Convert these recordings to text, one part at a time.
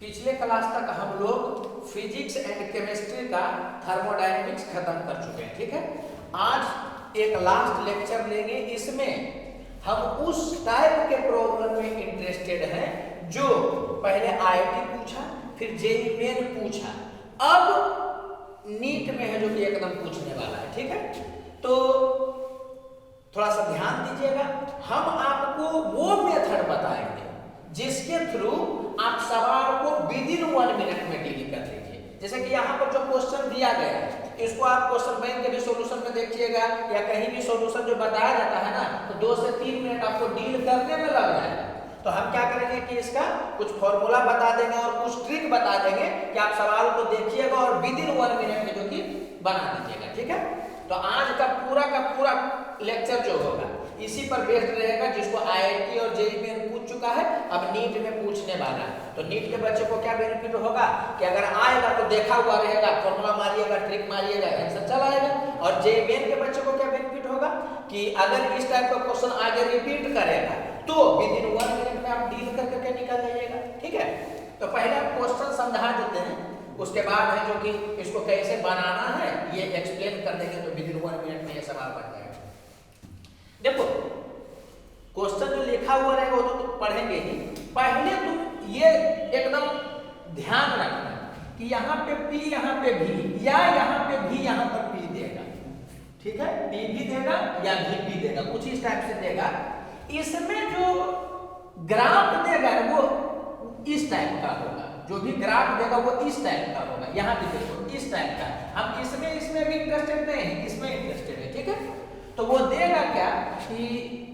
पिछले क्लास तक हम लोग फिजिक्स एंड केमिस्ट्री का थर्मोडायनेमिक्स खत्म कर चुके हैं, ठीक है। आज एक लास्ट लेक्चर लेंगे, इसमें हम उस टाइप के प्रॉब्लम में इंटरेस्टेड हैं जो पहले आईआईटी पूछा, फिर जेईई मेन पूछा, अब नीट में है जो कि एकदम पूछने वाला है, ठीक है। तो थोड़ा सा ध्यान दीजिएगा, हम आपको वो मेथड बताएंगे जिसके थ्रू आप सवाल को विदिन 1 मिनट में डील कर लीजिए। जैसे कि यहाँ पर जो क्वेश्चन दिया गया है, इसको आप क्वेश्चन बैंक के भी सॉल्यूशन में देखिएगा या कहीं भी सॉल्यूशन जो बताया जाता है ना, तो 2 से 3 मिनट आपको डील करने में लग जाएगा। तो हम क्या करेंगे कि इसका कुछ फॉर्मूला बता देंगे और कुछ ट्रिक बता देंगे कि आप सवाल को देखिएगा और विदिन 1 मिनट में जो कि बना दीजिएगा, ठीक है। तो आज का पूरा लेक्चर जो होगा इसी पर बेस्ड रहेगा, जिसको आईआईटी और जेईई में पूछ चुका है, अब नीट में पूछने वाला है। तो नीट के बच्चे को क्या बेनिफिट होगा कि अगर आएगा तो देखा हुआ रहेगा, फॉर्मूला मारिएगा, ट्रिक मारिएगा, आंसर चला आएगा। और जेईई के बच्चे को क्या बेनिफिट होगा कि अगर इस टाइप का क्वेश्चन आगे रिपीट करेगा तो विदिन 1 मिनट में आप डील करके निकल जाइएगा, ठीक है। तो पहले आप क्वेश्चन समझा देते हैं, उसके बाद है जो कि इसको कैसे बनाना है ये एक्सप्लेन कर देंगे, तो विदिन 1 मिनट में ये सवाल बन जाएगा। देखो क्वेश्चन जो लिखा हुआ रहेगा वो तो पढ़ेंगे ही, पहले तुम ये एकदम ध्यान रखना कि यहाँ पे P यहाँ पे V या यहाँ पे V यहाँ पर P देगा, ठीक है। P भी देगा या V भी देगा, कुछ इस टाइप से देगा। इसमें जो ग्राफ देगा वो इस टाइप का होगा, जो भी ग्राफ देगा वो इस टाइप का होगा। यहाँ भी देखो इस टाइप का, हम इसमें भी इंटरेस्टेड नहीं है, इसमें इंटरेस्टेड है, ठीक है। तो वो देगा क्या कि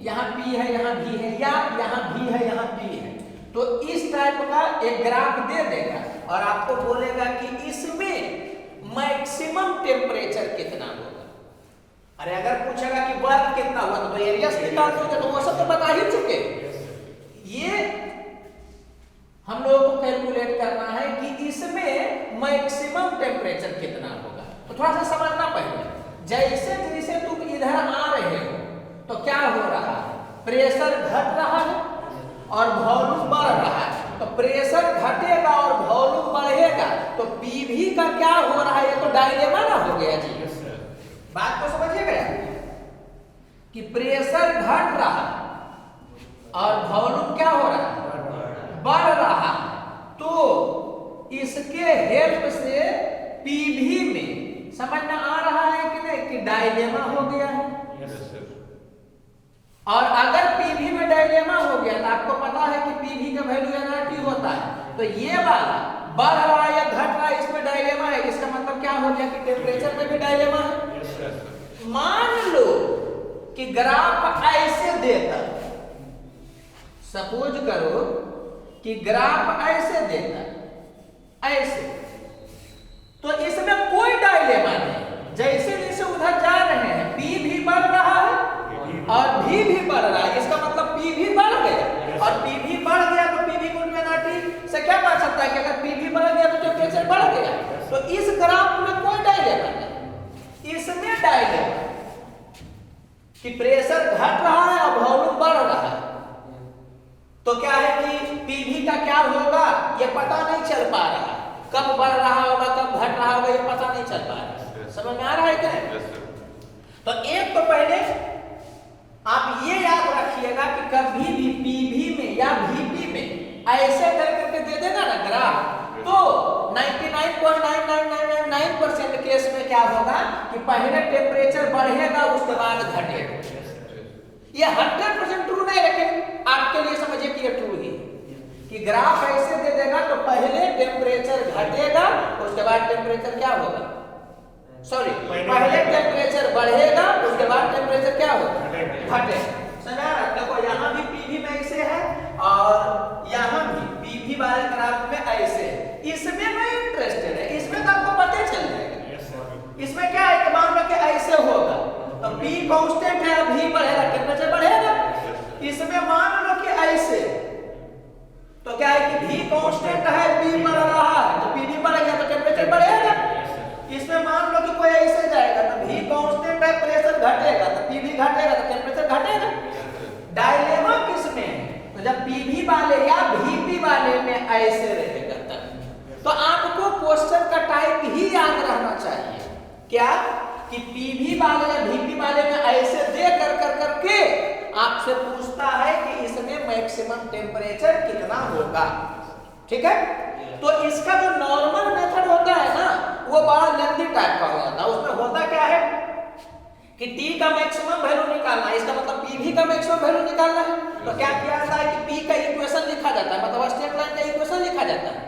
यहाँ P है, यहाँ V है, या यहाँ V है, यहाँ P है। तो इस टाइप का एक ग्राफ दे देगा और आपको बोलेगा कि इसमें मैक्सिमम टेम्परेचर कितना होगा। अरे अगर पूछेगा कि बर्फ कितना हुआ तो एरिया निकाल दोगे, तो वो सब तो बता ही चुके। ये हम लोगों को कैलकुलेट करना है कि इसमें मैक्सिमम टेम्परेचर कितना होगा। तो थोड़ा सा समझना पड़ेगा, जैसे जैसे तुम इधर आ रहे हो तो क्या हो रहा है, प्रेशर घट रहा है और वॉल्यूम बढ़ रहा है। तो प्रेशर घटेगा और वॉल्यूम बढ़ेगा तो पीवी का क्या हो रहा है, ये तो डायलेमा ना हो गया जी। बात को समझिएगा कि प्रेशर घट रहा और वॉल्यूम क्या हो रहा है, बढ़ रहा है। तो इसके हेल्प से पीवी में समझ में आ रहा है कि नहीं कि डायलेमा हो गया है। और अगर पीवी में डायलेमा हो गया तो आपको पता है कि पीवी का वैल्यू एनआरटी होता है। तो ये वाला बढ़ रहा है या घट रहा है, इसमें डायलेमा है, इसका मतलब क्या हो गया कि टेम्परेचर में भी डायलेमा है। मान लो कि ग्राफ ऐसे देता, सपोज करो कि ग्राफ ऐसे देता, ऐसे, तो इसमें कोई डायलेमा नहीं। जैसे जैसे उधर जा रहे हैं P भी बढ़ रहा है और V भी बढ़ रहा है, इसका मतलब P भी बढ़ गया। और P भी बढ़ गया तो P भी को एनआरटी से क्या पता चलता है कि अगर P भी बढ़ गया तो टेम्परेचर बढ़ गया। तो इस ग्राफ में कोई डायलेमा नहीं, इसमें डायलेमा कि प्रेशर घट रहा है और वॉल्यूम बढ़ रहा है। तो क्या है कि पीवी का क्या होगा ये पता नहीं चल पा रहा, कब बढ़ रहा होगा कब घट रहा होगा ये पता नहीं चल पा रहा। समझ में आ रहा है क्या? तो एक तो पहले आप ये याद रखिएगा कि कभी भी पीवी में या वीपी में ऐसे करके दे देगा ना ग्राफ, तो 99.9999% केस में क्या होगा कि पहले टेम्परेचर बढ़ेगा उसके बाद घटेगा। ये 100% ट्रू नहीं, लेकिन आपके लिए समझिए कि ये ट्रू ही कि ग्राफ ऐसे दे देगा तो पहले टेम्परेचर घटेगा उसके बाद टेम्परेचर क्या होगा, सॉरी पहले टेम्परेचर बढ़ेगा उसके बाद टेम्परेचर क्या होगा, घटेगा। समझा? देखो यहाँ भी पीवी में ऐसे है और यहाँ भी पीवी वाले ग्राफ में ऐसे है। इसमें मैं इंटरेस्टेड है, इसमें तो आपको पता चल जाएगा। इसमें क्या है, मान लो कि ऐसे होगा तो P कांस्टेंट है, V बढ़ेगा, टेम्परेचर बढ़ेगा। इसमें मान लो कि ऐसे, तो क्या है कि V कांस्टेंट है, P बढ़ रहा है, तो P भी बढ़ गया तो टेम्परेचर बढ़ेगा। इसमें मान लो कि कोई ऐसे जाएगा तो V कांस्टेंट है, प्रेशर घटेगा तो P भी घटेगा तो टेम्परेचर घटेगा। डायलेमा किसमें है, तो जब PV वाले या VP वाले में ऐसे रहेगा तब टाइप ही याद रहना चाहिए। क्या कि पीवी वाले या वीपी वाले में ऐसे दे कर करके आपसे पूछता है कि इसमें मैक्सिमम टेम्परेचर कितना होगा। ठीक है, तो इसका जो नॉर्मल मेथड होता है ना वो बड़ा लेंथी टाइप का हो जाता है। उसमें होता क्या है कि T का मैक्सिमम वैल्यू निकालना है, इसका मतलब PV का मैक्सिमम वैल्यू निकालना है। तो क्या किया जाता है कि P का इक्वेशन लिखा जाता है, मतलब स्ट्रेट लाइन का इक्वेशन लिखा जाता है।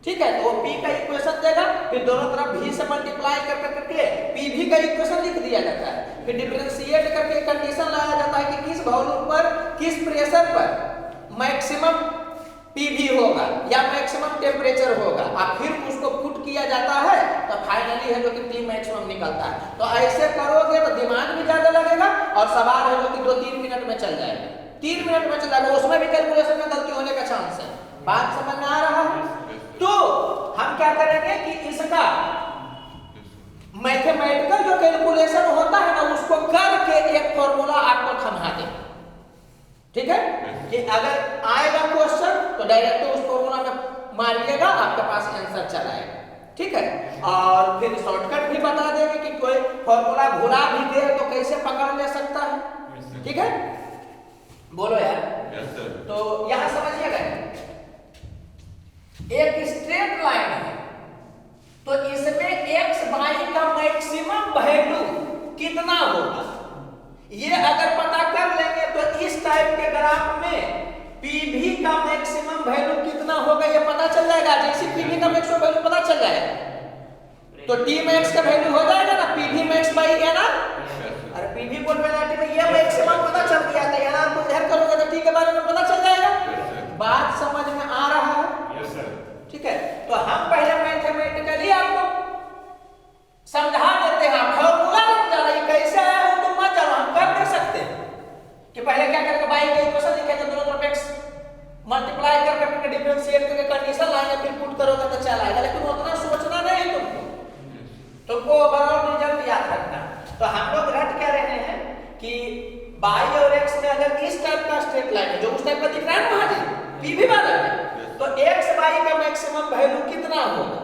ठीक है, तो P का इक्वेशन देगा, फिर दोनों तरफ V से मल्टीप्लाई करके PV का इक्वेशन लिख दिया जाता है। फिर डिफरेंशिएट करके कंडीशन लाया जाता है कि किस वॉल्यूम पर किस प्रेशर पर मैक्सिमम PV होगा या मैक्सिमम टेम्परेचर होगा, और फिर उसको पुट किया जाता है तो फाइनली है जो कि T मैक्सिमम निकलता है। तो ऐसे करोगे तो दिमाग भी ज्यादा लगेगा और सवाल है जो कि 2-3 मिनट में चल जाएगा, 3 मिनट में चल जाएगा, उसमें भी कैलकुलेशन में गलती होने का चांस है। बात समझ में आ रहा है? तो हम क्या करेंगे कि इसका मैथमेटिकल जो कैलकुलेशन होता है ना उसको करके एक फॉर्मूला आपको थमा देंगे। ठीक है, कि अगर आएगा क्वेश्चन तो डायरेक्ट उस फॉर्मूला में मारिएगा, आपके पास आंसर चला आएगा। ठीक है, और फिर शॉर्टकट भी बता देंगे कि कोई फॉर्मूला भुला भी दे तो कैसे पकड़ ले सकता है। ठीक है, बोलो यार। Yes sir. तो यहां समझिएगा, एक स्ट्रेट लाइन है तो इसमें x y का मैक्सिमम वैल्यू कितना होगा ये अगर पता कर लेंगे तो इस टाइप के ग्राफ में PV का मैक्सिमम वैल्यू कितना होगा ये पता चल जाएगा। जैसे PV का मैक्सिमम वैल्यू पता चल जाएगा तो T मैक्स का वैल्यू हो जाएगा ना PV मैक्स बाई n। अरे PV बोल पेनाल्टी में ये मैक्सिमम पता चल गया था, n को ध्यान करोगे तो T के बारे में पता चल जाएगा। बात समझ में आ रहा है? Yes sir. ठीक है, तो हम पहले मैथमेटिकली आपको समझा देते हैं, फॉर्मूला नहीं जाना ये कैसे आया हो तुम मत जानो, हम कर दे सकते हैं कि पहले क्या करेंगे y का इक्वेशन लिखेंगे, दोनों तरफ x मल्टीप्लाई करके डिफरेंशिएट करके कंडीशन लाएंगे, फिर पुट करोगे तो चल आएगा। लेकिन उतना सोचना नहीं तुमको ओवरऑल रिजल्ट याद रखना। तो हम लोग रट क्या रहे हैं कि y और x में अगर इस टाइप का स्ट्रेट लाइन है जो उस टाइप का दिख रहा है ना वहां जी PV वाला में, तो x y का मैक्सिमम वैल्यू कितना होगा।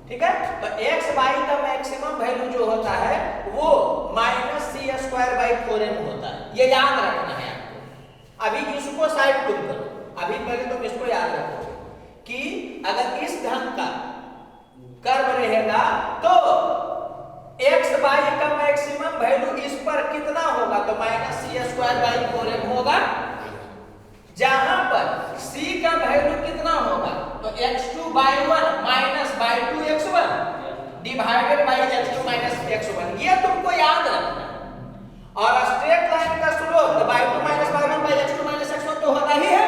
ठीक है, तो x y का मैक्सिमम वैल्यू जो होता है वो -c²/4m होता है, ये याद रखना है आपको। अभी इसको साइड तुम करो, अभी पहले तुम इसको याद रखो कि अगर इस ढंग का कर्व रहेगा तो x y का मैक्सिमम वैल्यू इस पर कितना होगा, तो -c²/4m होगा। जहां पर c का वैल्यू कितना होगा तो x2/1 -/2x1 divided by x2 - x1, ये तुमको याद रखना है। और स्ट्रेट लाइन का स्लोप तो y2 - y1 x2 - x1 तो होता ही है,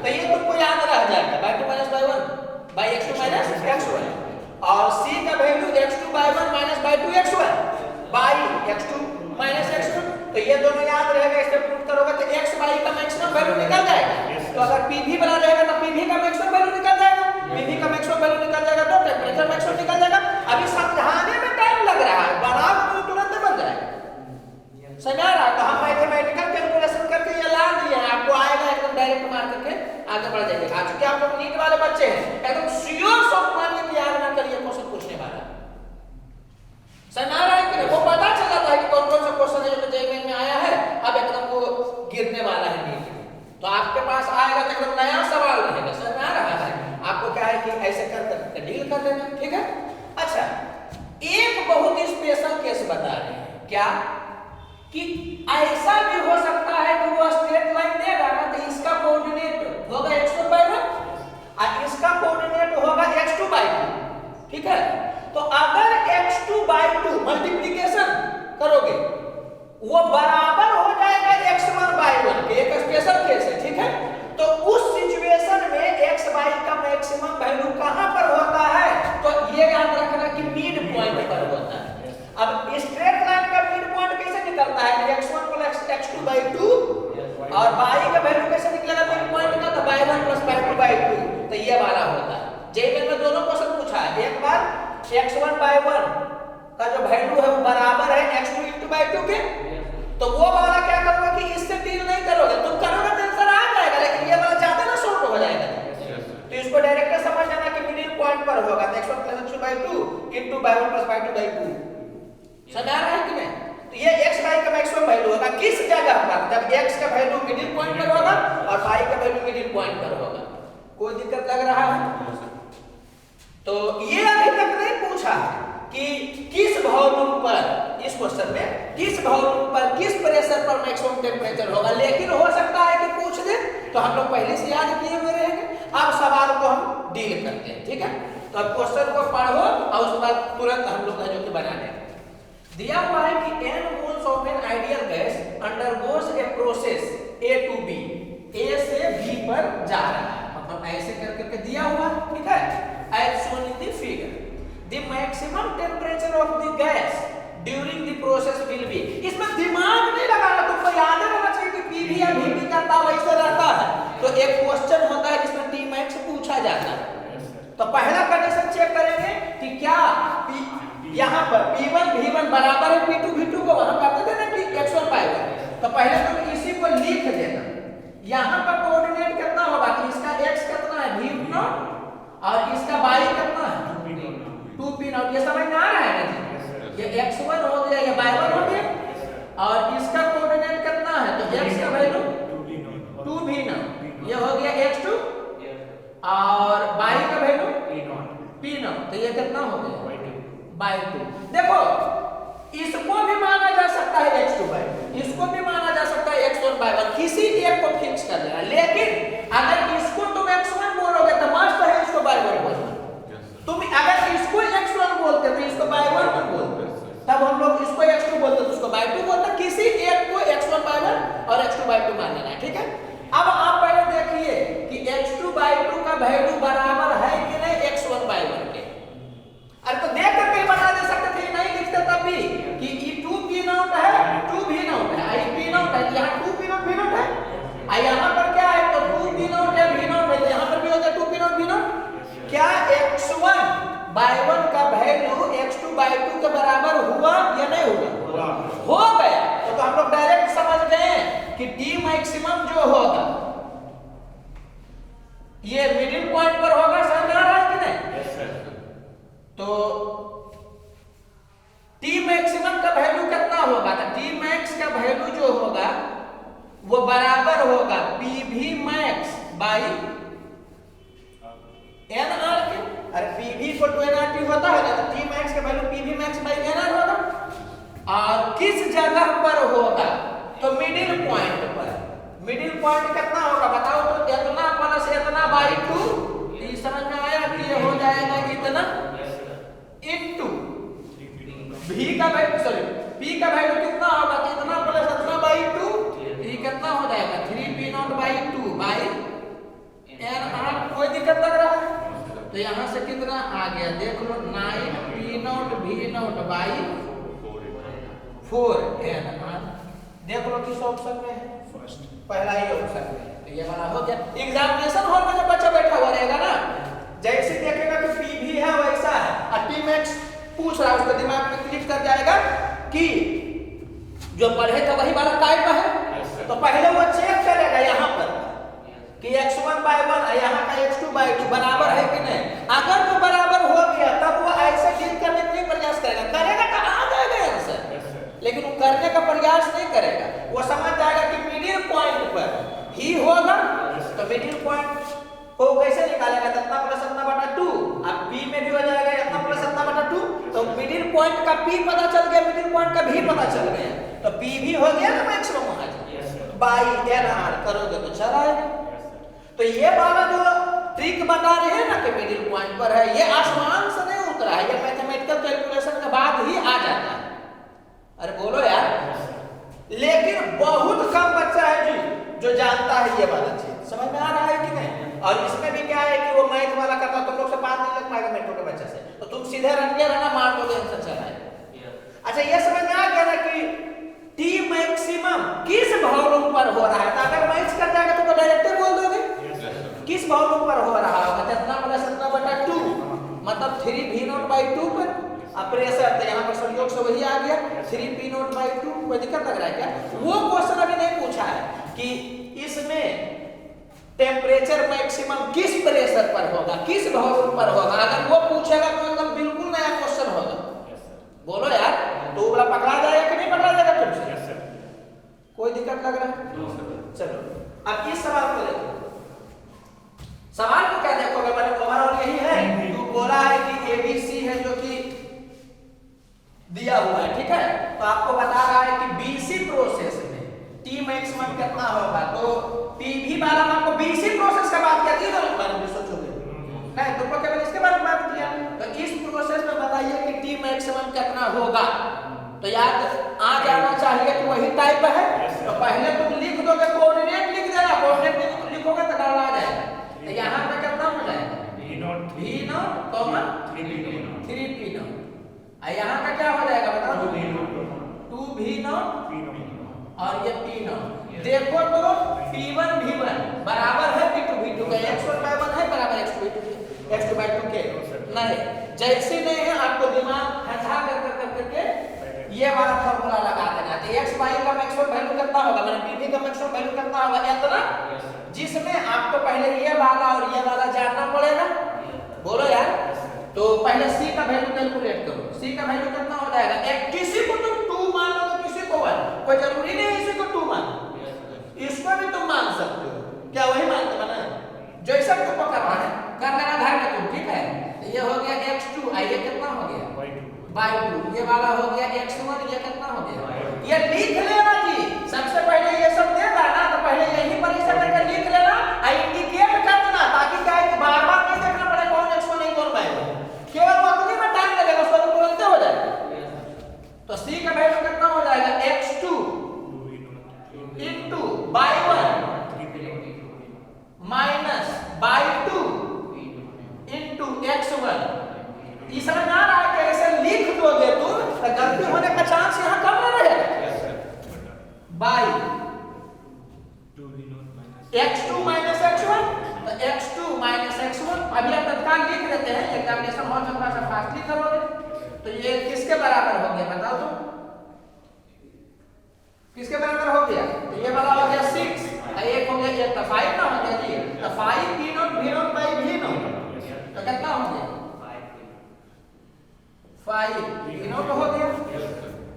तो ये तुमको याद रह जाएगा y2 - y1 x2 - x1। और c का value x2/1 -/2x1 x2 - x1, तो ये दोनों याद रहेगा। इससे प्रूव करोगे तो x y का मैक्सिमम वैल्यू निकल जाएगा। तो अगर PV बना रहेगा तो PV का मैक्सिमम वैल्यू निकल जाएगा, PV का मैक्सिमम वैल्यू निकल जाएगा तो टेंपरेचर मैक्सिमम निकल जाएगा। अभी समझाने में टाइम लग रहा है, बना तो तुरंत बन जाएगा। समझ आ रहा है? तो हम मैथमेटिकल कैलकुलेशन करके ये ला दिए हैं, आपको आएगा एकदम डायरेक्ट मार करके आगे बढ़ जाइएगा। आज के आप लोग नीट वाले बच्चे हैं, एकदम श्योर शॉट मानिए कि याद ना करिए क्वेश्चन पूछने वाला। समझ आ रहा है कि वो पता चल जाता है कि कौन कौन सा क्वेश्चन है जो जेईई में आया है, अब एकदम वो गिरने वाला है नीट में, तो आपके पास आएगा तो एकदम नया सवाल रहेगा। समझ में आ रहा है? आपको क्या है कि ऐसे कर डील कर देना। ठीक है, अच्छा एक बहुत ही स्पेशल केस बता रहे हैं, क्या कि ऐसा भी हो सकता है कि वो स्ट्रेट लाइन देगा ना तो इसका कोऑर्डिनेट होगा x1/1 और इसका कोऑर्डिनेट होगा x2/2। ठीक है, तो अगर x2/2 मल्टीप्लिकेशन करोगे वो बराबर हो जाएगा x1/1 के, एक स्पेशल केस है। ठीक है, तो उस सिचुएशन में x y का मैक्सिमम वैल्यू कहां पर होता है, तो ये याद रखना कि मिड पॉइंट पर होता है। अब स्ट्रेट लाइन का मिड पॉइंट कैसे निकलता है, x1 + x2/2 और y का वैल्यू कैसे निकलेगा मिड पॉइंट का, तो y1 + y2/2, तो ये वाला होता है। जेईई में दोनों क्वेश्चन पूछा है, एक बार x1/1 का जो वैल्यू है वो बराबर है x2/2 के, तो वो वाला क्या करोगे कि इससे डील नहीं करोगे, तुम करोगे तो आंसर आ जाएगा, लेकिन ये वाला ज्यादा ना शॉर्ट हो जाएगा। तो इसको डायरेक्ट समझ जाना कि मिडिल पॉइंट पॉइंट पर होगा तो x1 plus x2 by 2 into y1 plus y2 by 2। समझ आ रहा है कि नहीं? तो ये x y का मैक्सिमम वैल्यू होगा किस जगह पर, जब x का वैल्यू मिडिल पॉइंट पर होगा और y का वैल्यू मिडिल पॉइंट पर होगा। कोई दिक्कत लग रहा है? तो ये अभी तक नहीं पूछा कि किस वॉल्यूम पर, इस क्वेश्चन में किस वॉल्यूम पर किस प्रेशर पर मैक्सिमम टेम्परेचर होगा, लेकिन हो सकता है कि पूछ दे तो हम लोग पहले से याद किए हुए रहेंगे। अब सवाल को हम डील करते हैं, ठीक है? तो अब क्वेश्चन को पढ़ो और उसके बाद तुरंत हम लोग जो कि बना लेंगे। दिया हुआ है कि n moles of an ideal gas undergoes a process A to B, A से B पर जा रहा है, मतलब ऐसे करके दिया हुआ, ठीक है? As shown in the figure, the maximum temperature of the gas during the process will be। इसमें दिमाग नहीं लगाना, तुमको याद रहना चाहिए कि PV या VP का ताव ऐसे रहता है। तो एक क्वेश्चन होता है जिसमें Tmax पूछा जाता है। तो पहला कंडीशन चेक करेंगे कि क्या यहाँ पर P1 V1 बराबर है P2 V2 को, वहां कहते थे ना कि x1 y1। तो पहले तुम इसी को लिख देना। यहाँ पर कोऑर्डिनेट कितना होगा कि इसका x कितना है V0 और इसका y कितना है 2p0। ये समझ में आ रहा है ना जी? ये x1 हो गया, ये y1 हो गया और इसका कोऑर्डिनेट कितना है, तो x का वैल्यू 2v0, ये हो गया x2 और y का वैल्यू p0, तो ये कितना हो गया y2। देखो इसको भी माना जा सकता है x2 y2, इसको भी माना जा सकता है x1 y1, किसी एक को फिक्स कर लेना। लेकिन अगर इसको तुम x1 बोलोगे तो मस्त है इसको y1 बोलना। तुम अगर इसको x1 बोलते तो इसको y1 बोलते, तब हम लोग इसको x2 बोलते तो उसको y2 बोलते। किसी एक को x1 y1 और x2 y2 मान लेना है, ठीक है? अब आप पहले देखिए कि x2 y2 का वैल्यू बराबर है कि नहीं x1 y1 के। अरे तो देख करके बता दे सकते थे, नहीं लिखते तब भी कि ये 2p0 है 2v0 है, आई p0 है, यहाँ 2p0 v0 है, और यहाँ पर क्या है तो 2p0 है v0 है, तो यहाँ पर भी हो जाए 2p0 v0। क्या x1 y1 का वैल्यू x2 y2 के बराबर हुआ या नहीं हुआ? हो गया। तो हम लोग डायरेक्ट समझ गए कि D मैक्सिमम जो होगा ये मिडिल पॉइंट पर होगा। समझ आ रहा है कि नहीं? तो T मैक्सिमम का वैल्यू कितना होगा, तो T मैक्स का वैल्यू जो होगा वो बराबर होगा PV मैक्स बाई NR के। अरे PV को तो NRT होता है ना, तो T मैक्स का value PV max by NR होगा। और किस जगह पर होगा, तो मिडिल पॉइंट पर। मिडिल पॉइंट कितना होगा बताओ तो, इतना प्लस इतना बाई 2। समझ में आया कि ये हो जाएगा इतना इनटू V का वैल्यू, सॉरी P का वैल्यू कितना होगा कि इतना प्लस इतना बाई 2, ये कितना हो जाएगा 3p0 बाई 2 बाई NR। कोई दिक्कत लग रहा है? तो यहाँ से कितना आ गया देख लो 9p0 v0 बाई 4NR। देख लो किस ऑप्शन में है, पहला ही ऑप्शन में। तो ये वाला हो गया। एग्जामिनेशन हॉल में जब बच्चा बैठा हुआ रहेगा ना, जैसे देखेगा कि PV है वैसा है और Tmax पूछ रहा है, उसके दिमाग में क्लिक कर जाएगा कि जो पढ़े था वही वाला टाइप है। तो पहले वो चेक करेगा यहाँ पर कि x1 y1 यहाँ का x2 y2 बराबर है कि नहीं। अगर वो बराबर हो गया तब वो ऐसे डील करने के लिए प्रयास करेगा तो आ जाएगा आंसर। लेकिन वो करने का प्रयास नहीं करेगा, वो समझ जाएगा कि मिडिल पॉइंट पर ही होगा। तो मिडिल पॉइंट को कैसे निकालेगा, इतना प्लस इतना बटा 2। अब P में भी हो जाएगा इतना प्लस इतना बटा 2। तो मिडिल पॉइंट का P पता चल गया, मिडिल पॉइंट का V पता चल गया, तो P भी हो गया ना मैक्सिमम वहां बाई NR करोगे तो चला आएगा। तो ये वाला जो ट्रिक बता रहे हैं ना कि मिडिल पॉइंट पर है, ये आसमान से नहीं उतरा है, ये मैथमेटिकल कैलकुलेशन के बाद ही आ जाता है। अरे बोलो यार। लेकिन बहुत कम बच्चा है जी जो जानता है ये वाला चीज। समझ में आ रहा है कि नहीं? और इसमें भी क्या है कि वो मैथ वाला करता, तुम लोग से बात नहीं लग पाएगा मेट्रो के बच्चे से, तो तुम सीधे रटिया रहना मार दोगे आंसर चला है। अच्छा ये समझ में आ गया ना कि T मैक्सिमम किस वॉल्यूम पर हो रहा है। तो अगर मैच कर जाएगा तो डायरेक्ट बोल दोगे किस वॉल्यूम पर हो रहा होगा, जितना प्लस इतना बटा 2, मतलब 3v0/2 पर। अब प्रेशर तो यहाँ पर संयोग से वही आ गया 3p0/2। कोई दिक्कत लग रहा है क्या? वो क्वेश्चन अभी नहीं पूछा है कि इसमें टेम्परेचर मैक्सिमम किस प्रेशर पर होगा, किस वॉल्यूम पर होगा। अगर वो पूछेगा तो एकदम बिल्कुल नया क्वेश्चन होगा। बोलो यार, तो बड़ा पकड़ा जाएगा कि नहीं पकड़ा जाएगा तुमसे? कोई दिक्कत लग रहा है? चलो अब इस सवाल को देखो। सवाल को क्या देखोगे, मैंने ओवरऑल यही है, तू बोला है कि एबीसी है जो कि दिया हुआ है, ठीक है। तो आपको बता रहा है कि बीसी प्रोसेस में टी मैक्सिमम कितना होगा। तो पीवी वाला आपको बीसी प्रोसेस का बात किया था ना, बारे में सोचोगे नहीं, तुमको केवल इसके बारे में बात किया। तो इस प्रोसेस में बताइए कि टी मैक्सिमम कितना होगा। तो याद आ जाना चाहिए कि वही टाइप है। तो पहले तुम लिख दोगे, कोऑर्डिनेट लिख देना, कोऑर्डिनेट लिखोगे तो डाल आ जाएगा। तो यहाँ पे कितना हो जाएगा, v not common 3p not. यहाँ का क्या हो जाएगा बताओ, 2v नॉट और ये p नॉट। देखो तो p1 v1 बराबर है p2 v2 का, x1 by 1 है बराबर x2 by 2 के। नहीं, जैसे नहीं है आपको दिमाग हटा करके ये वाला फॉर्मूला लगा देना है। x y का मैक्सिमम वैल्यू कितना होगा, मैंने pv का मैक्सिमम वैल्यू कितना होगा इतना, जिसमें आपको पहले ये वाला और ये वाला जानना पड़ेगा। बोलो यार, तो पहले c का वैल्यू कैलकुलेट करो। c का वैल्यू कितना हो जाएगा, एक किसी को तुम 2 मान लो, किसी को 1, कोई जरूरी नहीं है इसी को 2 मान, इसको भी तुम मान सकते हो। क्या वही मानते बना, जैसा तुमको करना है कर लेना ध्यान में तुम, ठीक है। ये हो गया x2, ये कितना हो गया y2, ये वाला हो गया x1, ये कितना हो गया, ये लिख लेना जी। सबसे पहले ये सब देगा ना, तो पहले यही पर इसे करके लिख लेना, इंडिकेट कर देना, ताकि क्या है बार-बार नहीं देखना पड़े कौन x1 नहीं कौन y1, केवल उतनी में टाइम लगेगा, उसको तुरंत हो जाएगा। तो c का वैल्यू कितना हो जाएगा, x2 into y1 minus y2 into x1। ये समझ आ रहा है कि ऐसे लिख दोगे तुम तो गलती होने का चांस यहाँ कम ना रहेगा। बाई x2 minus x1, तो x2 minus x1 अभी आप तत्काल लिख देते हैं, एग्जामिनेशन हॉल में थोड़ा सा फास्टली करोगे। तो ये किसके बराबर हो गया बताओ तुम, किसके बराबर हो गया, तो ये वाला हो गया 6, एक हो गया ये तो 5 ना हो गया जी, तो 5 p nought v not by v not, तो कितना हो गया 5 v नॉट हो गया।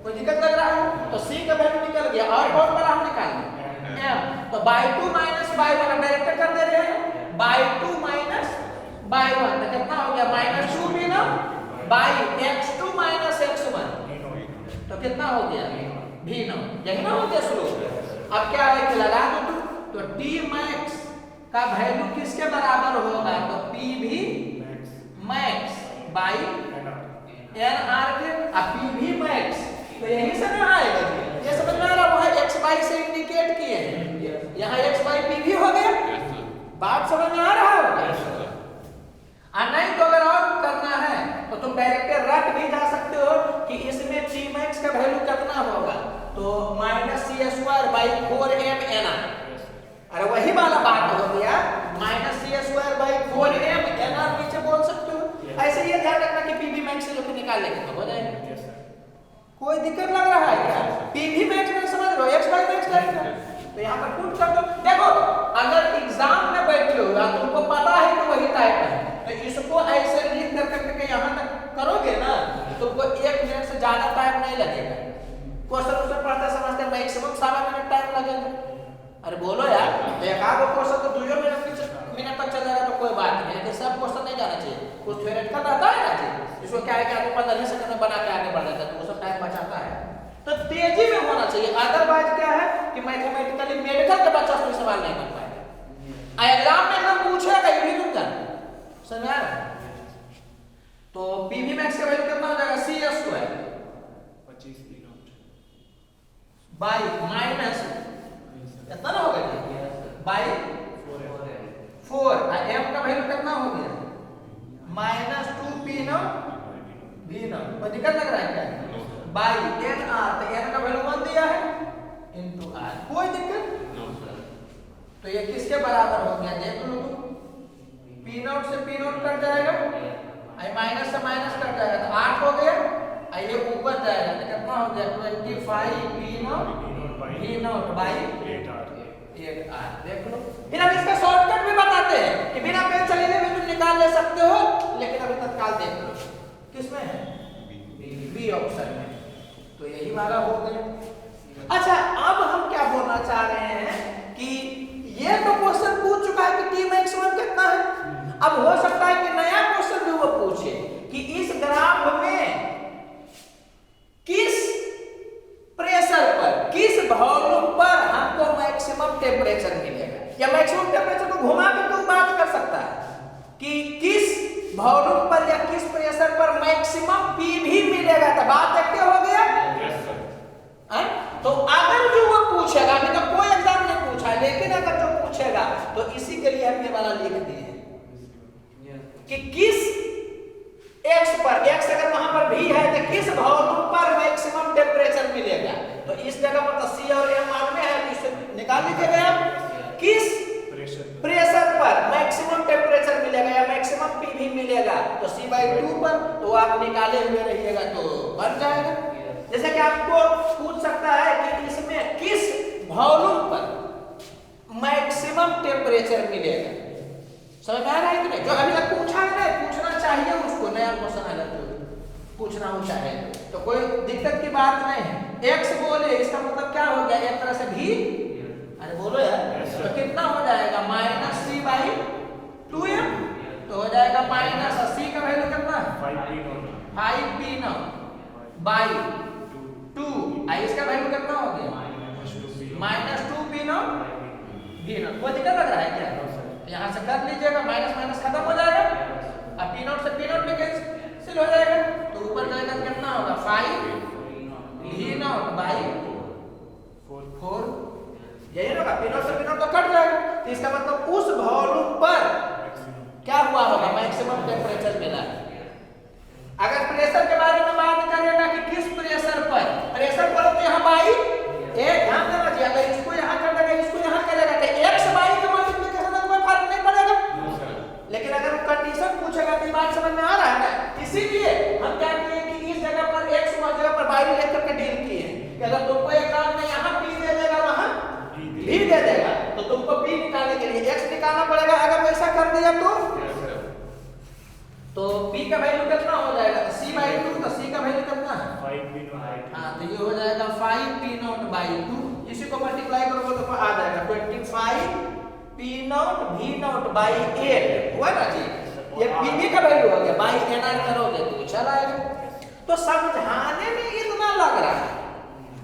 कोई दिक्कत लग रहा है, तो c का वैल्यू निकल गया। और कौन वाला हम निकालेंगे m, तो by2 minus by1 डायरेक्ट कर दे रहे हैं, by2 minus by1 तो कितना हो गया -2 v not by x2 minus x1, तो कितना हो गया v नॉट। यही ना हो गया स्लोप। अब क्या है कि लगा दो तो t max का वैल्यू किसके बराबर होगा, तो pv max by nr के, अब pv max तो यही से ना आएगा, ये समझ में आ रहा, वहां x by से इंडिकेट किए हैं, यहाँ x by pv हो गया। बात समझ में आ रहा है। नहीं तो अगर और करना है तो तुम डायरेक्ट रट भी जा सकते हो कि इसमें t max का वैल्यू कितना होगा, तो -c²/4m nr। अरे वही वाला बात हो गया, -c²/4m nr नीचे बोल सकते हो। ऐसे ये ध्यान रखना कि pv max से जो कि निकाल लेंगे तो हो जाएगा। कोई दिक्कत लग रहा है क्या, pv max में समझ लो x by max लगेगा, तो यहाँ पर पुट कर दो। देखो अगर एग्जाम में बैठे हो या तुमको पता है कि वही टाइप है, तो इसको ऐसे लिख करके यहाँ तक करोगे ना, तुमको 1 मिनट से ज्यादा टाइम नहीं लगेगा। क्वेश्चन पढ़ते समझते मैक्सिमम 7 मिनट टाइम लगेगा। अरे बोलो यार, एक आध क्वेश्चन तो 2 मिनट तक चल जाएगा तो कोई बात नहीं, लेकिन सब क्वेश्चन नहीं जाना चाहिए, कुछ थ्योरेटिकल रहता है ना जी, इसको क्या है कि आपको 15 सेकंड में बना के आगे बढ़ जाता है, तो वो सब टाइम बचाता है। तो तेजी में होना चाहिए, अदरवाइज क्या है कि मैथमेटिकली मेडिकल के बच्चा कोई सवाल नहीं कर पाएगा, एग्जाम में हम पूछेगा ये भी तुम जान समझ आ रहा। तो pv max का वैल्यू कितना हो जाएगा, c² 25 p not bye minus कितना ना होगा बाय 4 m का वैल्यू कितना हो गया -2 p नॉट v नॉट। कोई दिक्कत लग रहा है क्या, बाय nr, तो n का वैल्यू 1 दिया है इनटू r, कोई दिक्कत नो सर। तो ये किसके बराबर हो गया देख लो, p नॉट से p नॉट कट जाएगा, आई माइनस से माइनस कट जाएगा, तो 8 हो गया, आई ये ऊपर जाएगा तो कितना हो गया 25 p nought v nought by एक आर देख लो। फिर हम इसका शॉर्टकट भी बताते हैं कि बिना पेन चले भी तुम निकाल ले सकते हो, लेकिन अभी तत्काल देख लो किसमें है, बी ऑप्शन में। तो यही वाला हो गया। अच्छा अब हम क्या बोलना चाह रहे हैं कि ये तो क्वेश्चन पूछ चुका है कि टी मैक्सिमम कितना है। अब हो सकता है कि नया क्वेश्चन भी वो पूछे कि इस ग्राफ में किस प्रेशर पर, किस वॉल्यूम पर हमको मैक्सिमम टेम्परेचर मिलेगा, या मैक्सिमम टेम्परेचर को घुमा के तो बात कर सकता है कि किस वॉल्यूम पर या किस प्रेशर पर मैक्सिमम पी भी मिलेगा। तो बात एक हो गया। तो अगर जो वो पूछेगा, अभी तो कोई एग्जाम नहीं पूछा, लेकिन अगर जो पूछेगा तो इसी के लिए हम ये वाला लिख दिए कि किस x पर, x अगर वहां पर भी है तो किस वॉल्यूम पर मैक्सिमम टेम्परेचर मिलेगा। तो इस जगह पर तो C और M मालूम है, इसे निकाल लीजिएगा आप। किस प्रेशर पर मैक्सिमम टेम्परेचर मिलेगा या मैक्सिमम P भी मिलेगा, तो C/2 पर, तो आप निकाले हुए रहिएगा तो बन जाएगा। जैसे कि आपको पूछ सकता है कि इसमें किस वॉल्यूम पर मैक्सिमम टेम्परेचर मिलेगा। समझ में आ रहा है कि नहीं? जो अभी तक पूछा है ना, पूछना चाहिए उसको, नया क्वेश्चन आया तो पूछना हो चाहे तो कोई दिक्कत की बात नहीं है। x बोले इसका मतलब क्या हो गया, एक तरह से भी, अरे बोलो यार, तो कितना हो जाएगा -C/2m, तो हो जाएगा माइनस C का वैल्यू कितना, 5p0/2, इसका वैल्यू कितना हो गया -2p0 v0। कोई दिक्कत लग रहा है क्या? यहाँ से कर लीजिएगा, माइनस माइनस खत्म हो जाएगा, अब p0 से p0 भी कैंसिल हो जाएगा, तो ऊपर जाएगा कितना होगा 5v0/4, यही होगा। p0 से p0 तो कट जाएगा, तो इसका मतलब उस वॉल्यूम पर क्या हुआ होगा, मैक्सिमम टेम्परेचर मिला। अगर प्रेशर के बारे में बात करेगा कि किस प्रेशर पर, प्रेशर पर तो यहाँ बाई एक ध्यान देना चाहिए, अगर इसको यहाँ कर देगा इसको यहाँ करेगा तो x बाई के मल्टीप्लिकेशन में कोई फर्क नहीं पड़ेगा। लेकिन अगर कंडीशन पूछेगा तो बात समझ में आ रहा है ना, इसीलिए हम क्या किए कि इस जगह पर x और जगह पर बाई लेकर के डील किए कि अगर तुमको एग्जाम में यहाँ p दे देगा वहाँ भी दे देगा, तो तुमको p निकालने के लिए x निकालना पड़ेगा। अगर वैसा कर दिया तो p का वैल्यू कितना हो जाएगा, तो C/2, तो C का वैल्यू कितना है 5p0। हाँ, तो ये हो जाएगा 5p0/2, इसी को मल्टीप्लाई करोगे तो आ जाएगा 25p0v0/8 हुआ ना जी। ये pv का वैल्यू हो गया, बाई nr करोगे तो चला आएगा। तो समझाने में इतना लग रहा है,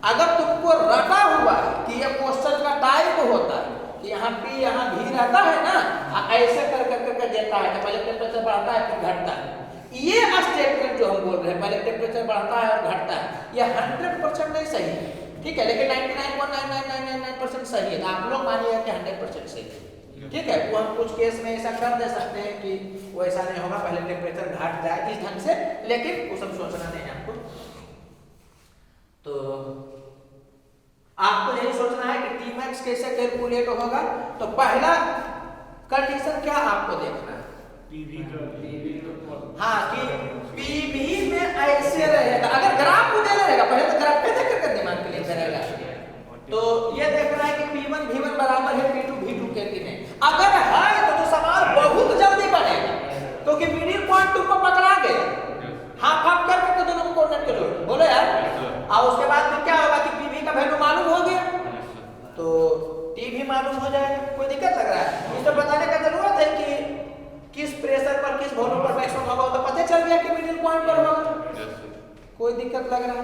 अगर तुमको रटा हुआ कि ये क्वेश्चन का टाइप होता है कि यहाँ p यहाँ v रहता है ना, ऐसे कर कर देता है, पहले टेम्परेचर बढ़ता है फिर घटता है। ये स्टेटमेंट जो हम बोल रहे हैं, पहले टेम्परेचर बढ़ता है और घटता है, ये 100% नहीं सही है, ठीक है, लेकिन 99.9999% सही है। आप लोग मानिए कि 100% सही है, ठीक है। वो हम कुछ केस में ऐसा कर दे सकते हैं कि वो ऐसा नहीं होगा, पहले टेम्परेचर घट जाए इस ढंग से, लेकिन वो सब सोचना नहीं है आपको। तो आपको यही सोचना है कि Tmax कैसे कैलकुलेट होगा। तो पहला कंडीशन क्या आपको देखना है, हाँ कि PV में ऐसे रहेगा। अगर ग्राफ को दे रहेगा, पहले तो ग्राफ पे देख करके दिमाग क्लियर करेगा, तो ये देखना है कि P1 V1 बराबर है P2 V2 के कि नहीं। अगर है तो सवाल बहुत जल्दी बनेगा, क्योंकि मिडिल पॉइंट तुमको पकड़ा गया, हाफ हाफ करके दोनों को कोऑर्डिनेट को जोड़ बोलो यार। और उसके बाद फिर क्या होगा कि PV का वैल्यू मालूम हो गया तो T भी मालूम हो जाएगा। कोई दिक्कत लग रहा है? इसको बताने का जरूरत है कि किस प्रेशर पर किस वॉल्यूम पर मैक्सिमम होगा, तो पता चल गया कि मिडिल पॉइंट पर होगा। कोई दिक्कत लग रहा है?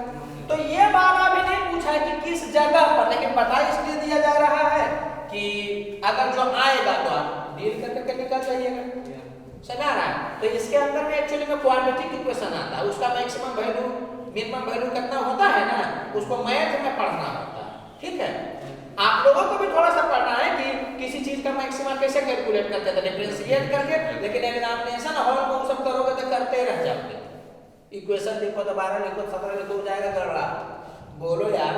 तो ये बात अभी नहीं पूछा है कि किस जगह पर, लेकिन बता इसलिए दिया जा रहा है कि अगर जो आएगा तो आप डील करके निकल जाइएगा। समझ आ रहा है? तो इसके अंदर में एक्चुअली में क्वाड्रेटिक इक्वेशन आता है, उसका मैक्सिमम वैल्यू मिनिमम वैल्यू कितना होता है ना, उसको मैथ में पढ़ना होता है, ठीक है। आप लोगों को भी थोड़ा सा पढ़ना है कि किसी चीज का मैक्सिमम कैसे कैलकुलेट करते हैं, डिफरेंशिएट करके, लेकिन एग्जामिनेशन हॉल में वो सब करोगे तो करते रह जाओगे। इक्वेशन लिखो तो 12 लिखो 17 लिखो हो जाएगा गड़बड़ा, बोलो यार।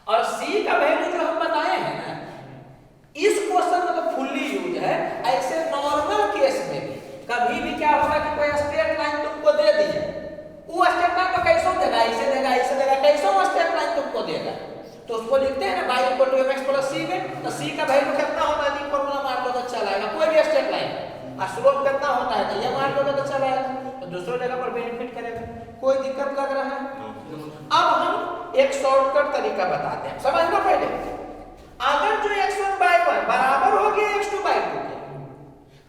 और C का वैल्यू जो हम बताए हैं ना, इस क्वेश्चन में तो फुल्ली यूज है। ऐसे नॉर्मल केस में भी कभी भी क्या होगा कि कोई स्ट्रेट लाइन तुमको दे दी, वो स्ट्रेट लाइन को कैसे देगा, ऐसे देगा ऐसे देगा, कैसे वो स्ट्रेट लाइन तुमको देगा, तो उसको लिखते हैं ना y equal to mx plus c में, तो c का वैल्यू कितना होता है, फॉर्मूला मार दो तो चल आएगा। कोई भी स्ट्रेट लाइन और स्लोप कितना होता है तो ये मार दो तो चल आएगा, तो दूसरी जगह पर बेनिफिट करेगा। कोई दिक्कत लग रहा है? अब हम एक शॉर्टकट तरीका बताते हैं, समझ लो। पहले अगर जो x1/1 बराबर हो गया x2/2 के,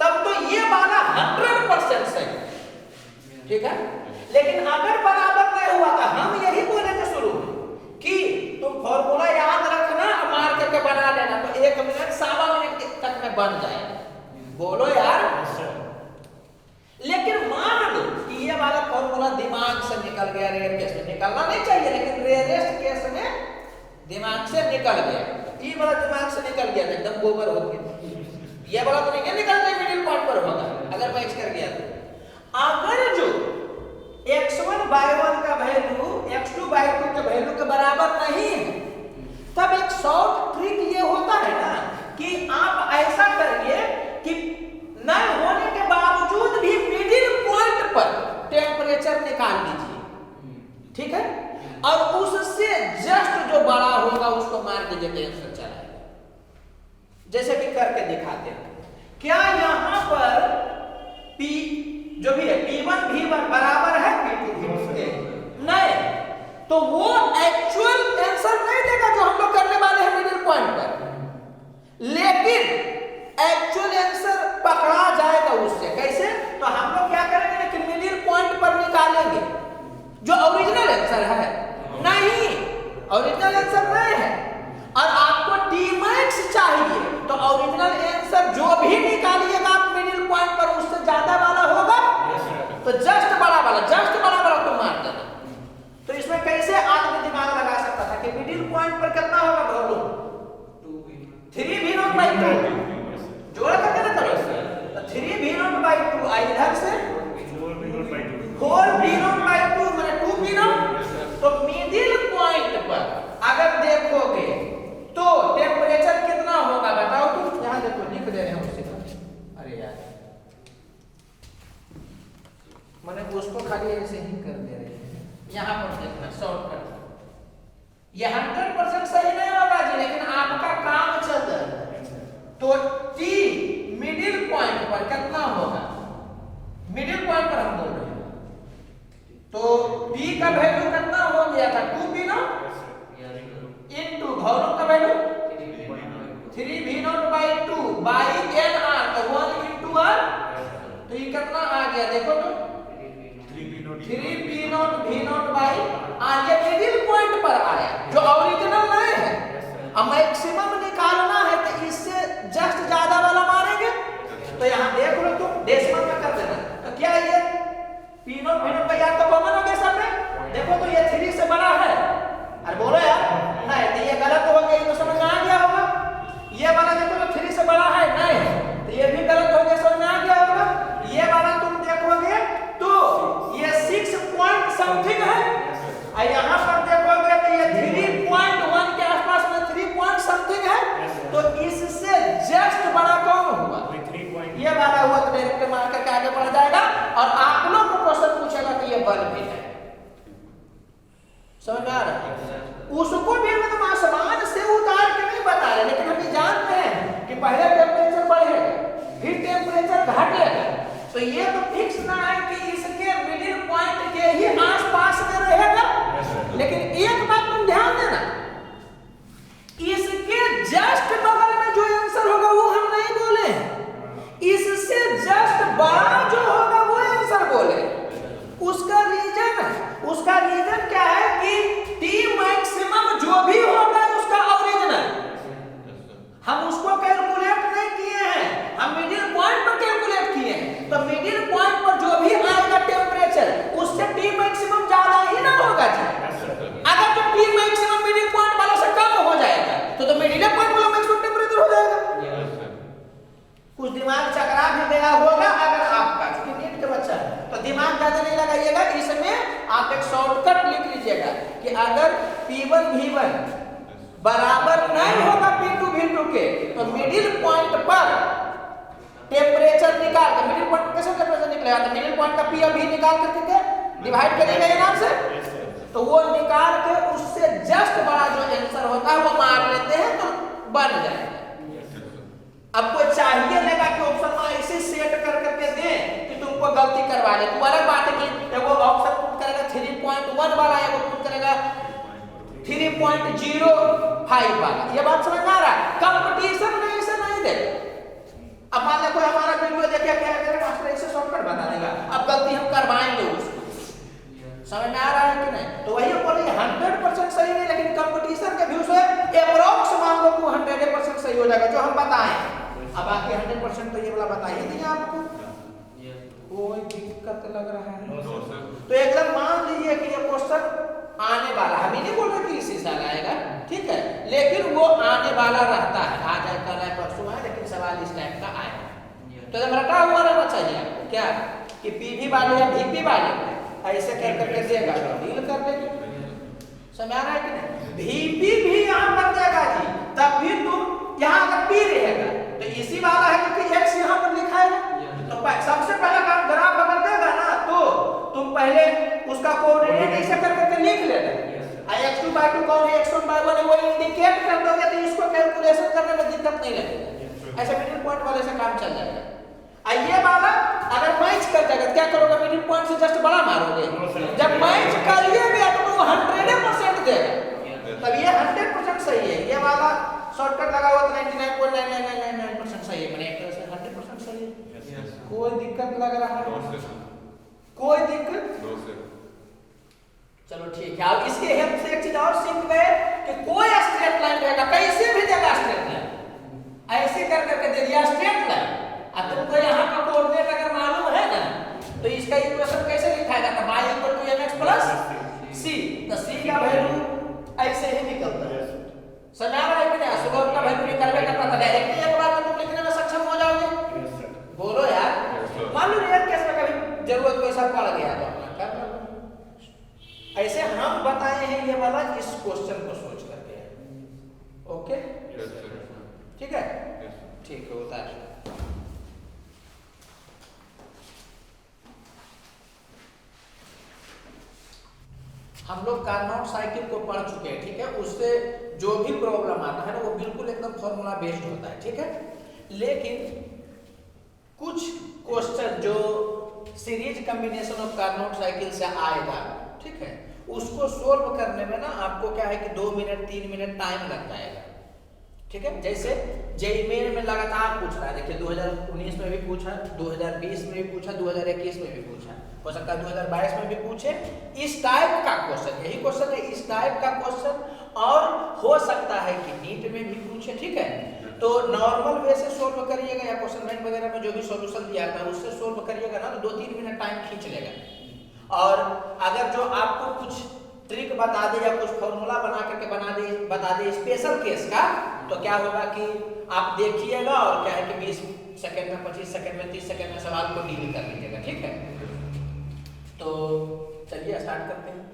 तब तो ये वाला 100% सही, ठीक है। लेकिन अगर बराबर नहीं हुआ तो हम यही बोलेंगे शुरू में कि तुम फॉर्मूला याद रखना, मार करके बना लेना, तो 1 मिनट 1.25 मिनट तक में बन जाएगा। बोलो यार। लेकिन मान लो कि ये वाला फॉर्मूला दिमाग से निकल गया, रेयर केस में निकलना नहीं चाहिए, लेकिन रेयरेस्ट केस में दिमाग से निकल गया। ये वाला दिमाग से निकल गया एकदम गोबर हो गया, ये वाला तो नहीं निकल गया, मिडिल पॉइंट पर होगा अगर मैच कर गया तो। अगर जो x1/1 का वैल्यू x2/2 के वैल्यू के बराबर नहीं है, तब एक शॉर्ट ट्रिक ये होता है ना कि आप ऐसा करिए कि न होने के बावजूद भी मिडिल पॉइंट पर टेम्परेचर निकाल लीजिए, ठीक है, और उससे जस्ट जो बड़ा होगा उसको मार दीजिए तो आंसर चला आएगा। जैसे कि करके दिखाते हैं। क्या यहां पर P जो भी है P1 V1 बराबर है P2 V2 के? नहीं, तो वो एक्चुअल आंसर नहीं देगा जो हम लोग करने वाले हैं मिडिल पॉइंट पर, लेकिन एक्चुअल आंसर पकड़ा जाएगा उससे। कैसे? तो हम लोग क्या करेंगे कि मिडिल पॉइंट पर निकालेंगे जो ओरिजिनल आंसर है। नहीं, ओरिजिनल आंसर नहीं है और आपको Tmax चाहिए, तो ओरिजिनल आंसर जो भी निकालिएगा आप मिडिल पॉइंट पर उससे ज्यादा वाला होगा, तो जस्ट बड़ा वाला तो मार देना। तो इसमें कैसे आदमी दिमाग लगा सकता था कि मिडिल पॉइंट पर कितना होगा वॉल्यूम 3v0/2 जोड़ करके ना करो, तो 3v0/2 इधर से 4v0/2 माने 2v0। तो मिडिल पॉइंट पर अगर देखोगे तो टेम्परेचर कितना होगा बताओ तुम। यहां देखो लिख दे रहे हैं उसी का। अरे यार मैंने उसको खाली ऐसे ही कर दे रहे हैं, यहां पर देखना शॉर्टकट। ये 100% सही नहीं होगा जी, लेकिन आपका काम चल रहा है। तो T मिडिल पॉइंट पर कितना होगा, मिडिल पॉइंट पर हम बोल रहे हैं, तो P का वैल्यू कितना हो गया था 2v0 इनटू वॉल्यूम का वैल्यू 3v0/2 बाई nr, तो 1 इनटू r, तो ये कितना आ गया देखो तो 3v0 बाई r। ये मिडिल पॉइंट पर आया जो ओरिजिनल नहीं है। अब मैक्सिमम निकालना है तो इससे जस्ट ज्यादा वाला मारेंगे। तो यहां देख लो तुम डेसिमल में कर देना, तो क्या ये p0 v0 का यार तो कॉमन हो गया सब में। देखो तो ये 3 से बड़ा है, अरे बोलो यार नहीं, तो ये गलत हो गया, ये तो समझ में आ गया होगा। ये वाला देखो तो 3 से बड़ा है नहीं, तो ये भी गलत हो गया, समझ में आ गया होगा। ये वाला तुम देखोगे तो ये 6 पॉइंट समथिंग है, और यहां पर देखोगे तो ये 3.1 के आसपास में 3 पॉइंट समथिंग है। तो इससे जस्ट बड़ा कौन होगा, ये वाला हुआ, तो डायरेक्ट मार करके आगे बढ़ जाएगा और आप लोग को क्वेश्चन पूछेगा कि ये बल्ब भी है। समझ में आ रहा है? उसको भी हम आसमान से उतार के नहीं बता रहे, लेकिन हम जानते हैं कि पहले टेम्परेचर बढ़ेगा फिर टेम्परेचर घटेगा, तो ये तो फिक्स ना है कि इसके मिडिल पॉइंट के ही आसपास में रहेगा। लेकिन एक बात तुम ध्यान देना, इसके जस्ट बगल में जो आंसर होगा वो हम नहीं बोले, इससे जस्ट बड़ा जो होगा वो आंसर बोले। उसका रीजन क्या है कि T मैक्सिमम जो भी होगा उसका ओरिजिनल, हम उसको कैलकुलेट नहीं किए हैं, हम मिडिल पॉइंट पर कैलकुलेट किए हैं। तो मिडिल पॉइंट पर जो भी आएगा टेम्परेचर उससे T मैक्सिमम ज्यादा ही ना होगा जी। अगर तो T मैक्सिमम मिडिल पॉइंट वाला से कम हो जाएगा तो मिडिल पॉइंट वाला मैक्सिमम टेम्परेचर हो जाएगा। कुछ दिमाग चकरा भी गया होगा अगर आपका, क्योंकि नीट के बच्चा है तो दिमाग ज्यादा नहीं लगाइएगा। इसमें आप एक शॉर्टकट लिख लीजिएगा कि अगर P1 V1 बराबर नहीं होगा P2 V2 के, तो मिडिल पॉइंट पर टेम्परेचर निकाल के, मिडिल पॉइंट कैसे टेम्परेचर निकलेगा, तो मिडिल पॉइंट का P और V निकाल करके डिवाइड करेंगे ये नाम से, तो वो निकाल के उससे जस्ट बड़ा जो आंसर होता है वो मार लेते हैं तो बन जाएगा। अब कोई चाहिए लेगा कि ऑप्शन में ऐसे सेट कर करके दे कि तुमको गलती करवा ले, तो अलग बात है कि वो ऑप्शन पुट करेगा 3.1 वाला, एगो पुट करेगा 3.05 वाला। ये बात समझ में आ रहा है? कंपटीशन में ऐसे नहीं दे। अब मान लो कोई हमारा वीडियो देखे क्या करेगा, मास्टर ऐसे शॉर्टकट बता देगा, अब गलती हम करवाएंगे उसको। समझ में आ रहा है कि नहीं? तो वही बोले 100% सही नहीं, लेकिन कंपटीशन के व्यू से अप्रोक्स मान लो 100% सही हो जाएगा जो हम बताएं। अब आके 100% तो ये वाला बता ही दिया आपको, कोई दिक्कत लग रहा है? तो एकदम मान लीजिए कि ये क्वेश्चन आने वाला, हम ही नहीं बोल रहे कि इसी साल आएगा, ठीक है, लेकिन वो आने वाला रहता है, आज आए कल आए परसों आए, लेकिन सवाल इस टाइप का आएगा। तो एकदम रटा हुआ रहना चाहिए आपको क्या कि पीवी वाले या भीपी वाले ऐसे कर करके देगा तो डील कर लेंगे। समझ आ रहा है कि नहीं? भीपी भी यहाँ पर देगा जी, तब भी तुम यहाँ अगर पी रहेगा तो इसी वाला है क्योंकि एक्स यहाँ पर लिखा है, तो सबसे पहला काम ग्राफ अगर देगा ना तो तुम पहले उसका कोऑर्डिनेट ऐसे कर करके लिख लेना, x2/2 कौन है, x1/1 है, वो इंडिकेट कर दोगे तो इसको कैलकुलेशन करने में दिक्कत नहीं लगेगा। ऐसे मिडिल पॉइंट वाले से काम चल जाएगा। ये वाला अगर मैच कर जाएगा क्या करोगे, मिडिल पॉइंट से जस्ट बड़ा मारोगे, जब मैच कर लिएगा तो वो 100% देगा, तब ये 100% सही है। ये वाला शॉर्टकट लगा हुआ 99.9999% सही है, मैंने एक तरह से 100% सही है। कोई दिक्कत लग रहा है? कोई दिक्कत? चलो ठीक है। अब इसके हेल्प से एक चीज और सीख गए कि कोई स्ट्रेट लाइन रहेगा, कैसे भी देगा स्ट्रेट लाइन, ऐसे कर करके दे दिया स्ट्रेट लाइन। अब तुमको यहाँ का कोऑर्डिनेट अगर मालूम है ना तो इसका इक्वेशन कैसे लिखाएगा, तो y = mx + c, तो c का वैल्यू ऐसे ही निकलता है। समझ आ रहा है कि नहीं? स्लोप का वैल्यू निकलने करता था, डायरेक्टली एक बार में तुम लिखने में सक्षम हो जाओगे। बोलो यार, मान लो रियल केस में कभी जरूरत वैसा पड़ गया तो अपना कर लो। ऐसे हम बताए हैं ये वाला इस क्वेश्चन को सोच करके। ओके ठीक है, ठीक है, होता है। हम लोग कार्नोट साइकिल को पढ़ चुके हैं, ठीक है, उससे जो भी प्रॉब्लम आता है ना वो बिल्कुल एकदम फॉर्मूला बेस्ड होता है, ठीक है। लेकिन कुछ क्वेश्चन जो series combination of Carnot cycle से आएगा, ठीक है, उसको सोल्व करने में ना आपको क्या है कि 2 मिनट 3 मिनट टाइम लग जाएगा, ठीक है। जैसे जेईई मेन में लगातार पूछ रहा है, देखिए 2019 में भी पूछा, 2020 में भी पूछा, 2021 में भी पूछा, हो सकता है 2022 में भी पूछे। इस टाइप का क्वेश्चन, यही क्वेश्चन है, इस टाइप का क्वेश्चन, और हो सकता है कि नीट में भी पूछे, ठीक है। तो नॉर्मल वे से सोल्व करिएगा या क्वेश्चन बैंक वगैरह में जो भी सॉल्यूशन दिया था उससे सोल्व करिएगा ना तो 2-3 मिनट टाइम खींच लेगा। और अगर जो आपको कुछ ट्रिक बता दे या कुछ फॉर्मूला बना करके बता दे स्पेशल केस का, तो क्या होगा कि आप देखिएगा और क्या है कि 20 सेकंड में, 25 सेकंड में, 30 सेकंड में सवाल को डील कर लीजिएगा, ठीक है। तो चलिए स्टार्ट करते हैं।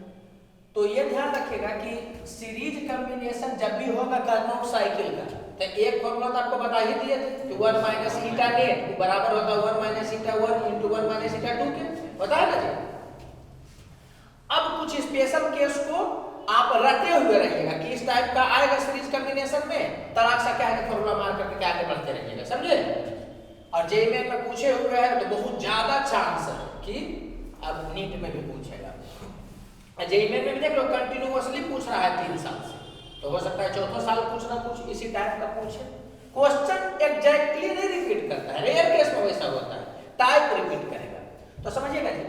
तो ये ध्यान रखिएगा कि सीरीज कॉम्बिनेशन जब भी होगा कार्नोट साइकिल का, तो एक फॉर्मूला तो आपको बता ही दिए थे कि 1 - ईटा नेट बराबर होता है 1 - ईटा 1 × 1 - ईटा 2 के, बताया ना जी। अब कुछ स्पेशल केस को आप रटे हुए रहिएगा कि इस टाइप का आएगा सीरीज कॉम्बिनेशन में, तलाक सा क्या है फॉर्मूला मार करके क्या आगे बढ़ते रहिएगा, समझे। और जेईई में पूछे हुए हैं तो बहुत ज्यादा चांस है कि अब नीट में भी पूछेगा। जेईई में भी देख लो कंटिन्यूअसली पूछ रहा है 3 साल से, तो हो सकता है चौथा साल पूछना कुछ इसी टाइप का पूछे। क्वेश्चन एग्जैक्टली नहीं रिपीट करता है, रेयर केस में वैसा होता है, टाइप रिपीट करेगा। तो समझिएगा जी,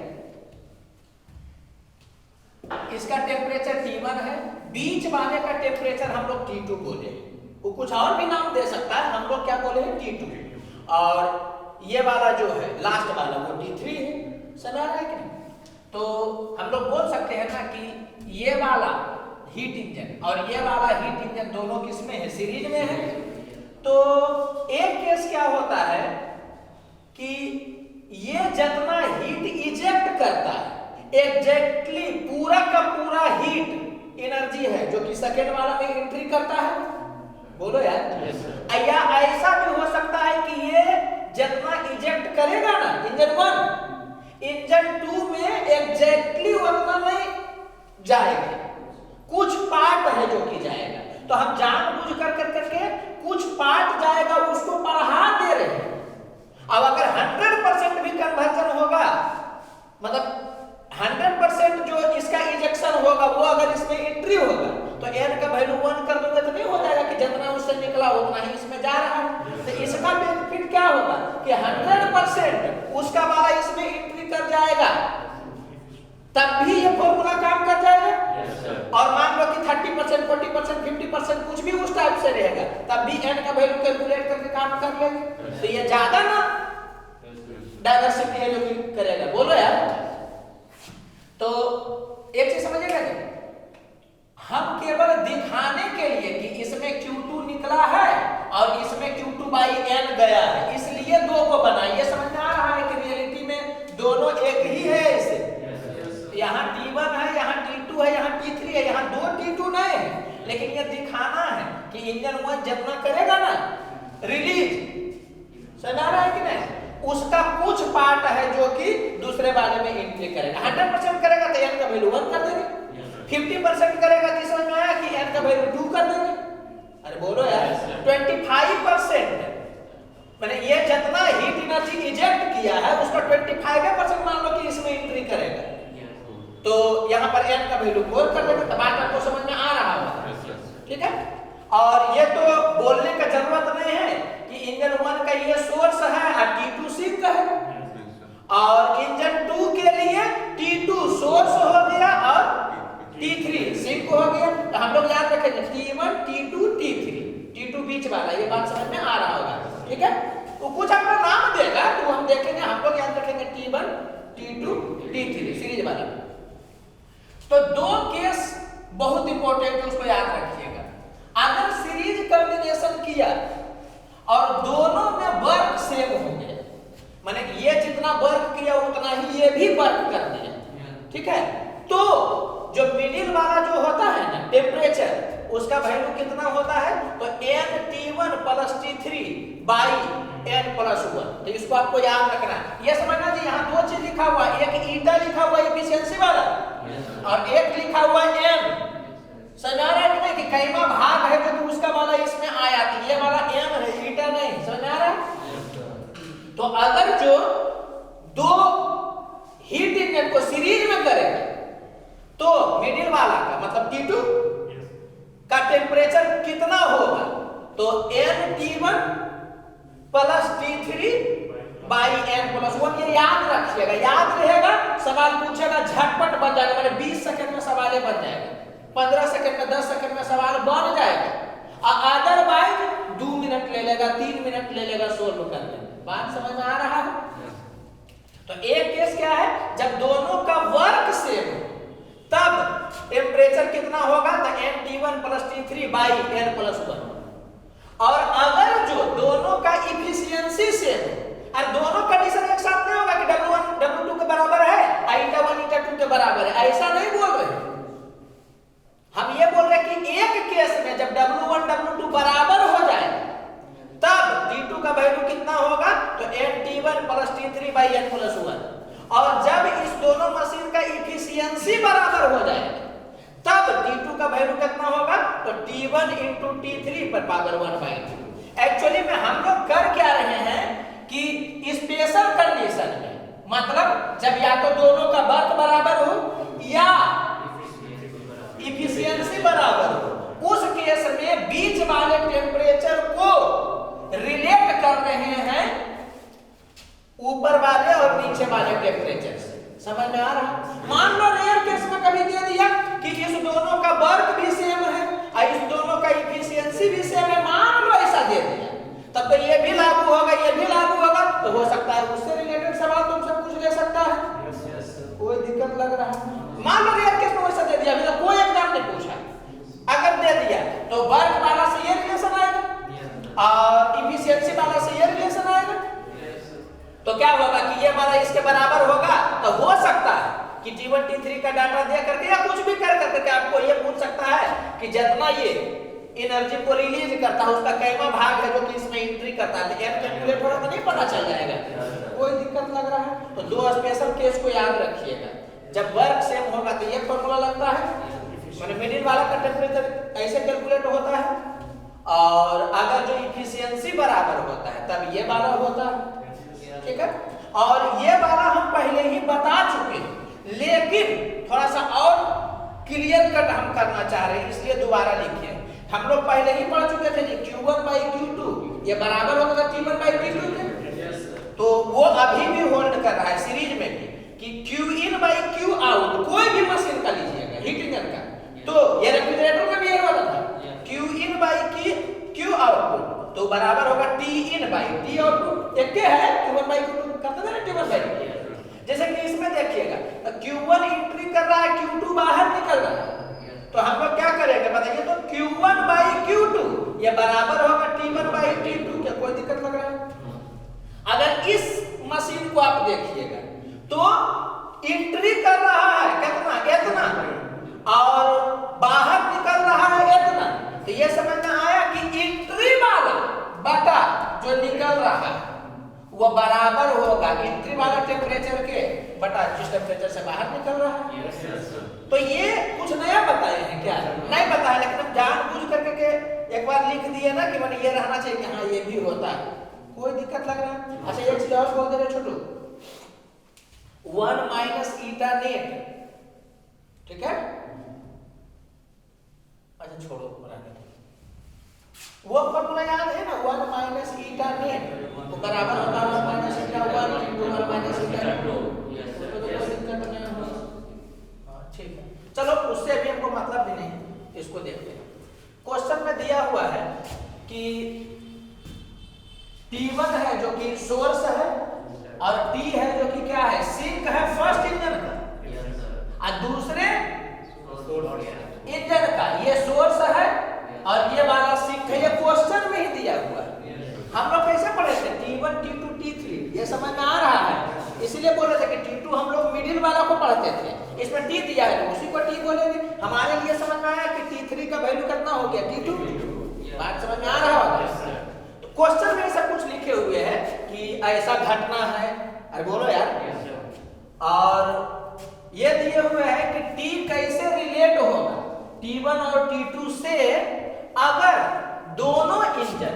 इसका टेम्परेचर T1 है, बीच वाले का टेम्परेचर हम लोग T2 बोले, वो कुछ और भी नाम दे सकता है, हम लोग क्या बोले हैं T2, और ये वाला जो है लास्ट वाला वो T3 है। समझ आ रहा है कि नहीं? तो हम लोग बोल सकते हैं ना कि ये वाला हीट इंजन और ये वाला हीट इंजन दोनों किसमें है, सीरीज में है। तो एक केस क्या होता है कि ये जितना हीट इजेक्ट करता है एग्जैक्टली पूरा का पूरा हीट एनर्जी है जो कि सेकेंड वाला में एंट्री करता है। बोलो यार, या ऐसा भी हो सकता है कि ये जितना इजेक्ट करेगा ना इंजन 1, इंजन 2 में एग्जैक्टली उतना नहीं जाएगा, कुछ पार्ट है जो कि जाएगा। तो हम जानबूझ कर करके कुछ पार्ट जाएगा उसको बढ़ा दे रहे हैं। अब अगर 100% भी कन्वर्जन होगा, मतलब 100% जो इसका इंजेक्शन होगा वो अगर इसमें एंट्री होगा तो n का वैल्यू 1 कर दोगे तो नहीं हो जाएगा कि जितना उससे निकला उतना ही इसमें जा रहा है। तो इसका बेनिफिट क्या होगा कि 100% उसका वाला इसमें एंट्री कर जाएगा, तब भी ये फॉर्मूला काम कर जाएगा। और मान लो कि 30%, 40%, 50% कुछ भी उस टाइप से रहेगा, तब भी n का वैल्यू कैलकुलेट करके काम कर लेंगे। तो ये ज्यादा ना डाइवर्सिटी है जो कि करेगा। बोलो यार। तो एक चीज समझिएगा जी, हम केवल दिखाने के लिए कि इसमें Q2 निकला है और इसमें Q2/n गया है, इसलिए दो को बनाए। ये समझ में आ रहा है कि रियलिटी में दोनों एक ही है। इसे यहाँ T1 है, यहाँ T2 है, यहाँ T3 है, यहाँ दो T2 नहीं है, लेकिन ये दिखाना है कि इंजन 1 जितना करेगा ना रिलीज, समझ आ रहा है कि नहीं, उसका कुछ पार्ट है जो कि दूसरे वाले में एंट्री करेगा। 100% करेगा तो n का वैल्यू 1 कर देंगे, 50% करेगा तो समझ में आया कि n का वैल्यू 2 कर देंगे। अरे बोलो यार। 25% माने ये जितना हीट एनर्जी इजेक्ट किया है उसका 25% मान लो कि इसमें एंट्री करेगा, तो यहाँ पर n का वैल्यू 4 कर देंगे। तो बात आपको समझ में आ रहा होगा, ठीक है। और ये तो बोलने का जरूरत नहीं है कि इंजन 1 का ये सोर्स है और T2 सिंक है, और इंजन 2 के लिए T2 सोर्स हो गया और T3 सिंक हो गया। तो हम लोग याद रखेंगे T1, T2, T3, T2 बीच वाला, ये बात समझ में आ रहा होगा, ठीक है। वो कुछ अपना नाम देगा तो हम देखेंगे, हम लोग याद रखेंगे T1, T2, T3 सीरीज वाला। तो दो केस बहुत इंपॉर्टेंट है, उसको याद रखिएगा। अगर सीरीज कॉम्बिनेशन किया और दोनों में वर्क सेम हो गया, माने ये जितना वर्क किया उतना ही ये भी वर्क कर दिया, ठीक है, तो जो मिडिल वाला जो होता है ना टेम्परेचर, उसका वैल्यू कितना होता है, तो nT1 + T3/n+1। तो इसको आपको याद रखना है। ये समझना जी, यहाँ दो चीज लिखा हुआ है, एक ईटा लिखा हुआ है एफिशिएंसी वाला और एक लिखा हुआ है n। समझ आ रहा है कि नहीं कि कैमा भाग है जो उसका वाला इसमें आया, तो ये वाला m है, ईटा नहीं। समझ आ रहा है। तो अगर जो दो हीट इंजन को सीरीज में करेगा तो मिडिल वाला का मतलब T2 का टेम्परेचर कितना होगा, तो nT1 + T3/n+1। ये याद रखिएगा, याद रहेगा, सवाल पूछेगा झटपट बन जाएगा, मतलब 20 सेकंड में सवाल बन जाएगा, 15 सेकंड में 10 सेकंड में सवाल बन जाएगा। अदरवाइज 2 मिनट ले लेगा, 3 मिनट ले लेगा सोल्व करने में। बात समझ में आ रहा है। तो एक केस क्या है, जब दोनों का वर्क सेम हो तब टेम्परेचर कितना होगा, तो nT1 + T3/n+1। और अगर जो दोनों का इफिशियंसी सेम हो और दोनों कंडीशन एक साथ नहीं होगा कि W1 W2 के बराबर है, 𝜂1 𝜂2 के बराबर है, ऐसा नहीं बोल रहे। हम ये बोल रहे हैं कि एक केस में जब W1 W2 बराबर हो जाए तब T2 का वैल्यू कितना होगा, तो nT1 + T3/n+1। और जब इस दोनों मशीन का इफिशियंसी बराबर हो जाए तब T2 का वैल्यू कितना होगा, तो T1 × T3/1/2। एक्चुअली में हम लोग कर क्या रहे हैं कि स्पेशल कंडीशन में, मतलब जब या तो दोनों का वर्क बराबर हो या इफिशियंसी बराबर हो, उस केस में बीच वाले टेम्परेचर को रिलेट कर रहे हैं ऊपर वाले और नीचे वाले टेम्परेचर से। समझ में आ रहा है। मान लो रेयर केस में कभी दे दिया कि इस दोनों का वर्क भी सेम है और इस दोनों का इफिशियंसी भी सेम है, मान लो ऐसा दे दिया, तब तो ये भी लागू होगा, ये भी लागू होगा, तो हो सकता है उससे रिलेटेड सवाल तुमसे पूछ ले सकता है। कोई दिक्कत लग रहा है। मान लो रेयर केस में वैसा दे दिया, अभी तो कोई एग्जाम नहीं पूछा, अगर दे दिया तो वर्क वाला से ये रिलेशन आएगा और इफिशियंसी वाला से ये रिलेशन आएगा, तो क्या होगा कि ये हमारा इसके बराबर होगा। तो हो सकता है कि T1 T3 का डाटा दे करके या कुछ भी कर करके आपको ये पूछ सकता है कि जितना ये एनर्जी को रिलीज करता है उसका कैमा भाग है जो कि इसमें एंट्री करता है, तो n कैलकुलेट होगा तो नहीं पता चल जाएगा। कोई दिक्कत लग रहा है। तो दो स्पेशल केस को याद रखिएगा, जब वर्क सेम होगा तो ये फॉर्मूला लगता है, माने मिडिल वाला का टेम्परेचर ऐसे कैलकुलेट होता है, और अगर जो इफिशियंसी बराबर होता है तब ये वाला होता है, ठीक है। और ये वाला हम पहले ही बता चुके हैं, लेकिन थोड़ा सा और क्लियर कट हम करना चाह रहे हैं, इसलिए दोबारा लिखे। हम लोग पहले ही पढ़ चुके थे कि Q1/Q2 ये बराबर होगा T1/T2 के, तो वो अभी भी होल्ड कर रहा है सीरीज में भी कि Q_in/Q_out कोई भी मशीन का लीजिएगा हीट इंजन का, तो ये रेफ्रिजरेटर में भी यही वाला था, Q_in/Q_output तो बराबर होगा T_in/T_output, एक है Q1/Q2 करते हैं ना T1/T2। जैसे कि इसमें देखिएगा Q1 एंट्री कर रहा है, Q2 बाहर निकल रहा है, तो हम लोग क्या करेंगे बताइए, तो Q1/Q2 ये बराबर होगा T1/T2 के। कोई दिक्कत लग रहा है? अगर इस मशीन को आप देखिएगा तो एंट्री कर रहा है कितना, इतना, और बाहर निकल रहा है इतना, तो ये समझ में आया कि एंट्री वाला बटा जो निकल रहा है वो बराबर होगा एंट्री वाला टेम्परेचर के बटा जिस टेम्परेचर से बाहर निकल रहा है। तो ये कुछ नया बताए हैं क्या? नहीं बताया, लेकिन हम जानबूझ करके के एक बार लिख दिए ना कि मैंने ये रहना चाहिए कि हाँ ये भी होता है। कोई दिक्कत लग रहा है? अच्छा एक चीज और बोल दे रहे छोटू, 1 माइनस ईटा नेट, ठीक है? अच्छा छोड़ो, वो फॉर्मूला याद है ना, 1 माइनस ईटा नेट वो बराबर होता है 1 minus eta 1 into 1 minus eta 2। ठीक है, चलो उससे भी हमको मतलब भी नहीं, इसको देखते हैं। क्वेश्चन में दिया हुआ है कि T1 है जो कि सोर्स है, और T है जो कि क्या है, सिंक है फर्स्ट इंजन का, और दूसरे इंजन का ये सोर्स है और ये वाला सिंक है। ये क्वेश्चन में ही दिया हुआ है। हम लोग कैसे पढ़े थे, T1 T2 T3 ये समझ में आ रहा है, इसीलिए बोल रहे थे कि T2 हम लोग मिडिल वाला को पढ़ते थे, इसमें T दिया है तो उसी को T बोलेंगे। हमारे लिए समझ में आया कि T3 का वैल्यू कितना हो गया, T2। बात समझ में आ रहा होगा? तो क्वेश्चन में ऐसा कुछ लिखे हुए हैं कि ऐसा घटना है, अरे बोलो यार, और ये दिए हुए हैं कि T कैसे रिलेट होगा T1 और T2 से अगर दोनों इंजन,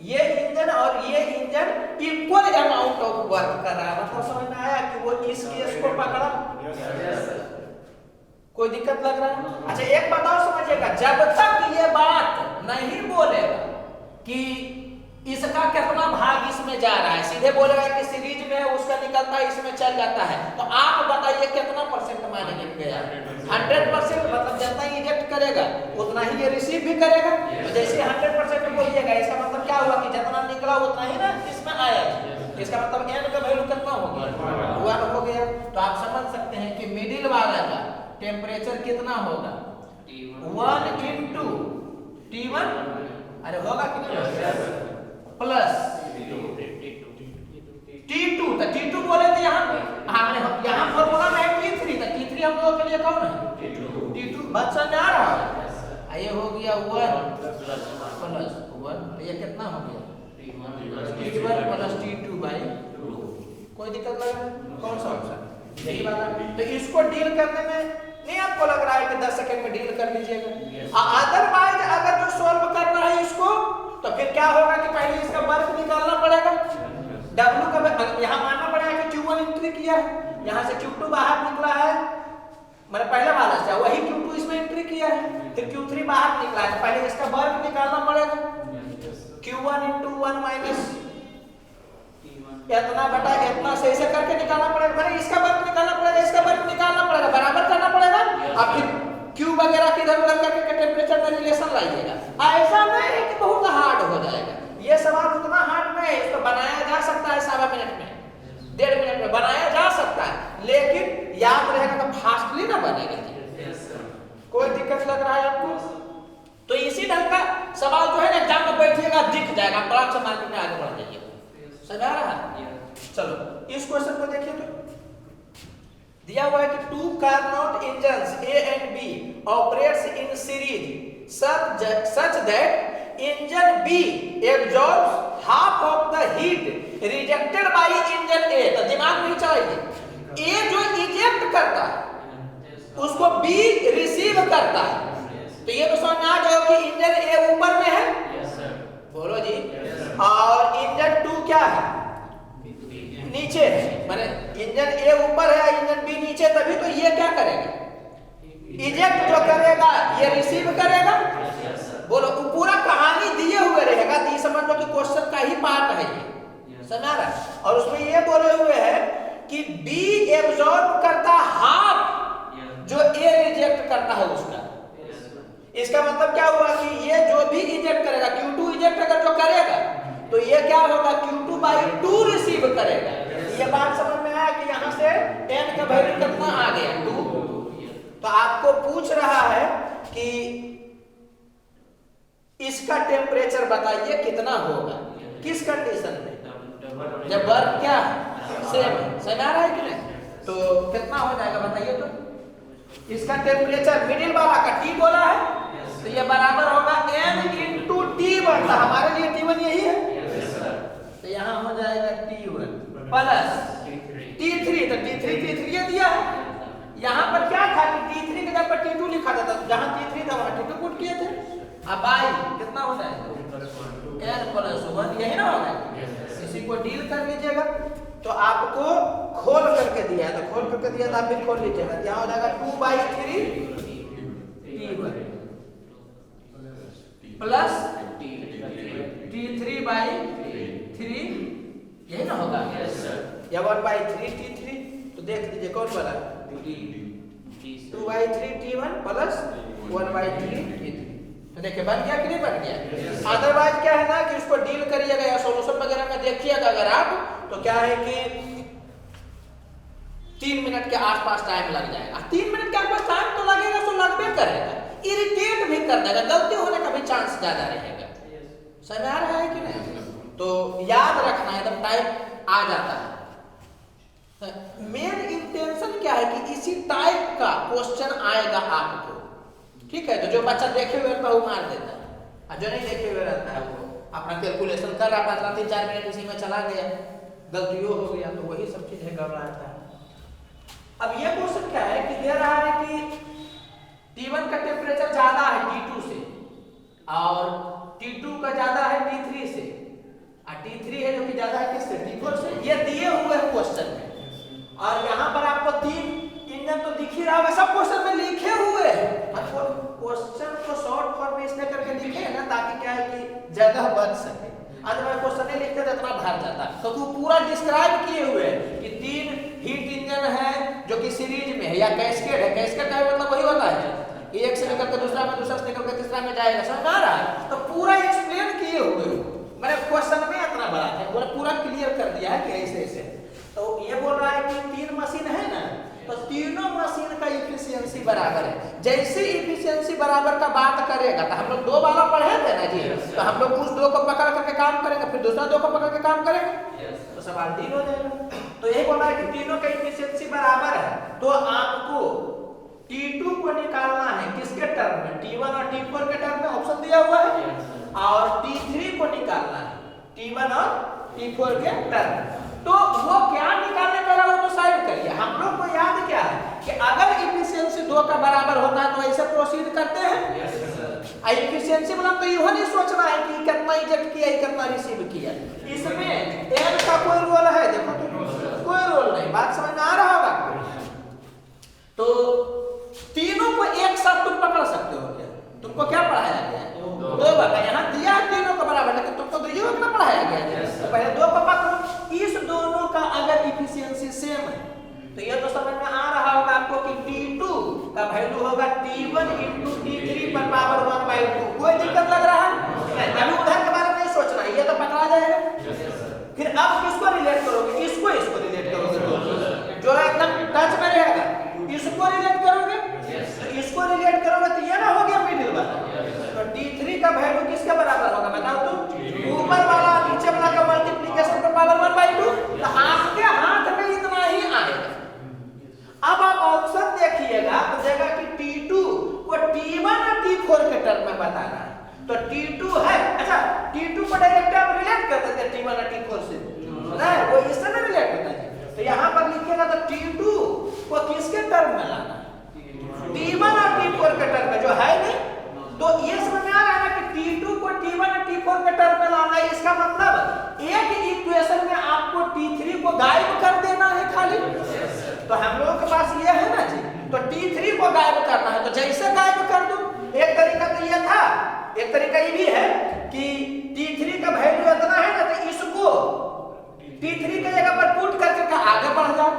ये इंजन और ये engine equal amount of work कर रहा है। मतलब समझ में आया कि वो इस केस को पकड़ा? कोई दिक्कत लग रहा है? अच्छा एक बताओ समझिएगा, जब तक ये बात नहीं बोलेगा कि इसका कितना भाग इसमें जा रहा है, सीधे बोलेगा कि सीरीज में उसका निकलता है इसमें चल जाता है, तो आप बताइए कितना परसेंट मानेंगे गया? 100%। मतलब जितना इजेक्ट करेगा उतना ही ये रिसीव भी करेगा। तो जैसे 100% बोलिएगा, इसका मतलब क्या हुआ कि जितना निकला उतना ही ना इसमें आया, इसका मतलब n का वैल्यू कितना हो गया, 1 हो गया। तो आप समझ सकते हैं कि मिडिल वाला का टेम्परेचर कितना होगा, 1 into T1, अरे होगा कितना, प्लस T2। तो T2 बोले थे यहाँ फॉर्मूला में T3, तो T3 हम लोगों के लिए कौन है, T2। बात समझ आ रहा है? ये हो गया 1 प्लस 1, तो ये कितना हो गया, T1 प्लस T2/2। कोई दिक्कत लग रहा है? कौन सा ऑप्शन, यही वाला। तो इसको डील करने में नहीं आपको लग रहा है कि 10 सेकंड में डील कर लीजिएगा? अदरवाइज अगर जो सॉल्व कर रहा है इसको, तो फिर क्या होगा कि पहले इसका वर्क निकालना पड़ेगा, W का यहाँ मानना पड़ेगा कि Q1 एंट्री किया है, यहाँ से Q2 बाहर निकला है, मैंने पहले वाला से वही Q2 इसमें एंट्री किया है, फिर Q3 बाहर निकला है, तो पहले इसका वर्क निकालना पड़ेगा, Q1 into 1 माइनस इतना बटा इतना से ऐसे करके निकालना पड़ेगा, मैंने इसका वर्क निकालना पड़ेगा, इसका वर्क निकालना पड़ेगा, बराबर करना पड़ेगा, और फिर Q वगैरह की इधर उधर करके टेम्परेचर में रिलेशन लाइएगा। ऐसा नहीं है कि बहुत हार्ड हो जाएगा, ये सवाल उतना हार्ड नहीं है, इसको बनाया जा सकता है 1.25 मिनट में, 1.5 मिनट में बनाया जा सकता है, लेकिन याद रहेगा तो फास्टली ना बनेगा। कोई दिक्कत लग रहा है आपको? तो इसी ढंग का सवाल जो है ना एग्जाम में बैठिएगा दिख जाएगा, बड़ा से मार्केट में आगे बढ़ जाइएगा। समझ आ रहा है? चलो इस क्वेश्चन को देखिए, तो दिया हुआ है कि 2 Carnot engines A and B operates in series such that engine B absorbs half of the heat rejected by engine A। तो दिमाग में चाहिए, A जो इजेक्ट करता है उसको बी रिसीव करता है। तो ये तो समझ में आ गया कि इंजन ए ऊपर में है, बोलो जी, और इंजन 2 क्या है, नीचे है। माने इंजन ए ऊपर है, इंजन बी नीचे, तभी तो ये क्या करेगा, इजेक्ट जो करेगा ये रिसीव करेगा। बोलो, पूरा कहानी दिए हुए रहेगा, दी समझ लो कि क्वेश्चन का ही पार्ट है ये, समझ रहा है। और उसमें ये बोले हुए हैं कि बी एब्जॉर्ब करता हाफ जो ए रिजेक्ट करता है उसका। इसका मतलब क्या हुआ कि ये जो भी इजेक्ट करेगा, Q2 इजेक्ट अगर जो करेगा तो ये क्या होगा, Q2/2 रिसीव करेगा। ये बात समझ में आया कि यहाँ से n का वैल्यू कितना आ गया, 2। तो आपको पूछ रहा है कि इसका टेम्परेचर बताइए कितना होगा, किस कंडीशन में, जब वर्क क्या है, सेम है, समझ आ रहा है कि नहीं। तो कितना हो जाएगा बताइए। तो इसका टेम्परेचर मिडिल वाला का T बोला है, तो ये बराबर होगा n × T1। हमारे लिए T1 यही है, तो यहाँ हो जाएगा T1 प्लस T3। तो T3 ये दिया है। यहाँ पर क्या था कि T3 के जगह पर T2 लिखा था, जहाँ T3 था वहाँ T2 पुट किए थे। अब आई कितना हो जाएगा, n+1, यही ना होगा। इसी को डील कर लीजिएगा। तो आपको खोल करके दिया है, तो खोल करके दिया तो आप भी खोल लीजिएगा। यहाँ हो जाएगा 2/3 T1 प्लस T3/3, यही ना होगा, या 1/3 T3। तो देख लीजिए कौन वाला, 2/3 T1 प्लस 1/3 T3। तो देखिए बन गया कि नहीं बन गया। अदरवाइज क्या है ना कि उसको डील करिएगा या सॉल्यूशन वगैरह में देखिएगा अगर आप, तो क्या है कि 3 मिनट के आसपास टाइम लग जाएगा। 3 मिनट के आसपास टाइम तो लगेगा, तो लगभग करेगा, इरिटेट भी कर देगा, गलती होने का भी चांस ज्यादा रहेगा। समझ आ रहा है कि नहीं। तो याद रखना है, एकदम टाइप आ जाता है। मेन इंटेंशन क्या है कि इसी टाइप का क्वेश्चन आएगा आपको, ठीक है। तो जो बच्चा देखे हुए रहता है वो मार देता है, और जो नहीं देखे हुए रहता है वो अपना कैलकुलेशन कर रहा है, 3-4 मिनट इसी में चला गया, गलतियों हो गया, तो वही सब चीजें घबराता है। अब ये क्वेश्चन क्या है कि दे रहा है कि T1 का टेम्परेचर ज्यादा है T2 से, और T2 का ज्यादा है T3 से, और T3 है जो कि ज्यादा है किससे, T4 से। ये दिए हुए हैं क्वेश्चन में, और यहाँ पर आपको 3 इंजन तो दिख ही रहा होगा, सब क्वेश्चन में लिखे हुए हैं। क्वेश्चन को शॉर्ट फॉर्म में इसलिए करके लिखे हैं ना, ताकि क्या है कि जगह बच सके। अदरवाइज क्वेश्चन नहीं लिखते तो इतना भर जाता। तो तू पूरा डिस्क्राइब किए हुए हैं कि 3 हीट इंजन है जो कि सीरीज में है या कैस्केड है। कैस्केड का मतलब वही होता है कि एक से निकल के दूसरा में, दूसरा से निकल के तीसरा में जाएगा, समझ आ रहा है। तो पूरा एक्सप्लेन किए हुए हो, मैंने क्वेश्चन में इतना बड़ा है, पूरा क्लियर कर दिया है कि ऐसे ऐसे। तो ये बोल रहा है कि 3 मशीन है ना, तो तीनों मशीन का इफिशियंसी बराबर है। जैसे इफिशियंसी बराबर का बात करेगा, तो हम लोग 2 वाला पढ़े थे ना जी, तो हम लोग उस 2 को पकड़ करके काम करेंगे, फिर दूसरा 2 को पकड़ के काम करेंगे, तो सवाल डील हो जाएगा। तो यही बोल रहा है कि तीनों का इफिशियंसी बराबर है। तो आपको T2 को निकालना है किसके टर्म में, T1 और T4 के टर्म में, ऑप्शन दिया हुआ है, और T3 को निकालना है T1 और T4 के टर्म। तो वो क्या निकालने का रहा, वो तो साइड करिए। हम लोग को याद क्या है कि अगर इफिशियंसी 2 का बराबर होता है तो ऐसे प्रोसीड करते हैं। इफिशियंसी मतलब तो यह नहीं सोचना है कि कितना इजेक्ट किया, कितना रिसीव किया। इसमें n का कोई रोल है, देखो तो कोई रोल नहीं। बात समझ में आ रहा होगा। तो तीनों को एक साथ तुम पकड़ सकते हो क्या? तुमको क्या पढ़ाया गया है? 2 बार। यहाँ दिया है तीनों को बराबर, लेकिन तुमको 2 का पढ़ाया गया है। तो पहले 2 को पकड़ो। इस दोनों का अगर इफिशियंसी सेम है तो ये तो समझ में आ रहा होगा आपको कि T2 का वैल्यू होगा T1 × T3 पर पावर 1/2। कोई दिक्कत लग रहा है नहीं? अभी उधर के बारे में नहीं सोचना, ये तो पकड़ा जाएगा। फिर अब किसको रिलेट करोगे? इसको रिलेट करोगे, जो एकदम टच में रहेगा, इसको रिलेट करोगे। तो इसको रिलेट करोगे तो ये ना हो गया मिडिल वाला। तो T3 का वैल्यू किसके बराबर होगा बताओ तुम? ऊपर वाला नीचे वाला का मल्टीप्लिकेशन पर पावर 1/2। तो आपके हाथ में इतना ही आएगा। अब आप ऑप्शन देखिएगा तो देगा कि T2 को T1 और T4 के टर्म में बताना है। तो T2 है, अच्छा T2 को डायरेक्ट आप रिलेट कर देते हैं T1 और T4 से, नहीं वो इससे नहीं रिलेट होता है। तो यहाँ पर लिखिएगा तो T2 को किसके टर्म में लाना है? T1 और T4 के टर्म में जो है नहीं, तो ये समझ में आ रहा है कि T2 को T1 और T4 के टर्म में लाना है। इसका मतलब एक इक्वेशन में आपको T3 को गायब कर देना है खाली। तो हम लोगों के पास ये है ना जी, तो T3 को गायब करना है। तो जैसे गायब कर दूं, एक तरीका तो ये था, एक तरीका ये भी है कि T3 का वैल्यू इतना है ना, तो इसको T3 की जगह पर पुट करके आगे बढ़ जाओ,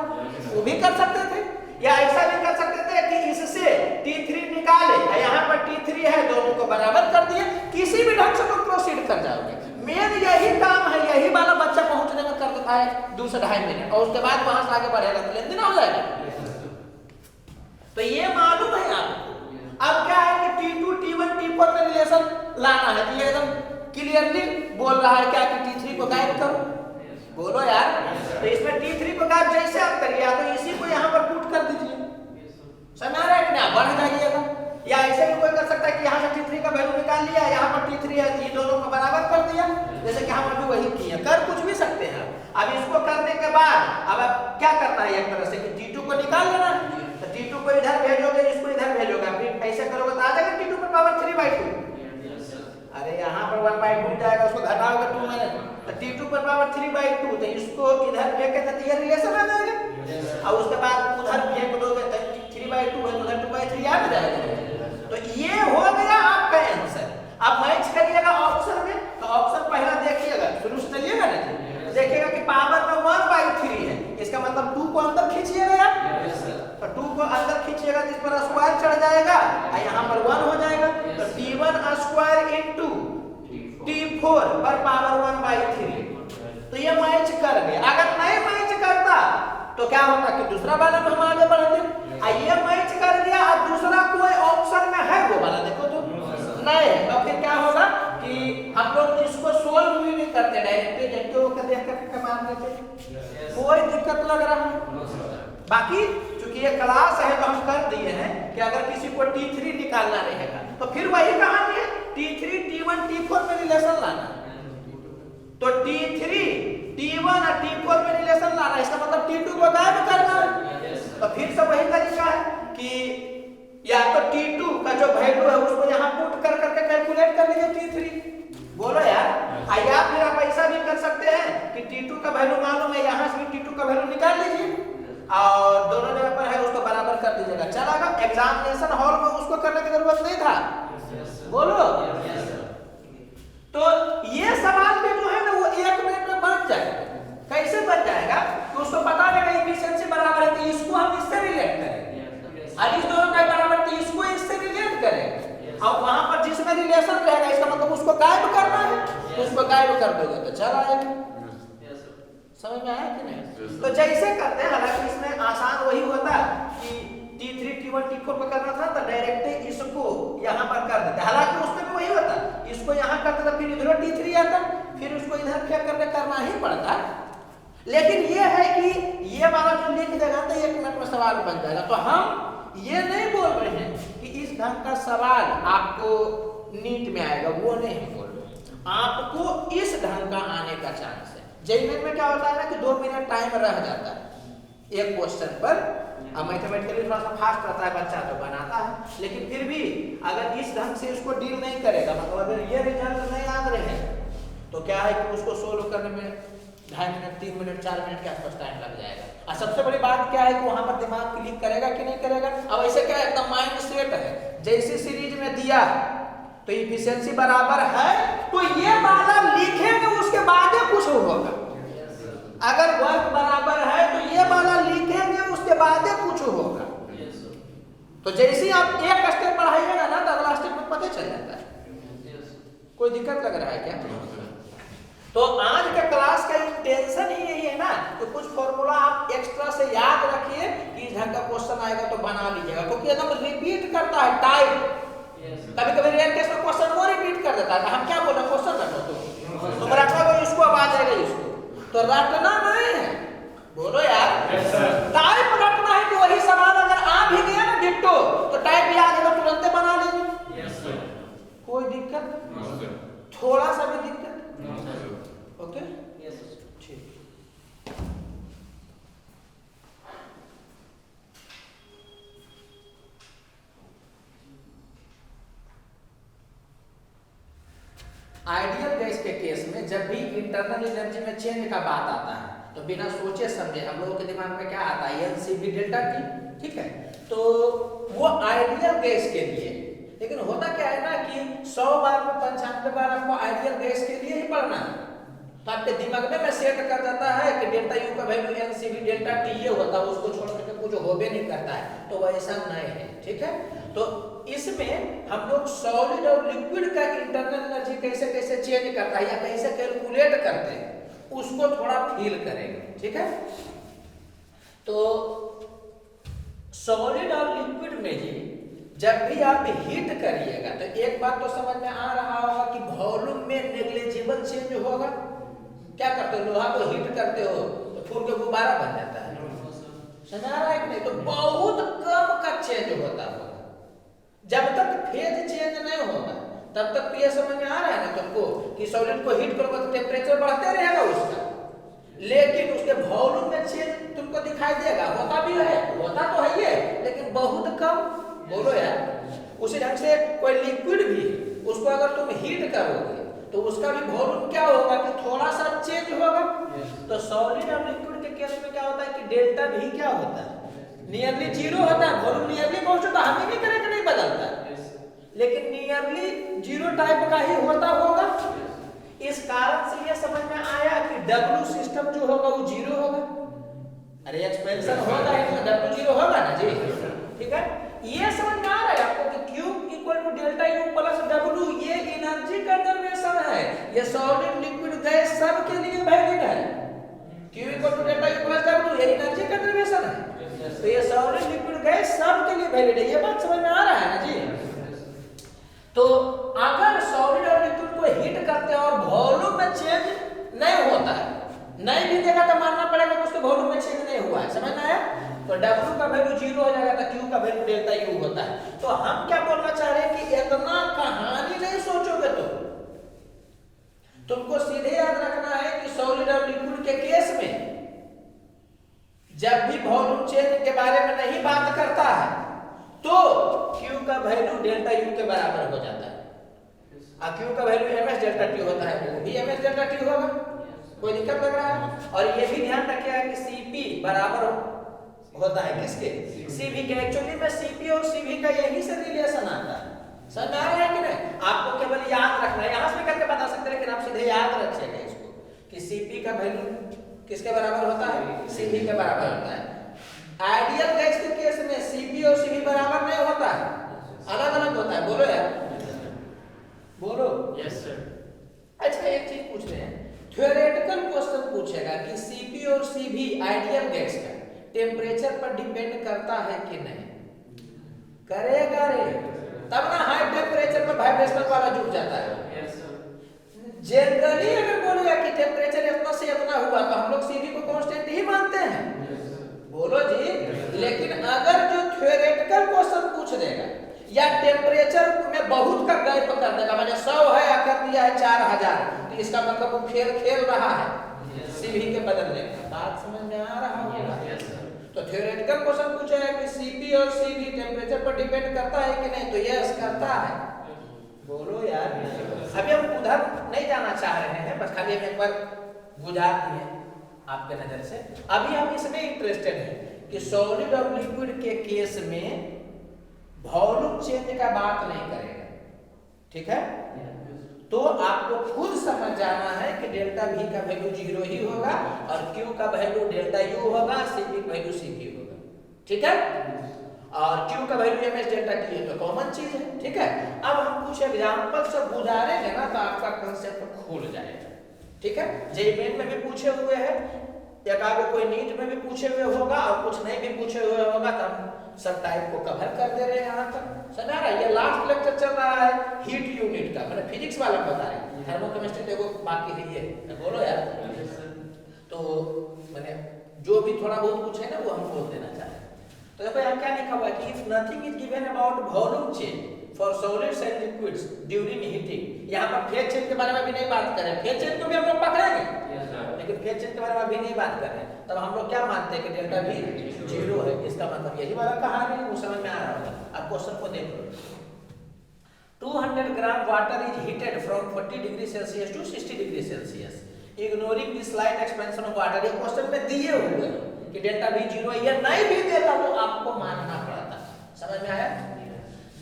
वो भी कर सकते थे। या ऐसा भी कर सकते थे कि इससे T3 निकाले, यहाँ पर T3 है, दोनों को बराबर कर दिए, किसी भी ढंग से तुम प्रोसीड कर जाओगे। मेन यही काम है, यही वाला बच्चा पहुंचने में कर देता है 2 से 2.5 मिनट, और उसके बाद वहां से आगे बढ़ेगा तो लेन देन हो जाएगा। तो ये मालूम है आपको। अब क्या है कि T2, T1, T4 में रिलेशन लाना है। ये एकदम क्लियरली बोल रहा है क्या कि T3 को गायब करो, बोलो यार। तो इसमें T3 को गायब जैसे आप करिए, तो इसी को यहाँ पर पुट कर दीजिए, समझ आ रहा है कि ना, बढ़ जाइएगा। या ऐसे भी कोई कर सकता है कि यहाँ से T3 का वैल्यू निकाल लिया, यहाँ पर T3 है, ये दोनों को बराबर कर दिया, जैसे कि हम अभी वही किए, कर कुछ भी सकते हैं। अब इसको करने के बाद अब क्या करना है, एक तरह से कि T2 को निकाल लेना है। तो T2 को इधर भेजोगे, इसको इधर भेजोगे, फिर ऐसे करोगे तो आ जाएगा T2 पर पावर 3/2। अरे यहाँ पर 1/2 जाएगा, उसको घटाओगे 2 में, तो T2 पर पावर 3/2, तो इसको इधर फेंके तो ये रिलेशन आ जाएगा। और उसके बाद उधर फेंक दोगे तो 3/2 है, तो उधर 2/3 आ जाएगा। तो ये हो गया आपका आंसर। अब मैच करिएगा ऑप्शन में, तो ऑप्शन पहला देखिएगा, शुरू से चलिएगा ना, देखिएगा कि पावर में 1/3 है, इसका मतलब 2 को अंदर खींचिएगा यार। तो 2 को अंदर खींचिएगा तो इस पर स्क्वायर चढ़ जाएगा, और यहाँ पर 1 हो जाएगा। तो T1 स्क्वायर इंटू T4 पर पावर 1/3। तो ये मैच कर गया। अगर नहीं मैच करता तो क्या होता कि दूसरा वाला में हम आगे बढ़ते, ये मैच कर दिया, अब दूसरा कोई ऑप्शन में है वो वाला देखो तो नहीं, तो फिर क्या होगा कि हम लोग इसको सोल्व भी नहीं करते, डायरेक्ट देख करके मान लेते, कोई दिक्कत लग रहा है। बाकी चूंकि ये क्लास है तो हम कर दिए हैं कि अगर किसी को T3 निकालना रहेगा तो फिर वही कहानी है, T3, T1, T4 में रिलेशन लाना। तो T3, T1 और T4 में रिलेशन लाना, इसका मतलब T2 को गायब करना है। तो फिर से वही तरीका है कि या तो T2 का जो वैल्यू है उसको यहाँ पुट कर करके कैलकुलेट कर लीजिए T3, बोलो यार। या फिर आप ऐसा भी कर सकते हैं कि T2 का वैल्यू मालूम है, यहाँ से भी T2 का वैल्यू निकाल लीजिए और दोनों जगह पर है उसको बराबर कर दीजिएगा, चलेगा। एग्जामिनेशन हॉल में उसको करने की जरूरत नहीं था, बोलो। तो ये सवाल भी जो है ना वो 1 मिनट में बन जाएगा। कैसे बन जाएगा तो उसको पता लगेगा एफिशिएंसी बराबर है, तो इसको हम इससे रिलेट करेंगे, और इस दोनों का बराबर तो इसको इससे रिलेट करेंगे, और वहां पर जिसमें रिलेशन रहेगा इसका मतलब उसको गायब करना है, तो उसको गायब कर दोगे तो चल आएगा। समझ में आया कि नहीं? तो जैसे करते हैं, हालांकि इसमें आसान वही होता कि T3, T1, T4 पर करना था तो डायरेक्ट इसको यहाँ पर कर देते, हालांकि उसमें भी वही होता, इसको यहाँ करते तो फिर इधर T3 आता, फिर उसको इधर फेंक करके करना ही पड़ता। लेकिन ये है कि ये वाला जो लिख देगा तो 1 मिनट में सवाल बन जाएगा। तो हम ये नहीं बोल रहे हैं कि इस ढंग का सवाल आपको नीट में आएगा, वो नहीं बोल रहे, आपको इस ढंग का आने का चांस है। जेईई में क्या होता है ना कि 2 मिनट टाइम रह जाता है एक क्वेश्चन पर, अब मैथमेटिकली थोड़ा सा फास्ट रहता है बच्चा तो बनाता है, लेकिन फिर भी अगर इस ढंग से इसको डील नहीं करेगा, मतलब अगर ये रिजल्ट नहीं याद रहे तो क्या है कि उसको सोल्व करने में 2.5 मिनट, 3 मिनट, 4 मिनट के आसपास टाइम लग जाएगा। और सबसे बड़ी बात क्या है कि वहां पर दिमाग क्लिक करेगा कि नहीं करेगा। अब ऐसे क्या एकदम माइंड सेट है, जैसे सीरीज में दिया तो इफिशिएंसी बराबर है तो ये वाला लिखेंगे, उसके बाद कुछ होगा। अगर वर्क बराबर है तो ये वाला लिखेंगे, उसके बाद कुछ होगा। तो जैसे ही आप एक स्टेप बढ़ाइएगा ना तो अगला स्टेप में पता चल जाता है। कोई दिक्कत लग रहा है क्या? तो आज का क्लास का इंटेंशन ही यही है ना, तो कुछ फॉर्मूला आप एक्स्ट्रा से याद रखिए कि इस ढंग का क्वेश्चन आएगा तो बना लीजिएगा, क्योंकि एकदम रिपीट करता है टाइप। कभी कभी रेयर केस में क्वेश्चन वो रिपीट कर देता है, हम क्या बोल रहे क्वेश्चन रखो तुम रखोगे इसको, अब आ जाएगा इसको, तो रटना नहीं है, बोलो यार। टाइप रखना है कि वही सवाल अगर आ भी गया ना डिट्टो तो टाइप याद है तो तुरंत बना लीजिए, कोई दिक्कत, थोड़ा सा भी दिक्कत, ओके ठीक। आइडियल गैस के केस में जब भी इंटरनल एनर्जी में चेंज का बात आता है तो बिना सोचे समझे हम लोगों के दिमाग में क्या आता है, एनसीवी डेल्टा टी, ठीक है। तो वो आइडियल गैस के लिए, लेकिन होता क्या है ना कि 100 बार में 95 बार आपको आइडियल गैस के लिए ही पढ़ना है, तो आपके दिमाग में सेट कर देता है कि डेल्टा यू का वैल्यू एनसीवी डेल्टा टी ये होता है, उसको छोड़ करके कुछ होबे नहीं करता है, तो वैसा नहीं है, ठीक है। तो इसमें हम लोग सॉलिड और लिक्विड का इंटरनल एनर्जी कैसे कैसे चेंज करता है या कैसे कैलकुलेट करते हैं उसको थोड़ा फील करेंगे, ठीक है। तो सॉलिड और लिक्विड में जी जब भी आप हीट करिएगा तो एक बात तो समझ में आ रहा होगा कि वॉल्यूम में नेग्लिजिबल चेंज होगा। क्या करते हो, लोहा को हीट करते हो तो फूल के गुब्बारा बन जाता है, समझ आ रहा है कि नहीं। तो बहुत कम का चेंज होता होगा, जब तक फेज चेंज नहीं होगा तब तक तो ये समझ में आ रहा है ना तुमको कि सॉलिड को हीट करोगे तो टेम्परेचर बढ़ते रहेगा उसका, लेकिन उसके वॉल्यूम में चेंज तुमको दिखाई देगा, होता भी है, होता तो है ये, लेकिन बहुत कम। बोलो यार, उसी ढंग से कोई लिक्विड भी उसको अगर तुम हीट करोगे तो उसका भी वॉल्यूम क्या होगा कि थोड़ा सा चेंज होगा। तो सॉलिड और लिक्विड के केस में क्या होता है कि डेल्टा भी क्या होता है, नियरली जीरो होता है, वॉल्यूम नियरली पहुंचता है, हम ही नहीं करें कि नहीं बदलता, लेकिन नियरली जीरो टाइप का ही होता होगा। इस कारण से ये समझ में आया कि W सिस्टम जो होगा वो जीरो होगा। अरे एक्सपेंशन होगा ही तो W जीरो होगा ना जी, ठीक है। ये समझ में आ रहा है आपको कि Q equal to delta U plus W ये एनर्जी कंजर्वेशन है, ये सॉलिड लिक्विड गैस सब के लिए वैलिड है। Q equal to delta U plus W ये एनर्जी कंजर्वेशन है, तो ये सॉलिड लिक्विड गैस सब के लिए वैलिड है। ये बात समझ में आ रहा है ना जी। तो अगर सॉलिड और लिक्विड को हीट करते हैं और वॉल्यूम में चेंज नहीं होता है, नहीं भी देगा तो मानना पड़ेगा कि उसके वॉल्यूम में चेंज नहीं हुआ है, समझ में आया। तो W का वैल्यू जीरो हो जाएगा तो Q का वैल्यू डेल्टा U होता है। तो हम क्या बोलना चाह रहे हैं कि इतना कहानी नहीं सोचोगे तो तुमको सीधे याद रखना है कि सॉलिड और लिक्विड के केस में जब भी वॉल्यूम चेंज के बारे में नहीं बात करता है तो Q का वैल्यू डेल्टा U के बराबर हो जाता है, और Q का वैल्यू ms डेल्टा T होता है, वो भी ms डेल्टा T होगा। कोई दिक्कत लग रहा है। और ये भी ध्यान रखिएगा कि Cp बराबर होता है किसके, Cv के। एक्चुअली में Cp और Cv का यही से रिलेशन आता है, समझ में आ रहा है कि नहीं। आपको केवल याद रखना है, यहां से करके बता सकते हैं, लेकिन आप सीधे याद रखिएगा इसको कि Cp का वैल्यू किसके बराबर होता है, Cv के बराबर होता है। आइडियल गैस के केस में Cp और Cv बराबर नहीं होता है, अलग अलग होता है। बोलो यार, बोलो। Yes sir. अच्छा एक चीज पूछ रहे हैं, थ्योरेटिकल क्वेश्चन पूछेगा कि Cp और Cv आइडियल गैस का टेम्परेचर पर डिपेंड करता है कि नहीं, करेगा रे, तब ना हाई टेम्परेचर पर वाइब्रेशनल वाला जुड़ जाता है। Yes sir. जनरली अगर बोलेगा कि टेम्परेचर इतना से इतना हुआ तो हम लोग Cv को कांस्टेंट ही मानते हैं। बोलो जी। लेकिन अगर जो थ्योरेटिकल क्वेश्चन पूछ देगा या टेम्परेचर में बहुत का गैप कर देगा, माने 100 है या कर दिया है 4000, तो इसका मतलब वो खेल रहा है Cv के बदलने का। बात समझ में आ रहा होगा। तो थ्योरेटिकल क्वेश्चन पूछा है कि Cp और Cv टेम्परेचर पर डिपेंड करता है कि नहीं, तो यस करता है। बोलो यार। अभी हम उधर नहीं जाना चाह रहे हैं, बस खाली हम एक बार गुजार दिए आपके नजर से। अभी हम इसमें इंटरेस्टेड हैं कि सॉलिड और लिक्विड के केस में वॉल्यूम चेंज का बात नहीं करेगा, ठीक है। तो आपको खुद समझ जाना है कि डेल्टा V का वैल्यू जीरो ही होगा और Q का वैल्यू डेल्टा U होगा, Cv का वैल्यू Cv होगा, ठीक है। और Q का वैल्यू ms डेल्टा T है, तो कॉमन चीज है, ठीक है। अब हम कुछ एग्जांपल से गुजारेंगे ना तो आपका कांसेप्ट खुल जाएगा, ठीक है। जेईई मेन में भी पूछे हुए हैं, एक आगे कोई नीट में भी पूछे हुए होगा और कुछ नहीं भी पूछे हुए होगा, तो हम सब टाइप को कवर कर दे रहे हैं यहाँ तक, समझ आ रहा है। ये लास्ट लेक्चर चल रहा है हीट यूनिट का, मतलब फिजिक्स वाला बता रहे हैं, थर्मोकेमिस्ट्री देखो बाकी है ये। बोलो यार। तो मैंने जो भी थोड़ा बहुत कुछ है ना वो हम बोल देना चाह रहे हैं। तो देखो यहाँ क्या लिखा हुआ है कि if nothing is given about volume change for solids and liquids during heating. यहाँ पर फेज चेंज के बारे में भी नहीं बात कर रहे हैं, फेज चेंज को भी हम लोग पकड़ेंगे, लेकिन फेज चेंज के बारे में अभी नहीं बात कर रहे हैं। तब हम लोग क्या मानते हैं कि डेल्टा V जीरो है, इसका मतलब यही वाला कहानी वो समझ में आ रहा होगा। अब क्वेश्चन को देखो, 200 gram water is heated from 40 degree Celsius to 60 degree Celsius ignoring the slight expansion of water. ये क्वेश्चन में दिए हुए कि डेल्टा V 0 है, या नहीं भी देता तो आपको मानना पड़ता। समझ में आया?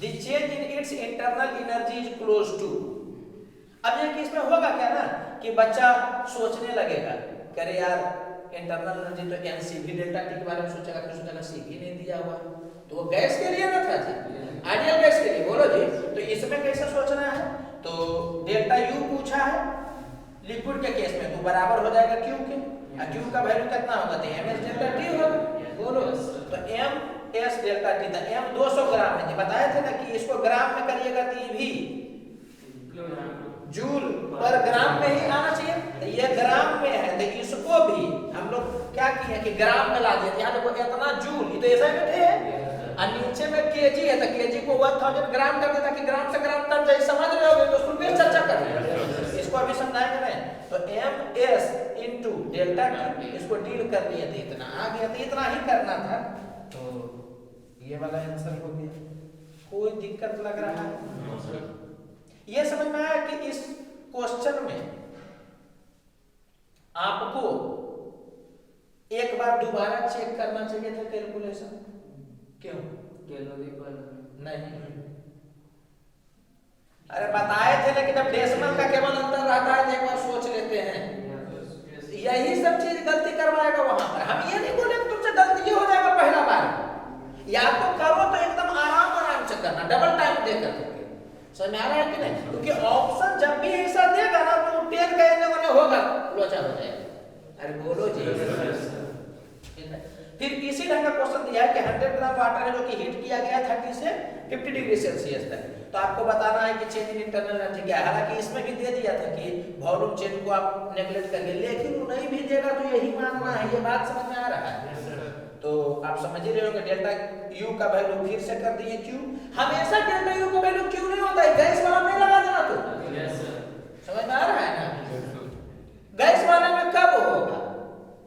The change in its internal energy is close to. अब ये किस में होगा क्या ना कि बच्चा सोचने लगेगा कि अरे यार इंटरनल एनर्जी तो NCV डेल्टा T के बारे में सोचेगा, फिर सोचेगा CV नहीं दिया हुआ, तो वो गैस के लिए ना था जी, आइडियल गैस के लिए। बोलो जी, तो इसमें कैसे सोचना है? तो डेल्टा U पूछा है लिक्विड के केस में, तो बराबर हो जाएगा Q के, और Q का वैल्यू कितना होगा? तो MS डेल्टा T होगा। बोलो, तो MS डेल्टा T था, M 200 ग्राम है, बताए थे ना कि इसको ग्राम में करिएगा तो ये भी जूल पर ग्राम में ही आना चाहिए, तो ये ग्राम में है, तो इसको भी हम लोग क्या किए कि ग्राम में ला दिया। यहाँ देखो इतना जूल, ये तो ऐसा ही बैठे है, और नीचे में केजी है, तो केजी को 1000 ग्राम कर देता कि ग्राम से ग्राम तक जाए। समझ रहे हो? तो उसको फिर चर्चा कर रहे, इसको अभी समझाएंगे नहीं। तो MS इनटू डेल्टा T, इसको डील कर लिए थे, इतना आ गया, तो इतना ही करना था, तो ये वाला आंसर हो गया। कोई दिक्कत लग रहा है? ये समझ में आया कि इस क्वेश्चन में आपको एक बार दोबारा चेक करना चाहिए था कैलकुलेशन। क्यों? नहीं, अरे बताए थे लेकिन अब डेसिमल का केवल अंतर रहता है, एक बार सोच लेते हैं। यही सब चीज गलती करवाएगा वहां पर। हम ये नहीं बोले तुमसे गलती हो जाएगा पहला बार, या तो करो तो एकदम आराम से करना, डबल टाइम देकर। समझ में आ रहा है कि नहीं? क्योंकि ऑप्शन जब भी ऐसा देगा ना तो 10 कहने वाले होगा, लोचा हो जाएगा। अरे बोलो जी। फिर इसी ढंग का क्वेश्चन दिया है कि 100 ग्राम वाटर है जो कि हीट किया गया 30 से 50 डिग्री सेल्सियस तक, तो आपको बताना है कि चेंज इन इंटरनल एनर्जी क्या है। हालांकि इसमें भी दे दिया था कि वॉल्यूम चेंज को आप नेगलेक्ट करिए, लेकिन वो नहीं भी देगा तो यही मानना है। ये बात समझ में आ रहा है? तो आप समझ ही रहे हो कि डेल्टा U का वैल्यू फिर से कर दिए Q। हमेशा डेल्टा U का वैल्यू Q नहीं होता है, गैस वाला नहीं लगा देना। तो समझ में आ रहा है ना? गैस वाले में कब होगा?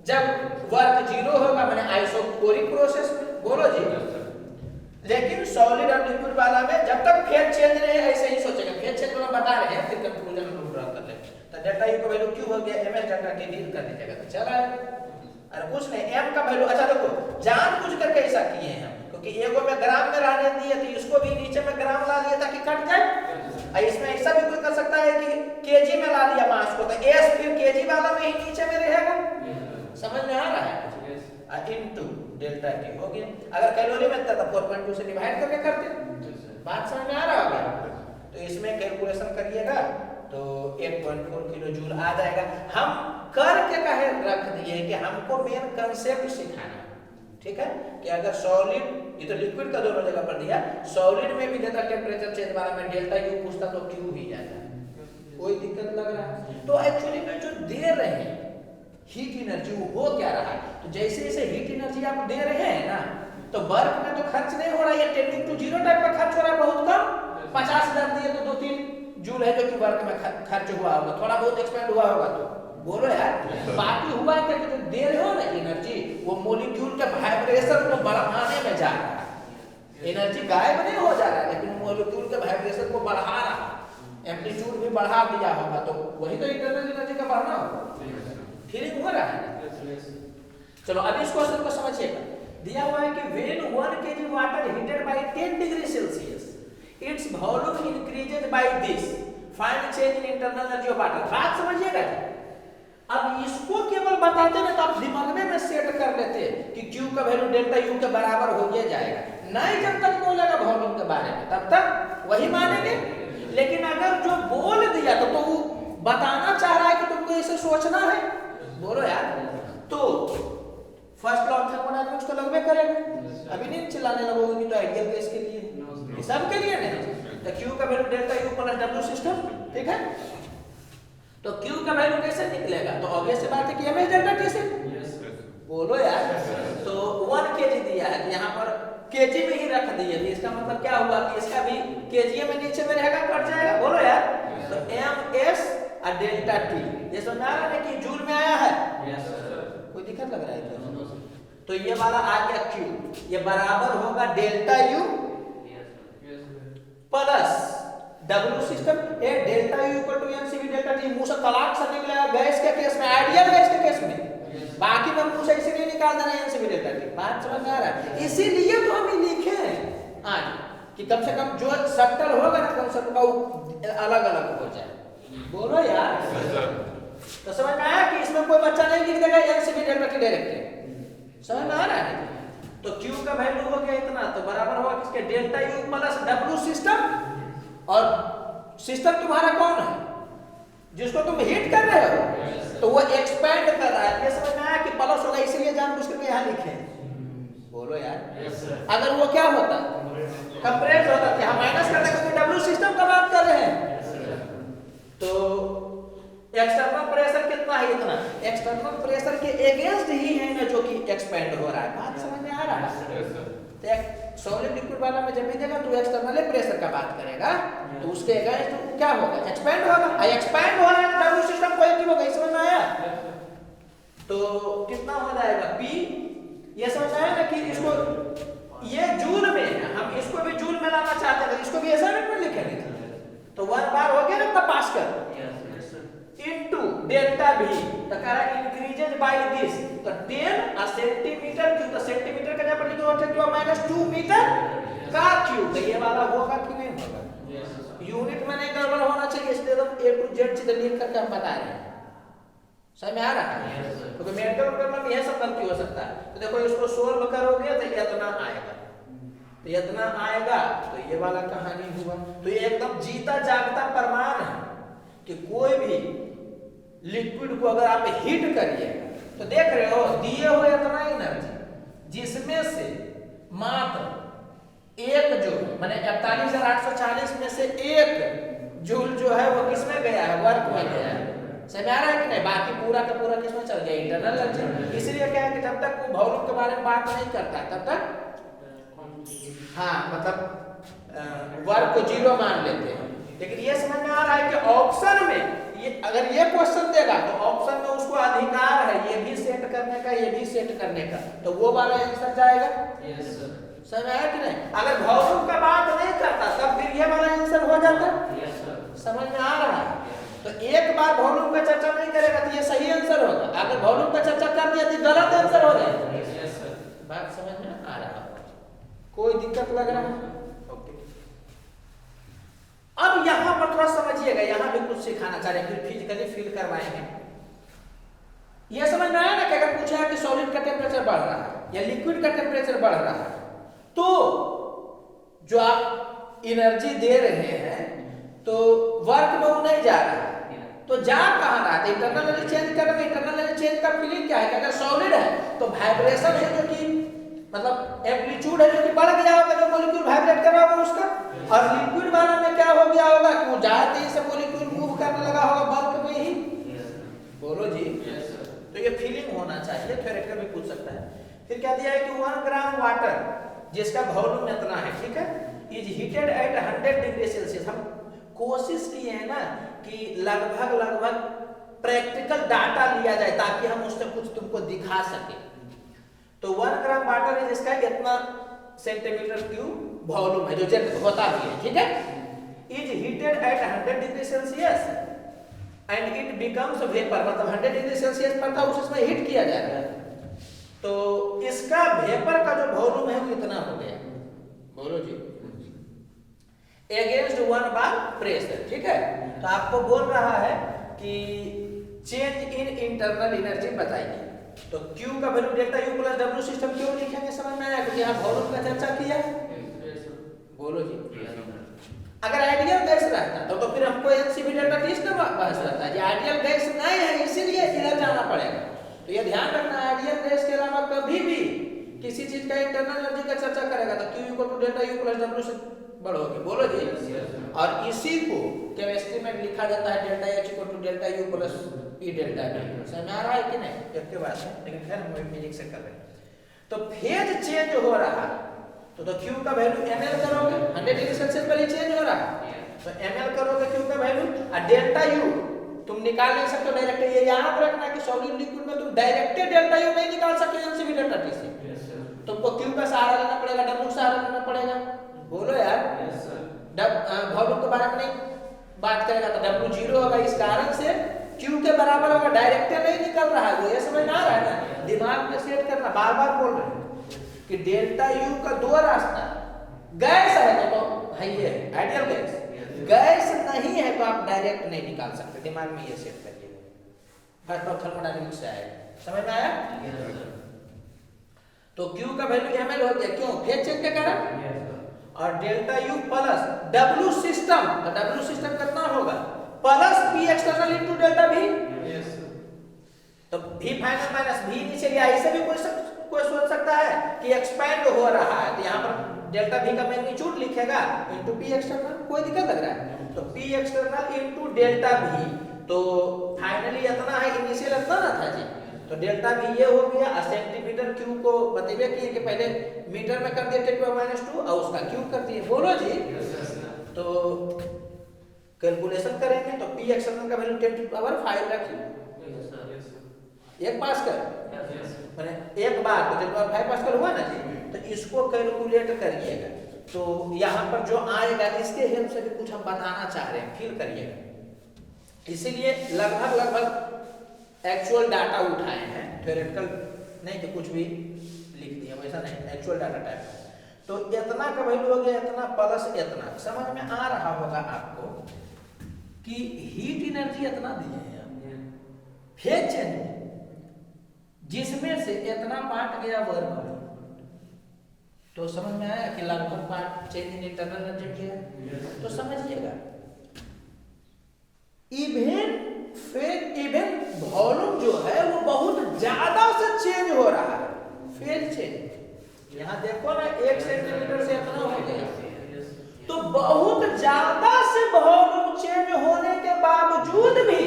जब वर्क 0 होगा, माने आइसोकोरिक प्रोसेस में। बोलो जी। लेकिन सॉलिड और लिक्विड वाला में जब तक फेज चेंज नहीं है, ऐसे ही सोचेगा। फेज चेंज वाला बता रहे हैं, फिर कंक्लूजन हम ड्रा कर लेंगे। तो डेल्टा U का वैल्यू Q हो गया, MS डेल्टा T डील कर दीजिएगा, तो चला है। अरे कुछ नहीं, M का वैल्यू, अच्छा देखो जानबूझ करके ऐसा किए हैं क्योंकि एगो में ग्राम में रहने दिए, तो इसको भी नीचे में ग्राम ला लिया ताकि कट जाए। और इसमें ऐसा भी कोई कर सकता है कि केजी में ला लिया मास को, तो S फिर केजी वाला में ही नीचे में रहेगा। समझ में आ रहा है? इनटू डेल्टा T हो गया। अगर कैलोरी में था तो 4.2 से डिवाइड करके करते। बात समझ में आ रहा होगा? तो इसमें कैलकुलेशन करिएगा तो 1.4 किलो जूल आ जाएगा। हम करके कहे रख दिए कि हमको मेन कंसेप्ट सिखाना, ठीक है? कि अगर सॉलिड, ये तो लिक्विड का दोनों जगह पर दिया, सॉलिड में भी देता टेम्परेचर चेंज वाला में डेल्टा U पूछता तो Q ही जाता। कोई दिक्कत लग रहा है? तो एक्चुअली में जो दे रहे हैं हीट एनर्जी, वो हो क्या रहा है? तो जैसे जैसे हीट एनर्जी आप दे रहे हैं ना, तो वर्क में तो खर्च नहीं हो रहा है, ये टेंडिंग टू जीरो टाइप का खर्च हो रहा है, बहुत कम। 50,000 दिए तो 2-3 जूल है जो कि वर्क में खर्च हुआ होगा, थोड़ा बहुत एक्सपेंड हुआ होगा। तो बोलो यार, बाकी हुआ है कि जो दे रहे हो ना एनर्जी, वो मॉलिक्यूल के वाइब्रेशन को बढ़ाने में जा रहा है। एनर्जी गायब नहीं हो जा रहा है, लेकिन मॉलिक्यूल के वाइब्रेशन को बढ़ा रहा है, एम्पलीट्यूड भी बढ़ा दिया होगा, तो वही तो इंटरनल एनर्जी का बढ़ना होगा। फीलिंग हो रहा है? चलो अब इस क्वेश्चन को समझिएगा। दिया हुआ है कि when 1 kg water heated by 10 degree Celsius, its volume increases by this. Find change in internal energy of water. बात समझिएगा। अब इसको केवल बताते ना तो आप दिमाग में सेट कर लेते कि Q का वैल्यू डेल्टा U के बराबर हो गया जाएगा। नहीं, जब तक बोलेगा वॉल्यूम के बारे में तब तक वही मानेंगे। लेकिन अगर जो बोल दिया तो वो बताना चाह रहा है कि तुमको इसे सोचना है। बोलो यार, तो फर्स्ट लॉ ऑफ थर्मोडायनामिक्स तो लगभग करेगा। अभी नहीं चिल्लाने लगोगे कि तो आइडियल केस के लिए, सबके लिए नहीं। तो Q का value delta U plus W system, ठीक है? तो Q का वैल्यू कैसे निकलेगा? तो ऑब्वियस सी बात है कि MS डेल्टा T से। बोलो यार, तो 1 kg दिया है, यहाँ पर kg में ही रख दिए, तो इसका मतलब क्या हुआ कि इसका भी kg में नीचे में रहेगा, कट जाएगा। बोलो यार, तो MS और डेल्टा T, ये समझ आ रहा है कि जूल में आया है? कोई दिक्कत लग रहा है? तो ये वाला आ गया Q, ये बराबर होगा delta U plus W system a delta U equal to n C v delta T. मुंह से तलाक से निकलेगा गैस के केस में, आइडियल गैस के केस में, बाकी में मुंह से इसीलिए निकाल देना एनसीवी डेल्टा टी। बात समझ में आ रहा है? इसीलिए तो हम लिखे हैं आज कि कम से कम जो सट्टल होगा ना कंसेप्ट का वो अलग अलग हो जाए। बोलो यार, तो समझ में आया कि इसमें कोई बच्चा नहीं लिख देगा एनसीवी डेल्टा टी डायरेक्ट। समझ में आ रहा है? तो Q का वैल्यू हो गया इतना, तो बराबर होगा किसके, delta U plus W system. और सिस्टम तुम्हारा कौन है, जिसको तुम हीट कर रहे हो, तो वो एक्सपैंड कर रहा है। ये समझ में आया कि प्लस होगा, इसीलिए जानबूझ करके यहाँ लिखे। बोलो यार, अगर वो क्या होता, कंप्रेस होता, यहाँ माइनस करने का, W सिस्टम का बात कर रहे हैं, तो एक्सटर्नल प्रेशर कितना है, इतना। एक्सटर्नल प्रेशर के अगेंस्ट ही है ना जो कि एक्सपेंड हो रहा है। बात समझ में आ रहा है? तो एक सॉलिड लिक्विड वाला में जब भी देगा तो एक्सटर्नल प्रेशर का बात करेगा, तो उसके अगेंस्ट क्या होगा, एक्सपेंड होगा। एक्सपेंड हो रहा है डब्ल्यू सिस्टम पॉजिटिव होगा। समझ में आया? तो कितना हो जाएगा P, ये समझ आया ना कि इसको ये जूल में है, हम इसको भी जूल में लाना चाहते हैं, इसको भी असाइनमेंट में लिखेंगे। तो 1 बार हो गया ना पास्कल इनटू डेल्टा V, तो कह रहा है इंक्रीजेज बाय दिस, तो 10 सेंटीमीटर क्यूब, तो सेंटीमीटर का जब लिखो तो -2 मीटर का क्यूब। तो ये वाला होगा कि नहीं होगा? यूनिट में नहीं गड़बड़ होना चाहिए, इसलिए तो A to Z चीज लिख करके हम बता रहे हैं। समझ में आ रहा है? तो मेंटल प्रॉब्लम में यह सब गलती हो सकता है। तो देखो इसको सोल्व करोगे तो इतना आएगा, तो इतना आएगा, तो ये वाला कहानी हुआ। तो ये एकदम जीता जागता प्रमाण है कि कोई भी लिक्विड को अगर आप हीट करिए, तो देख रहे हो दिए हुए इतना एनर्जी, जिसमें से मात्र एक जूल, माने 48,840 में से एक जूल जो है वो किसमें गया है, वर्क में गया है। समझ आ रहा है कि नहीं? बाकी पूरा का पूरा किसमें चल गया, इंटरनल एनर्जी। इसलिए क्या है कि जब तक वो वॉल्यूम के बारे में बात नहीं करता तब तक हाँ मतलब वर्क को 0 मान लेते हैं। लेकिन ये समझ में आ रहा है कि ऑप्शन में ये अगर ये क्वेश्चन देगा तो ऑप्शन में उसको अधिकार है ये भी सेट करने का, ये भी सेट करने का, तो वो वाला आंसर जाएगा। Yes sir. समझ आया कि नहीं? अगर वॉल्यूम का बात नहीं करता तब फिर ये वाला आंसर हो जाता। Yes sir. समझ में आ रहा है? तो एक बार वॉल्यूम का चर्चा नहीं करेगा तो ये सही आंसर होगा, अगर वॉल्यूम का चर्चा कर दिया तो गलत आंसर हो जाएगा। Yes sir. बात समझ में आ रहा है? कोई दिक्कत लग रहा है? अब यहां पर थोड़ा समझिएगा, यहां भी कुछ सिखाना चाह रहे हैं, फिर फिजिकली फील करवाएंगे। यह समझ में आया ना कि अगर पूछा है कि सॉलिड का टेम्परेचर बढ़ रहा है या लिक्विड का टेम्परेचर बढ़ रहा है, तो जो आप एनर्जी दे रहे हैं तो वर्क में वो नहीं जा रहा है, तो जा कहां रहा है? इंटरनल एनर्जी चेंज कर रहा है। इंटरनल एनर्जी चेंज का फीलिंग क्या है कि अगर सॉलिड है तो वाइब्रेशन है जो कि मतलब एम्पलीट्यूड है जो कि बढ़ गया होगा, जो मॉलिक्यूल वाइब्रेट कर रहा होगा उसका। और लिक्विड वाला में क्या हो गया होगा कि वो ज्यादा तेजी से मॉलिक्यूल मूव करने लगा होगा बल्क में ही। बोलो जी। तो ये फीलिंग होना चाहिए, थ्योरेटिकल भी पूछ सकता है। फिर क्या दिया है कि 1 ग्राम वाटर जिसका वॉल्यूम इतना है, ठीक है, is heated at 100 degree Celsius. हम कोशिश किए हैं ना कि लगभग प्रैक्टिकल डाटा लिया जाए ताकि हम उससे कुछ तुमको दिखा सके। तो 1 ग्राम वाटर है जिसका इतना सेंटीमीटर क्यूब वॉल्यूम है, जो जेट होता भी है, ठीक है, is heated at 100 degree Celsius and it becomes vapour, मतलब 100 डिग्री सेल्सियस पर था उसमें हीट किया जा रहा है, तो इसका वेपर का जो वॉल्यूम है वो इतना हो गया। बोलो जी। अगेंस्ट 1 बार प्रेशर, ठीक है। तो आपको बोल रहा है कि चेंज इन इंटरनल एनर्जी बताइए। तो Q का value delta U plus W system क्यों लिखेंगे, समझ में आया? क्योंकि यहाँ वॉल्यूम का चर्चा किया। बोलो जी। अगर आइडियल गैस रहता तो फिर हमको एनसीवी डेल्टा टी का बहस रहता है। ये आइडियल गैस नहीं है इसीलिए इधर जाना पड़ेगा। तो ये ध्यान रखना, आइडियल गैस के अलावा कभी भी किसी चीज का इंटरनल एनर्जी का चर्चा करेगा तो Q equal to delta U plus W से बढ़ोगे। बोलो जी। और इसी को केमिस्ट्री में लिखा जाता है delta H equal to delta U plus P delta B। समझ में आ रहा है कि नहीं? एक के बात है, लेकिन खैर हम फिजिक्स से कर रहे हैं। तो फेज चेंज हो रहा है तो Q का वैल्यू ml करोगे, 100 डिग्री सेल्सियस पर ही चेंज हो रहा है, तो ml करोगे Q का वैल्यू। और डेल्टा U तुम निकाल नहीं सकते डायरेक्ट, ये याद रखना कि सॉलिड लिक्विड में तुम डायरेक्ट डेल्टा U नहीं निकाल सकते एनसीवी डेल्टा टी से। तुमको Q का सहारा लेना पड़ेगा, W का सहारा लेना पड़ेगा। बोलो यार। वॉल्यूम के बारे में नहीं बात करेगा तो W 0 होगा, इस कारण से Q के बराबर होगा, डायरेक्ट नहीं निकल रहा है वो, ये समझ में आ रहा है ना, दिमाग में सेट करना, बार बार बोल रहे हैं कि डेल्टा U का दो रास्ता, गैस है तो है ये आइडियल गैस, गैस नहीं है तो आप डायरेक्ट नहीं निकाल सकते, दिमाग में ये सेट करिए, फर्स्ट ऑफ थर्मोडायनेमिक्स से आएगा, समझ में आया? तो Q का वैल्यू ml हो गया, क्यों? फेज चेंज के कारण, और delta U plus W system, तो W सिस्टम कितना होगा? Plus P external into delta V, तो V फाइनल माइनस V नीचे गया, ऐसे भी कोई सोच सकता है कि एक्सपैंड हो रहा है, तो यहाँ पर डेल्टा V का मैग्नीट्यूड लिखेगा इनटू P एक्सटर्नल, कोई दिक्कत लग रहा है? तो P external into delta V, तो फाइनली इतना है, इनिशियल इतना ना था जी, तो डेल्टा V ये हो गया, सेंटीमीटर क्यूब को बतेबे किए कि पहले मीटर में कर दिए 10⁻² और उसका क्यूब कर दिए, बोलो जी। तो कैलकुलेशन करेंगे तो P एक्सटर्नल का वैल्यू 10⁵ रखिए, एक पास कर माने एक बार तो 10⁵ पास कर हुआ ना जी, तो इसको कैलकुलेट करिएगा, तो यहाँ पर जो आएगा इसके हेल्प से भी कुछ हम बताना चाह रहे हैं, फील करिएगा, इसीलिए लगभग एक्चुअल डाटा उठाए हैं, थ्योरेटिकल नहीं कि कुछ भी लिख दिया, वैसा नहीं, एक्चुअल डाटा टाइप। तो इतना का वैल्यू हो गया, इतना प्लस इतना, समझ में आ रहा होगा आपको कि हीट एनर्जी इतना दिए हैं, फेज चेंज जिसमें से इतना पार्ट गया वर्क, तो समझ में आया कि लगभग part change in internal energy किया, तो समझिएगा इवन वॉल्यूम जो है वो बहुत ज्यादा से चेंज हो रहा है, फेज चेंज, यहाँ देखो ना 1 सेंटीमीटर से इतना हो गया, तो बहुत ज्यादा से वॉल्यूम चेंज होने के बावजूद भी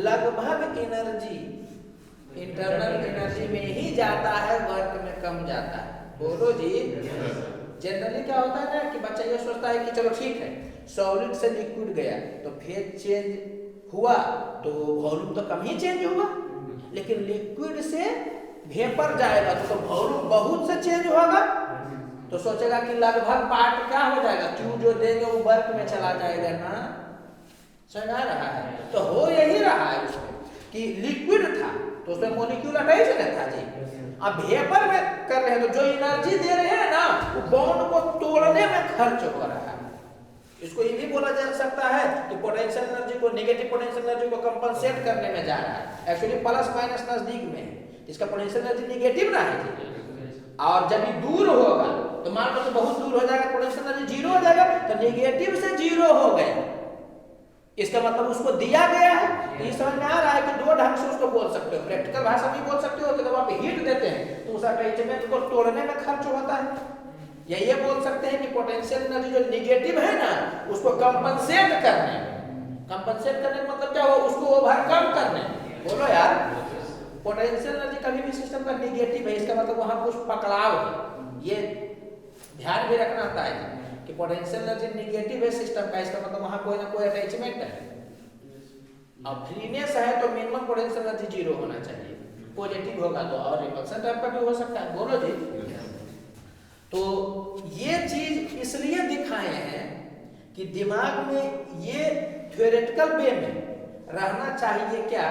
लगभग एनर्जी इंटरनल एनर्जी में ही जाता है, वर्क में कम जाता है, बोलो जी। जनरली क्या होता है ना कि बच्चा ये सोचता है कि चलो ठीक है, सॉलिड से लिक्विड गया तो फेज चेंज हुआ तो वॉल्यूम तो कम ही चेंज होगा, लेकिन लिक्विड से वेपर जाएगा तो वॉल्यूम बहुत से चेंज होगा, तो सोचेगा कि लगभग पार्ट क्या हो जाएगा, Q जो देंगे वो वर्क में चला जाएगा ना, समझ आ रहा है? तो हो यही रहा है उसमें कि लिक्विड था तो उसमें मोलिक्यूल अटैच नहीं था जी, अब वेपर में कर रहे हैं तो जो एनर्जी दे रहे हैं ना वो बॉन्ड को तोड़ने में खर्च हो रहा है, इसको ये भी बोला जा सकता है कि पोटेंशियल एनर्जी को, नेगेटिव पोटेंशियल एनर्जी को कंपनसेट करने में जा रहा है, एक्चुअली प्लस माइनस नजदीक में है, इसका पोटेंशियल एनर्जी नेगेटिव ना है जी, और जब ये दूर होगा तो मान लो तो बहुत दूर हो जाएगा, पोटेंशियल एनर्जी 0 हो जाएगा, तो नेगेटिव से 0 हो गया, इसका मतलब उसको दिया गया है, तो ये समझ में आ रहा है कि दो ढंग से उसको बोल सकते हो, प्रैक्टिकल भाषा में बोल सकते हो कि जब आप हीट देते हैं तो उस अटैचमेंट को तोड़ने में खर्च होता है, या ये बोल सकते हैं कि पोटेंशियल एनर्जी जो नेगेटिव है ना उसको कंपनसेट करने का मतलब क्या हो, उसको ओवरकम करने, बोलो यार, पोटेंशियल एनर्जी कभी भी सिस्टम का नेगेटिव है, इसका मतलब वहां कुछ पकड़ाव है, ये ध्यान भी रखना होता है कि पोटेंशियल एनर्जी नेगेटिव है सिस्टम का, इसका मतलब वहां कोई ना कोई अटैचमेंट है, अब फ्रीनेस है तो मिनिमम पोटेंशियल एनर्जी 0 होना चाहिए, पॉजिटिव होगा तो और रिपल्सन टाइप का भी हो सकता है, बोलो जी। तो ये चीज इसलिए दिखाए हैं कि दिमाग में ये थ्योरेटिकल वे में रहना चाहिए क्या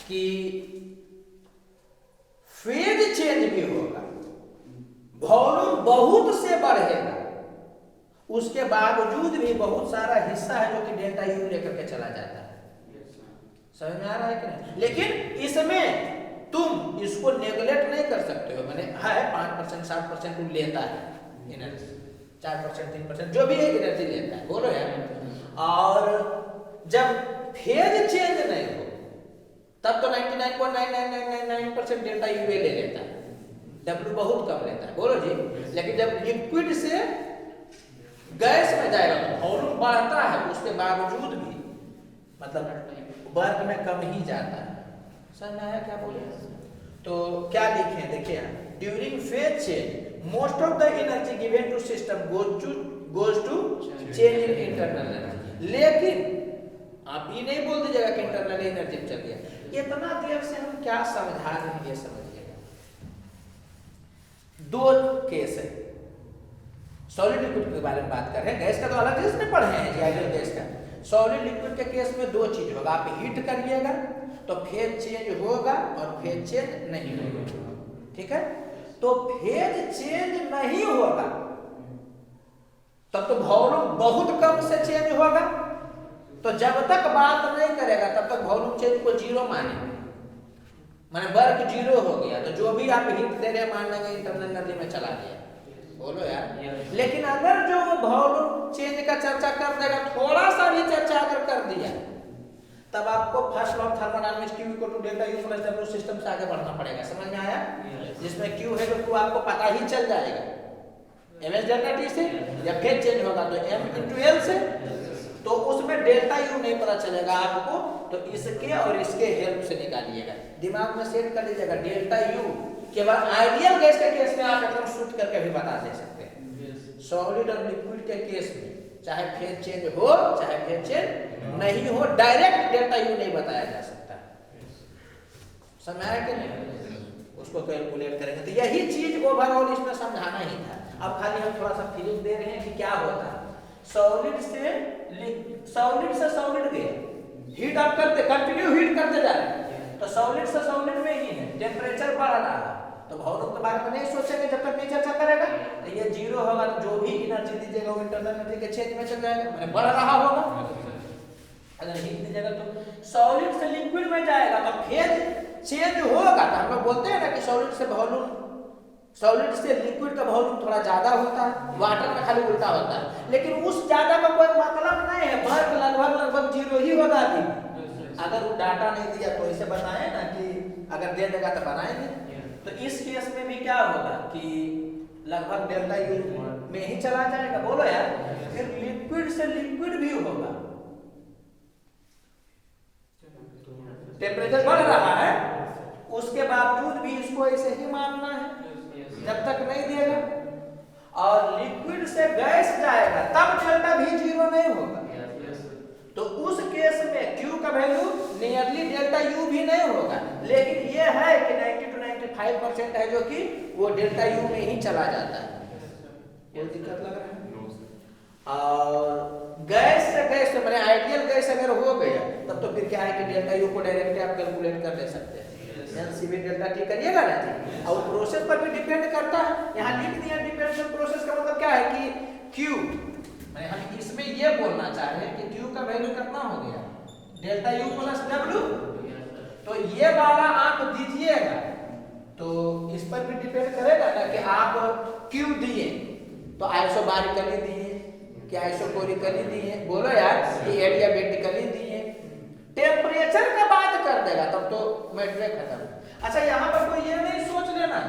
कि फेज चेंज भी होगा, वॉल्यूम बहुत से बढ़ेगा, उसके बावजूद भी बहुत सारा हिस्सा है जो कि डेल्टा U लेकर के चला जाता है, समझ में आ रहा है कि नहीं? लेकिन इसमें तुम इसको नेगलेक्ट नहीं कर सकते हो, मैंने है 5% 7% तुम लेता है एनर्जी, 4% 3% जो भी है एनर्जी लेता है, बोलो यार, और जब फेज चेंज नहीं हो तब तो 99.99999% डेल्टा U ले लेता है, W बहुत कम लेता है, बोलो जी। लेकिन जब लिक्विड से गैस में जाएगा तो वॉल्यूम बढ़ता है, उसके बावजूद भी मतलब वर्क में कम ही जाता है, समझ में आया क्या बोले? तो क्या लिखे देखिए, during phase change most of the energy given to system goes to change in internal energy, लेकिन आप ये नहीं बोल दीजिएगा कि इंटरनल एनर्जी चल गया, इतना देर से हम क्या समझा रहे हैं ये समझिएगा, दो केस है, सॉलिड लिक्विड के बारे में बात कर रहे हैं, गैस का तो अलग चीज में पढ़े हैं जी, आइडियल गैस का। सॉलिड लिक्विड के केस में दो चीज होगा, आप हीट करिएगा तो फेज चेंज होगा और फेज चेंज नहीं होगा, ठीक है। तो फेज चेंज नहीं होगा तब तो वॉल्यूम बहुत कम से चेंज होगा, तो जब तक बात नहीं करेगा तब तक वॉल्यूम चेंज को जीरो मानेंगे, माने वर्क जीरो हो गया, तो जो भी आप हीट दे रहे हैं मान लेंगे इंटरनल एनर्जी में चला गया। बोलो यार। लेकिन अगर जो वॉल्यूम चेंज का चर्चा कर देगा, थोड़ा सा भी चर्चा अगर कर दिया, तब आपको first law thermodynamics Q equal to delta U plus W system से आगे बढ़ना पड़ेगा। समझ में आया? जिसमें Q है तो आपको पता ही चल जाएगा, ms डेल्टा T से, या फेज चेंज होगा तो m into L से, तो उसमें डेल्टा U नहीं पता चलेगा आपको, तो इसके और इसके हेल्प से निकालिएगा, दिमाग में सेट कर लीजिएगा। डेल्टा U केवल आइडियल गैस के केस में आप एकदम शूट करके भी बता दे सकते हैं। सॉलिड और लिक्विड के केस में चाहे फेज चेंज हो चाहे फेज चेंज नहीं हो, डायरेक्ट डेल्टा U नहीं बताया जा सकता। समझ आया कि नहीं? उसको कैलकुलेट करेंगे, तो यही चीज ओवरऑल इसमें समझाना ही था। अब खाली हम थोड़ा सा फीलिंग दे रहे हैं कि क्या होता है। सॉलिड से सॉलिड गया, हीट आप करते कंटिन्यू हीट करते जा रहे हैं, तो सॉलिड से सॉलिड में ही है, टेम्परेचर बढ़ रहा है, तो वॉल्यूम के बारे में नहीं सोचेंगे जब तक नहीं चर्चा करेगा। तो ये जीरो होगा तो जो भी एनर्जी दीजिएगा वो इंटरनल एनर्जी के चेंज में चल जाएगा, माने बढ़ रहा होगा। अगर हीट दीजिएगा तो सॉलिड से लिक्विड में जाएगा तो फेज चेंज होगा। तो हम लोग बोलते हैं ना कि सॉलिड से वॉल्यूम, सॉलिड से लिक्विड का वॉल्यूम थोड़ा ज्यादा होता है, वाटर में खाली उल्टा होता है, लेकिन उस ज्यादा का कोई मतलब नहीं है, वर्क लगभग जीरो ही होगा। अगर वो डाटा नहीं दिया तो इसे बताए ना कि अगर दे देगा तो बनाएंगे। तो इस केस में भी क्या होगा कि लगभग डेल्टा U में ही चला जाएगा। बोलो यार। फिर लिक्विड से लिक्विड भी होगा, टेम्परेचर बढ़ रहा है, उसके बावजूद भी इसको ऐसे ही मानना है जब तक नहीं देगा। और लिक्विड से गैस जाएगा तब डेल्टा भी जीरो नहीं होगा, तो उस केस में Q का वैल्यू नियरली डेल्टा U भी नहीं होगा। लेकिन ये है कि 90 to 95% है जो कि वो डेल्टा U में ही चला जाता है। कोई दिक्कत लग रहा है? और गैस से गैस में, मैंने आइडियल गैस अगर हो गया तब तो फिर क्या है कि डेल्टा U को डायरेक्ट आप कैलकुलेट कर ले सकते हैं, NCV डेल्टा T करिएगा ना जी। और प्रोसेस पर भी डिपेंड करता है, यहाँ लिख दिया डिपेंड्स ऑन प्रोसेस का मतलब क्या है कि Q, मैं हम इसमें ये बोलना चाह रहे हैं कि Q का वैल्यू कितना हो गया, डेल्टा U प्लस W। तो ये वाला आप दीजिएगा तो इस पर भी डिपेंड करेगा ना कि आप Q दिए तो आइसोबारिकली दिए कि आइसोकोरिकली दिए, बोलो यार, कि एडियाबेटिकली दिए, टेम्परेचर का बात कर देगा तब तो मैटर खत्म। अच्छा, यहाँ पर कोई ये नहीं सोच लेना,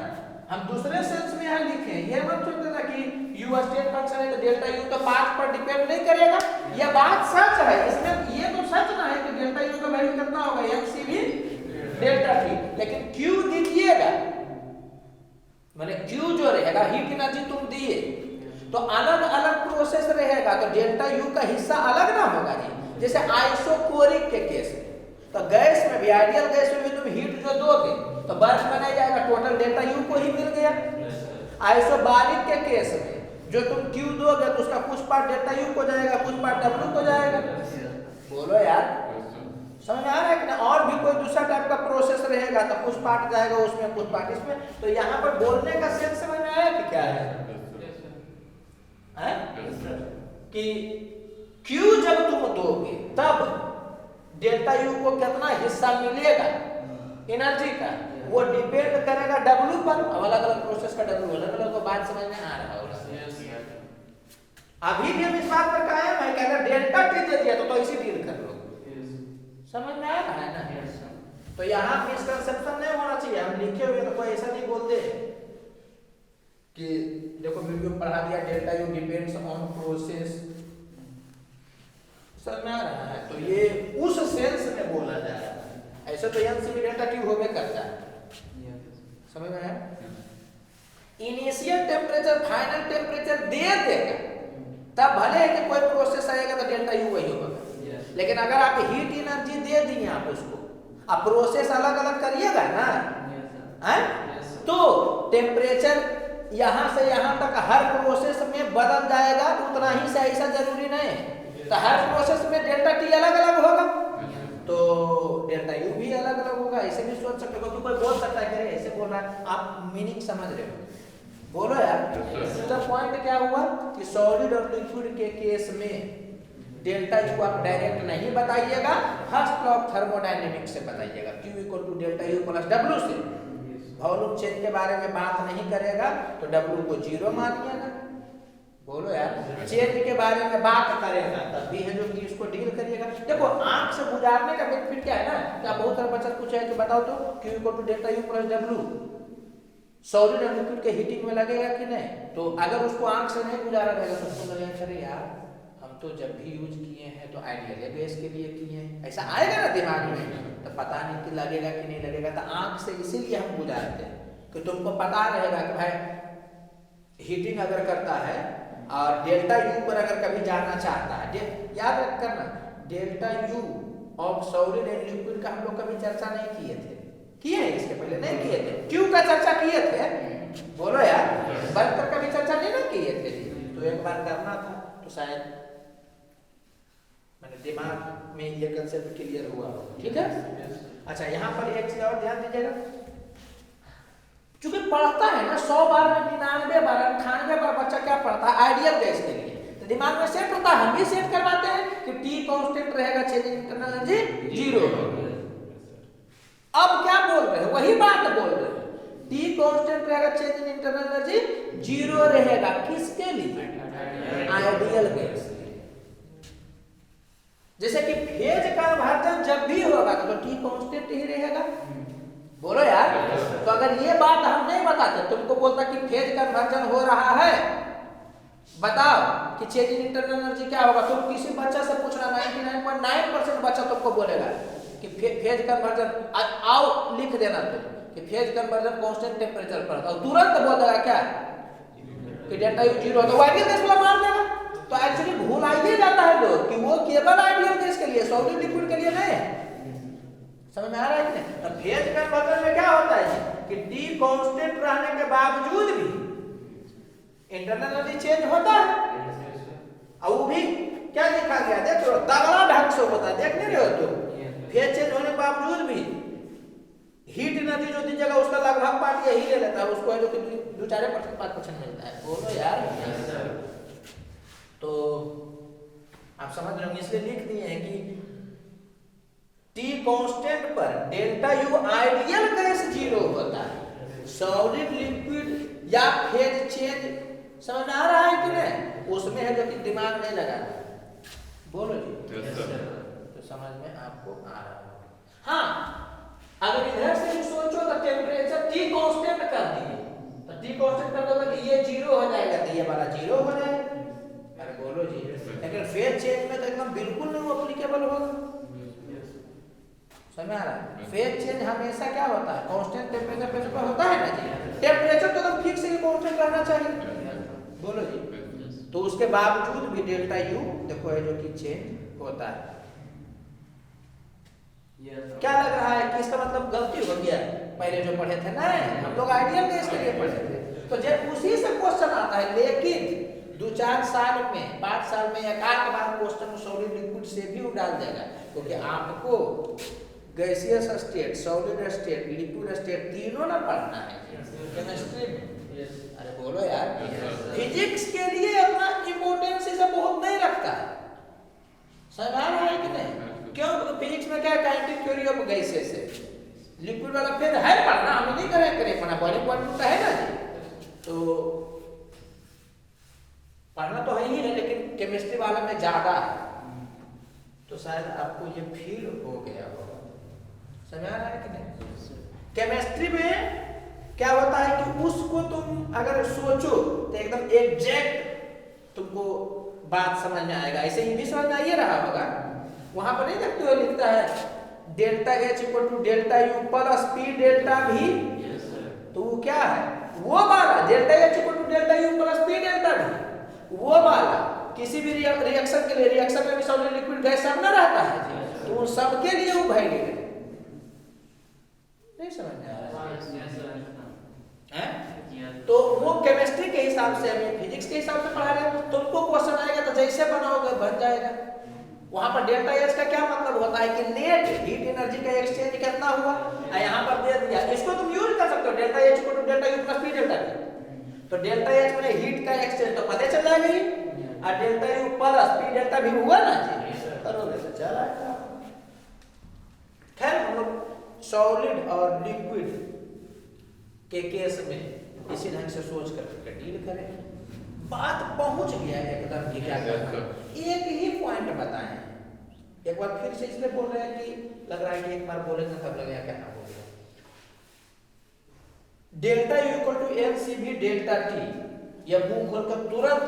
हम दूसरे सेंस में यहाँ लिखे, ये मत सोच लेना कि U स्टेट फंक्शन है तो डेल्टा U तो पाथ पर डिपेंड नहीं करेगा। यह बात सच है, इसमें ये तो सच ना है कि डेल्टा U का वैल्यू कितना होगा, MCV डेल्टा T, लेकिन Q दीजिएगा, माने Q जो रहेगा हीट एनर्जी तुम दिए तो अलग अलग प्रोसेस रहेगा, तो डेल्टा U का हिस्सा अलग ना होगा जी। जैसे आइसोकोरिक के केस में, तो गैस में भी, आइडियल गैस में भी तुम हीट जो दोगे तो बर्फ बनाया जाएगा, टोटल डेल्टा U को ही मिल गया। आइसोबारिक के केस में जो तुम Q दोगे तो उसका कुछ पार्ट डेल्टा U को जाएगा, कुछ पार्ट W को जाएगा। बोलो यार, समझ में आ रहा है कि ना? और भी कोई दूसरा टाइप का प्रोसेस रहेगा तो कुछ पार्ट जाएगा उसमें, कुछ पार्ट इसमें। तो यहाँ पर बोलने का सेंस समझ में आया कि क्या है, कि Q जब तुम दोगे तब डेल्टा U को कितना हिस्सा मिलेगा एनर्जी का, वो डिपेंड करेगा W पर। अब अलग अलग प्रोसेस का W अलग अलग, को बात समझ में आ रहा होगा। अभी भी हम इस बात पर कायम है कि अगर डेल्टा T दे दिया तो इसी डील कर लो, समझ में आ रहा है ना? तो यहाँ मिसकंसेप्शन नहीं होना चाहिए, हम लिखे हुए तो कोई ऐसा नहीं बोलते कि देखो वीडियो में पढ़ा दिया delta U depends on process, समझ में आ रहा है? तो ये उस सेंस में बोला जा रहा है, ऐसे तो MCV डेल्टा T होवे करता है, समझ में आया? इनिशियल टेम्परेचर फाइनल टेम्परेचर दे देगा तब भले है कि कोई प्रोसेस आएगा तो डेल्टा U वही होगा। लेकिन अगर आप हीट एनर्जी दे दिए आप उसको, आप प्रोसेस अलग अलग करिएगा ना, तो टेम्परेचर यहाँ से यहाँ तक हर प्रोसेस में बदल जाएगा उतना ही से, ऐसा जरूरी नहीं। तो हर प्रोसेस में डेल्टा टी अलग अलग होगा तो डेल्टा यू भी अलग अलग होगा, ऐसे भी सोच सकते हो। क्योंकि कोई बोल सकता है कि ऐसे बोल रहा है, आप मीनिंग समझ रहे हो, बोलो यार। तो पॉइंट क्या हुआ कि सॉलिड और लिक्विड के केस में डेल्टा यू आप डायरेक्ट नहीं बताइएगा, फर्स्ट लॉ ऑफ थर्मोडायनेमिक्स से बताइएगा, Q equal to delta U plus W से। वॉल्यूम चेंज के बारे में बात नहीं करेगा तो W को 0 मानिएगा, बोलो यार। चेंज के बारे में बात करेगा तब भी है जो कि इसको डील करिएगा। देखो आंख से गुजारने का बेनिफिट क्या है ना, क्या बहुत सारा बच्चा पूछा है कि बताओ तो Q equal to delta U plus W solid और लिक्विड के हीटिंग में लगेगा कि नहीं। तो अगर उसको आंख से नहीं गुजारा रहेगा तो उसको लगेगा अरे यार हम तो जब भी यूज किए हैं तो आइडियल गैस के लिए किए हैं, ऐसा आएगा ना दिमाग में। तो पता नहीं कि लगेगा कि नहीं लगेगा, तो आंख से इसीलिए हम गुजारते हैं कि तुमको पता रहेगा कि भाई हीटिंग अगर करता है और डेल्टा यू पर अगर कभी जाना चाहता है, याद रख करना delta U of solid and liquid का हम लोग कभी चर्चा नहीं किए थे, किए हैं इसके पहले नहीं किए थे। क्यों का चर्चा किए थे, बोलो यार, बल्ब पर कभी चर्चा नहीं ना किए थे। तो एक बार करना था तो शायद मैंने दिमाग में ये कंसेप्ट क्लियर हुआ, ठीक है। अच्छा यहाँ पर एक चीज और ध्यान दीजिएगा, चूंकि पढ़ता है ना 100 बार में 99 बार 98 बार बच्चा क्या पढ़ता है आइडियल गैस के लिए, तो दिमाग में सेट होता है। हम भी सेट करवाते हैं कि T कांस्टेंट रहेगा, चेंज इन इंटरनल एनर्जी 0। अब क्या बोल रहे हैं, वही बात बोल रहे हैं, T कांस्टेंट रहेगा, चेंज इन इंटरनल एनर्जी 0 रहेगा। किसके लिए, आइडियल गैस। जैसे कि फेज कन्वर्जन जब भी होगा तो T कांस्टेंट ही रहेगा, बोलो यार। तो अगर ये बात हम नहीं बताते, तुमको बोलता कि फेज कन्वर्जन हो रहा है, बताओ कि चेंज इन इंटरनल एनर्जी क्या होगा, तुम किसी बच्चा से पूछना 99.9% बच्चा तुमको बोलेगा कि फेज कन्वर्जन, आओ लिख देना तुम कि फेज कन्वर्जन कांस्टेंट टेंपरेचर पर, और तुरंत बोल देगा क्या कि डेल्टा यू 0, तो आइडियल गैस वाला मान देगा। तो एक्चुअली भूल आइए जाता है लोग कि वो केवल आइडियल गैस के लिए, सॉलिड लिक्विड के लिए नहीं। समझ में आ रहा है कि नहीं। तो फेज कन्वर्जन में क्या होता है कि T कांस्टेंट रहने के बावजूद भी इंटरनल एनर्जी चेंज होता है, और वो भी क्या लिखा गया देख लो, तगड़ा ढंग से होता है, देख नहीं रहे हो तुम। फेज चेंज होने के बावजूद भी हीट एनर्जी जो दीजिएगा उसका लगभग पार्ट यही ले लेता है, उसको है जो कि 2-4% 5% मिलता है, बोलो यार। तो आप समझ रहे होंगे, इसलिए लिख दिए हैं कि T कांस्टेंट पर डेल्टा यू आइडियल गैस 0 होता है, सॉलिड लिक्विड या फेज चेंज समझ आ रहा है कि नहीं, उसमें है जो कि दिमाग नहीं लगाना, बोलो जी। तो समझ में आपको आ रहा है। हाँ अगर इधर से भी सोचो तो टेम्परेचर T कांस्टेंट कर दिए, तो T कांस्टेंट कर दोगे तो ये 0 हो जाएगा, तो ये वाला 0 हो जाएगा, अरे बोलो जी। लेकिन फेज चेंज में तो एकदम बिल्कुल नहीं एप्लीकेबल होगा, समझ आ रहा है। फेज चेंज हमेशा क्या होता है, कांस्टेंट टेम्परेचर पर होता है ना जी, टेम्परेचर तो एकदम फिक्स ही कांस्टेंट रहना चाहिए, बोलो जी। तो उसके बावजूद भी डेल्टा यू देखो है जो कि चेंज होता है। क्या लग रहा है कि इसका मतलब गलती हो गया, पहले जो पढ़े थे ना हम लोग आइडियल गैस के लिए पढ़े थे, तो जब उसी से क्वेश्चन आता है, लेकिन 2-4 साल में 5 साल में एक आध बार क्वेश्चन सॉलिड लिक्विड से भी डाल देगा, क्योंकि आपको gaseous state, solid state, liquid state तीनों ना पढ़ना है केमिस्ट्री में। अरे बोलो यार, फिजिक्स के लिए अपना इंपोर्टेंस इसे बहुत नहीं रखता है, समझ आ रहा है कि नहीं। क्यों, फिजिक्स में क्या काइनेटिक थ्योरी ऑफ गैसेस है, लिक्विड वाला फिर है पढ़ना, हम नहीं करें पढ़ना, बॉइलिंग पॉइंट तो है ना जी, तो पढ़ना तो है ही है, लेकिन केमिस्ट्री वाला में ज्यादा है, तो शायद आपको ये फील हो गया होगा, समझ आ रहा है कि नहीं। केमिस्ट्री में क्या होता है कि उसको तुम अगर सोचो तो एकदम एग्जैक्ट तुमको बात समझ में आएगा, ऐसे ही भी समझ में आइए रहा होगा। वहां पर नहीं देखते हो लिखता है delta H equal to delta U plus P delta V, तो वो क्या है, वो वाला delta H equal to delta U plus P delta V, वो वाला किसी भी रिएक्शन के लिए, रिएक्शन में भी सॉलिड लिक्विड गैस सब ना रहता है, तो उन सबके लिए वो वैलिड है, नहीं समझ में आ रहा है। तो वो केमिस्ट्री के हिसाब से हमें फिजिक्स के हिसाब से पढ़ा रहे हैं। तुमको क्वेश्चन आएगा तो जैसे बनाओगे बन जाएगा। वहां पर डेल्टा एच का क्या मतलब होता है कि नेट हीट एनर्जी का एक्सचेंज कितना हुआ, यहाँ पर दे दिया। इसको तुम यूज कर सकते हो, डेल्टा एच को delta U plus P delta T. तो डेल्टा एच में हीट का एक्सचेंज तो पता चल जाएगा ही, और delta U plus P delta भी हुआ ना जी, करोगे तो चला। खैर हम लोग सॉलिड और लिक्विड के केस में इसी ढंग से सोच कर डील करें। बात पहुंच गया एकदम कि क्या करना। एक ही पॉइंट बताएं, एक बार फिर से इसलिए बोल रहे हैं कि लग रहा है कि एक बार बोलेंगे तब लगेगा क्या ना बोलेगा। Delta U equal to L C B delta T, यह मुंह खोलकर तुरंत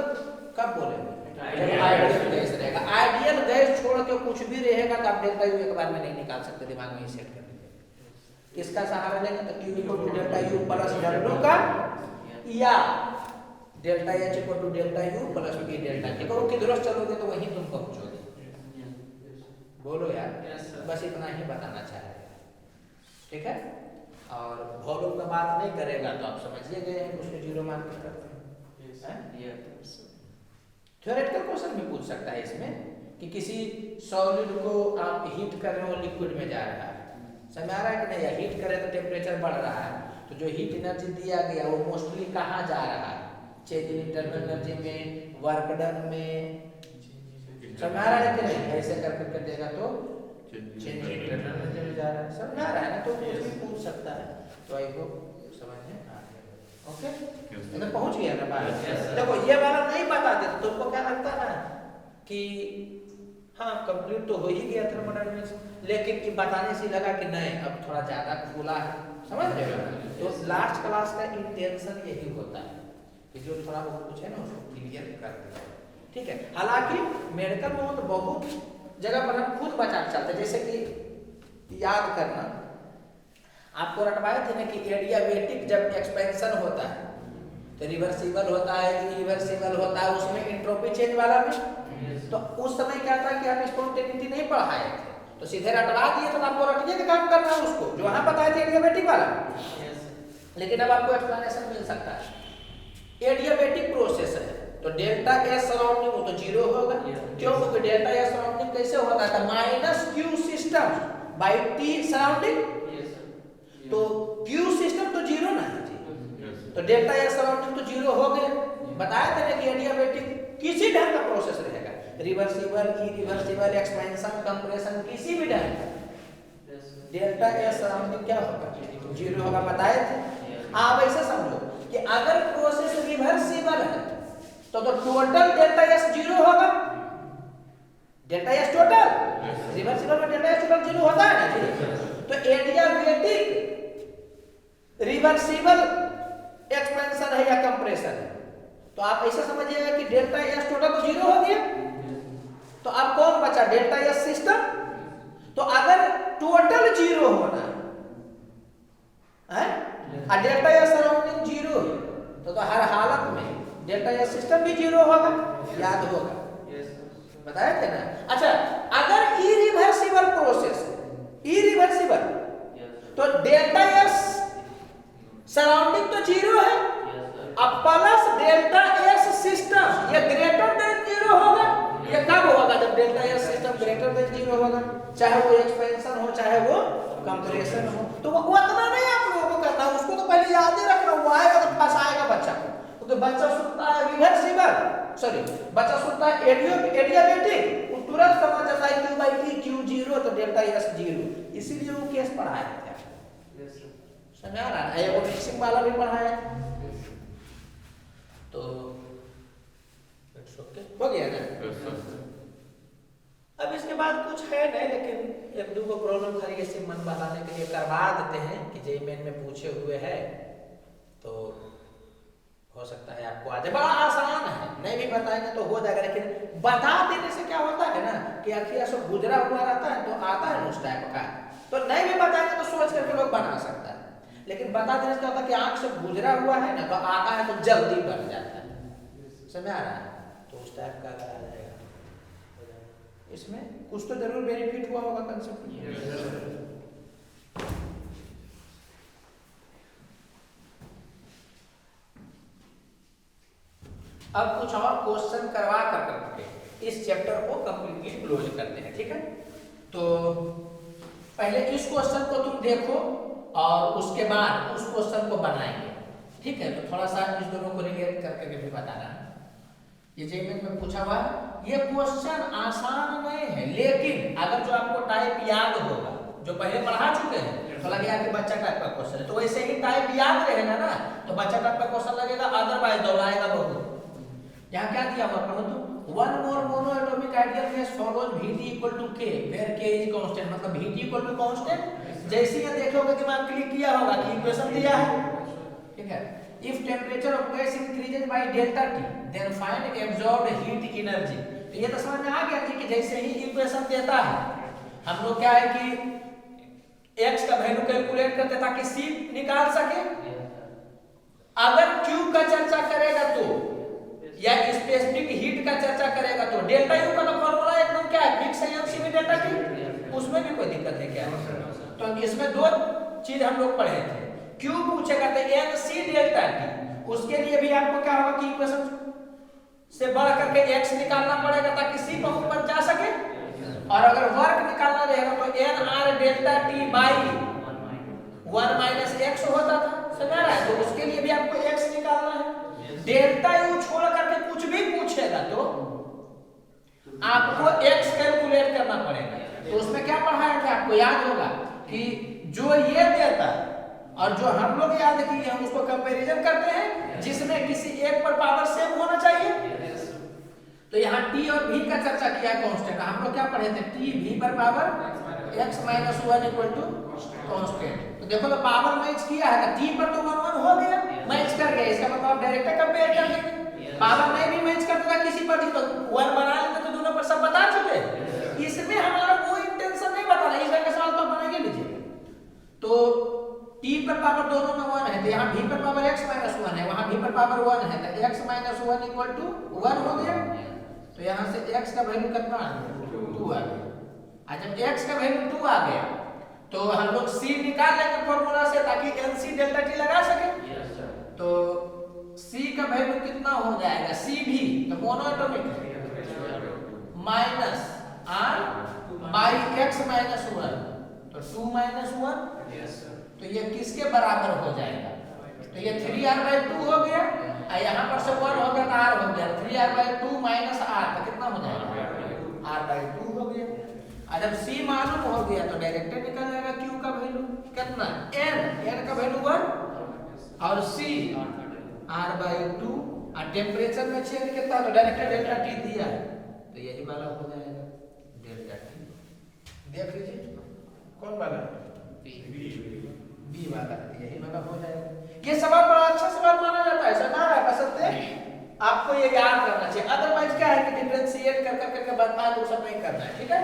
कब बोलेंगे जब आइडियल गैस रहेगा। आइडियल गैस छोड़ के कुछ भी रहेगा तो आप डेल्टा यू एक बार में नहीं निकाल सकते, दिमाग में ही सेट कर लीजिए। किसका सहारा लेंगे तो Q equal to delta U plus W का, या delta H equal to delta U plus P delta T. करो किधर चलोगे तो वहीं तुम पहुंचोगे। बोलो यार, बस इतना ही बताना चाह रहे हैं, ठीक है। और वॉल्यूम का बात नहीं करेगा तो आप समझिए गए हैं उसको जीरो मान के करते हैं। थ्योरेटिकल क्वेश्चन भी पूछ सकता है इसमें कि किसी सॉलिड को आप हीट कर रहे हो, लिक्विड में जा रहा है, समझ आ रहा है कि नहीं, या हीट करें तो टेम्परेचर बढ़ रहा है, तो जो हीट एनर्जी दिया गया वो मोस्टली कहाँ जा रहा है, चेंज इन इंटरनल एनर्जी में, वर्क डन में, समझ आ रहा है कि नहीं। ऐसे करके देगा तो चेंज इन इंटरनल एनर्जी में जा रहा है, समझ आ रहा है ना। तो कुछ भी पूछ सकता है, तो आई होप समझ में आ गया। ओके, इधर पहुंच गया ना बात। देखो ये वाला नहीं बताते तो तुमको क्या लगता है कि हाँ कंप्लीट तो हो ही गया थर्मोडायनेमिक्स, लेकिन ये बताने से लगा कि नहीं अब थोड़ा ज्यादा खुला है, समझ रहे हो। तो लास्ट क्लास का इंटेंशन यही होता है कि जो थोड़ा बहुत कुछ है ना उसको क्लियर कर दें, ठीक है। हालांकि मेडिकल में तो बहुत जगह पर हम खुद बचा के चलते, जैसे कि याद करना आपको रटवाए थे ना कि एडियाबेटिक जब एक्सपेंशन होता है तो रिवर्सिबल होता है, इरिवर्सिबल होता है, उसमें एंट्रोपी चेंज वाला में। तो उस समय क्या था कि हम स्पॉन्टेनिटी नहीं पढ़ाए थे, तो सीधे रटवा दिए तो आपको रटिए का काम करना है उसको, जो वहां बताए थे एडियाबेटिक वाला। लेकिन अब आपको एक्सप्लेनेशन मिल सकता है। एडियाबेटिक प्रोसेस है तो डेल्टा एस सराउंडिंग तो जीरो होगा, क्यों? क्योंकि डेल्टा एस सराउंडिंग कैसे होता था, minus Q system by T surrounding, तो क्यू सिस्टम तो जीरो ना है जी, तो डेल्टा एस सराउंडिंग तो जीरो हो गया। बताया था ना कि एडियाबेटिक किसी ढंग का प्रोसेस रहेगा, रिवर्सिबल, इरिवर्सिबल, एक्सपेंशन, कंप्रेशन, किसी भी ढंग का डेल्टा एस सराउंडिंग क्या होगा, जीरो होगा, बताए थे। आप ऐसे समझो कि अगर प्रोसेस रिवर्सिबल है तो टोटल डेल्टा एस जीरो होगा, डेल्टा एस टोटल, रिवर्सिबल में डेल्टा एस टोटल जीरो होता है ना जी। तो एडियाबेटिक रिवर्सिबल एक्सपेंशन है या कंप्रेशन है, तो आप ऐसा समझिएगा कि डेल्टा एस टोटल तो जीरो हो गया, तो अब कौन बचा, डेल्टा एस सिस्टम। तो अगर टोटल जीरो होना है और डेल्टा एस सराउंडिंग जीरो तो हर हालत में डेल्टा एस सिस्टम भी जीरो होगा, याद होगा, बताए थे ना। अच्छा, अगर इरिवर्सिबल प्रोसेस है, इरिवर्सिबल, तो डेल्टा एस सराउंडिंग तो जीरो है, अब प्लस डेल्टा एस सिस्टम ये ग्रेटर देन जीरो होगा। ये कब होगा, जब delta S system greater than zero होगा, चाहे वो एक्सपेंशन हो चाहे वो कंप्रेशन हो। तो वो उतना नहीं आप लोगों को करना, उसको तो पहले याद ही रखना, वो आएगा तो फंसाएगा बच्चा को, क्योंकि बच्चा सुनता है रिवर्सिबल, सॉरी बच्चा सुनता है एडियाबेटिक, वो तुरंत समझ जाता है Q by T Q zero तो डेल्टा एस जीरो, इसीलिए वो केस पढ़ाया था, समझ आ रहा है। वो मिक्सिंग वाला भी पढ़ाया, तो हो गया ना। अब इसके बाद कुछ है नहीं, लेकिन एक दो को प्रॉब्लम खाली ऐसे मन बहलाने के लिए करवा देते हैं कि जेई मेन में पूछे हुए है, तो हो सकता है आपको आ जाए। बड़ा आसान है, नहीं भी बताएंगे तो हो जाएगा, लेकिन बता देने से क्या होता है ना कि आखिर सब गुजरा हुआ रहता है तो आता है उस टाइप का, तो नहीं भी बताएंगे तो सोच करके लोग बना सकता है, लेकिन बता देने से क्या होता है कि आंख से गुजरा हुआ है ना तो आता है तो जल्दी बन जाता है, समझ आ रहा है। तो उस टाइप का अगर आ जाएगा इसमें कुछ तो जरूर बेनिफिट हुआ होगा कंसेप्ट। अब कुछ और क्वेश्चन करवा करके इस चैप्टर को कंप्लीटली क्लोज करते हैं, ठीक है। तो पहले इस क्वेश्चन को तुम देखो और उसके बाद उस क्वेश्चन को बनाएंगे, ठीक है। तो थोड़ा सा इस दोनों को रिलेट करके भी बताना है। ये जेईई में पूछा हुआ है, ये क्वेश्चन आसान नहीं है, लेकिन अगर जो आपको टाइप याद होगा, जो पहले पढ़ा चुके हैं, तो लगेगा कि बच्चा टाइप का क्वेश्चन है, तो वैसे ही टाइप याद रहेगा ना, तो बच्चा टाइप का क्वेश्चन लगेगा, अदरवाइज दोहराएगा बहुत। यहाँ क्या दिया हुआ पढ़ो तो, one more monoatomic ideal gas follows Vt equal to K where K is constant, मतलब Vt इक्वल टू कांस्टेंट। जैसे ही देखोगे दिमाग क्लिक किया होगा कि इक्वेशन दिया है, ठीक है। If temperature of gas increases by delta T then find absorbed heat energy. तो ये तो समझ में आ गया कि जैसे ही इक्वेशन देता है, हम लोग क्या है कि x का वैल्यू कैलकुलेट करते ताकि c निकाल सके। अगर q का चर्चा करेगा तो, या स्पेसिफिक हीट का चर्चा करेगा तो डेल्टा U का तो फॉर्मूला एकदम क्या है, फिक्स है, mc डेल्टा T, उसमें भी कोई दिक्कत है क्या? तो इसमें दो चीज हम लोग पढ़े थे, Q पूछेगा तो mc डेल्टा T, उसके लिए भी आपको क्या होगा कि इक्वेशन से बढ़ करके x निकालना पड़ेगा ताकि c पर ऊपर जा सके, और अगर वर्क निकालना रहेगा तो nr delta T by 1 minus x होता था, समझ रहा है। तो उसके लिए भी आपको x निकालना है। डेल्टा U छोड़ करके कुछ भी पूछेगा तो आपको x कैलकुलेट करना पड़ेगा। तो उसमें क्या पढ़ाया था आपको याद होगा कि जो ये देता है और जो हम लोग याद किए हम उसको कंपैरिजन करते हैं, जिसमें किसी एक पर पावर सेम होना चाहिए। तो यहाँ t और v का चर्चा किया कांस्टेंट, हम लोग क्या पढ़े थे, t v पर power x minus 1 equal to constant. तो देखो तो पावर मैच किया है, t पर तो 1 1 हो गया, मैच कर गया, इसका मतलब आप डायरेक्ट कंपेयर कर देंगे। पावर नहीं भी मैच करता था किसी पर तो 1 बना लेते तो दोनों पर सब बता चुके। इसमें हमारा कोई इंटेंशन नहीं बताना, इस का सवाल तो बनाएंगे लीजिए। तो t पर पावर दोनों में 1 है, तो यहाँ v पर पावर x माइनस 1 है, वहाँ v पर पावर 1 है, तो x माइनस 1 इक्वल टू 1 हो गया। तो यहाँ से x का वैल्यू कितना आ गया, 2 आ गया। आज जब x का वैल्यू 2 आ गया तो हम लोग c निकाल लेंगे फॉर्मूला से ताकि nc डेल्टा t लगा सके। तो c का वैल्यू कितना हो जाएगा, c भी तो monoatomic minus r by x minus 1, तो 2 माइनस 1, तो ये किसके बराबर हो जाएगा, तो ये 3r बाई 2 हो गया, और यहाँ पर से 1 हो गया तो r हो गया, 3r बाई 2 माइनस r तो कितना हो जाएगा, r बाई 2 हो गया। और जब c मालूम हो गया तो डायरेक्ट निकल जाएगा q का वैल्यू कितना, n का वैल्यू 1 और c r बाई 2, और टेम्परेचर में चेंज कितना तो डायरेक्ट डेल्टा t दिया है, तो यही वाला हो जाएगा डेल्टा t। देख लीजिए कौन वाला, बी वाला, यही वाला हो जाएगा। ये सवाल बड़ा अच्छा सवाल माना जाता है, ऐसा ना है बस आपको ये याद करना चाहिए। अदरवाइज क्या है कि डिफरेंशिएट कर करके बदला तो सब नहीं करना है, ठीक है।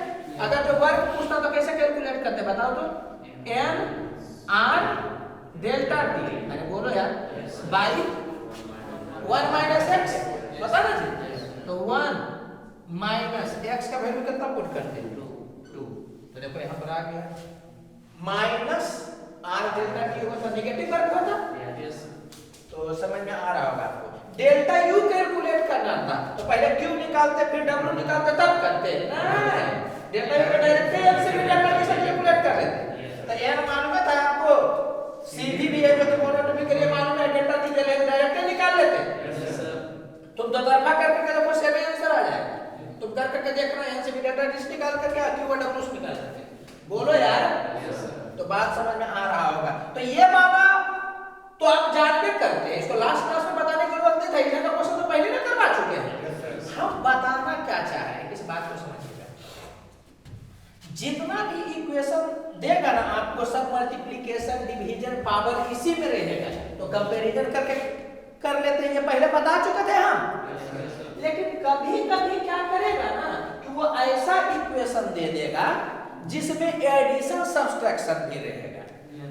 अगर जो वर्क पूछना तो कैसे कैलकुलेट करते बताओ तो, n r डेल्टा t, अरे बोलो यार, बाई 1 माइनस x, बता ना जी, तो 1 माइनस x का वैल्यू कितना पुट करते हैं, 2। तो देखो यहाँ पर आ गया माइनस r डेल्टा t होता नेगेटिव वर्क होता, तो समझ में आ रहा होगा आपको। डेल्टा U कैलकुलेट करना था तो पहले Q निकालते फिर W निकालते तब करते, नहीं डेल्टा U को डायरेक्ट एमसीबी डेल्टा के साथ कैलकुलेट कर लेते। तो n मालूम है था आपको, सीधी भी है जो कि मोनोटॉमिक के लिए मालूम है, डेल्टा t के लिए डायरेक्ट निकाल लेते। तुम दो तरफा करके देखो सेम आंसर आ जाएगा, तुम कर करके देखना एमसीबी डेल्टा टी निकाल करके Q और W निकाल सकते, बोलो यार, तो बात समझ में आ रहा होगा। तो ये बाबा तो आप जानते करते हैं, इसको लास्ट क्लास में बताने की जरूरत नहीं था, इधर का क्वेश्चन तो पहले ना करवा चुके हैं। हम बताना क्या चाह रहे हैं इस बात को समझिएगा, जितना भी इक्वेशन देगा ना आपको सब मल्टीप्लिकेशन डिवीजन पावर इसी में रहेगा, तो कंपैरिजन करके कर लेते हैं, ये पहले बता चुके थे हम। लेकिन कभी कभी क्या करेगा ना कि वो ऐसा इक्वेशन दे देगा जिसमें एडिशन सब्सट्रैक्शन भी रहेगा,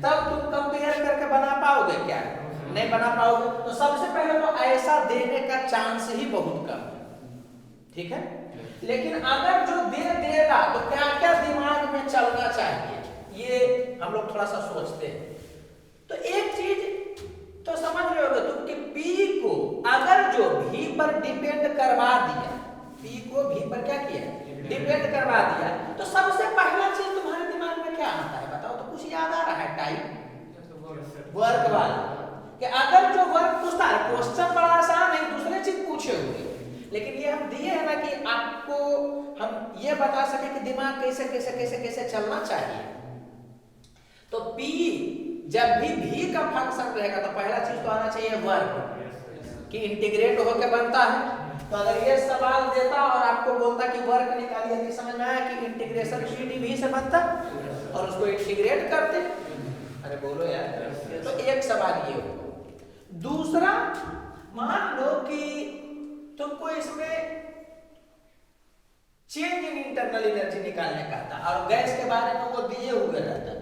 तब तुम कंपेयर करके बना पाओगे क्या, नहीं बना पाओगे। तो सबसे पहले तो ऐसा देने का चांस ही बहुत कम है, ठीक है। लेकिन अगर जो दे देगा तो क्या क्या दिमाग में चलना चाहिए, ये हम लोग थोड़ा सा सोचते हैं। तो एक चीज तो समझ रहे होगे तुम कि P को अगर जो V पर पर डिपेंड करवा दिया, पी को भी पर क्या किया, डिपेंड करवा दिया, तो सबसे पहला चीज तुम्हारे दिमाग में क्या आता है बताओ? तो कुछ याद आ रहा है टाइप वर्क वाला, कि अगर जो वर्क पूछता है, क्वेश्चन बड़ा आसान है, दूसरे चीज पूछे हुए, लेकिन ये हम दिए हैं ना कि आपको हम ये बता सके कि दिमाग कैसे कैसे कैसे कैसे चलना चाहिए। तो P जब भी का फंक्शन रहेगा तो पहला चीज तो आना चाहिए वर्क, कि इंटीग्रेट होकर बनता है। तो अगर ये सवाल देता और आपको बोलता कि वर्क निकालिए, तो समझ में आया कि इंटीग्रेशन PdV से बनता और उसको इंटीग्रेट करते। अरे बोलो यार, तो एक सवाल ये हो। दूसरा, मान लो कि तुमको इसमें चेंज इन इंटरनल एनर्जी निकालने का था और गैस के बारे में वो दिए हुए रहता,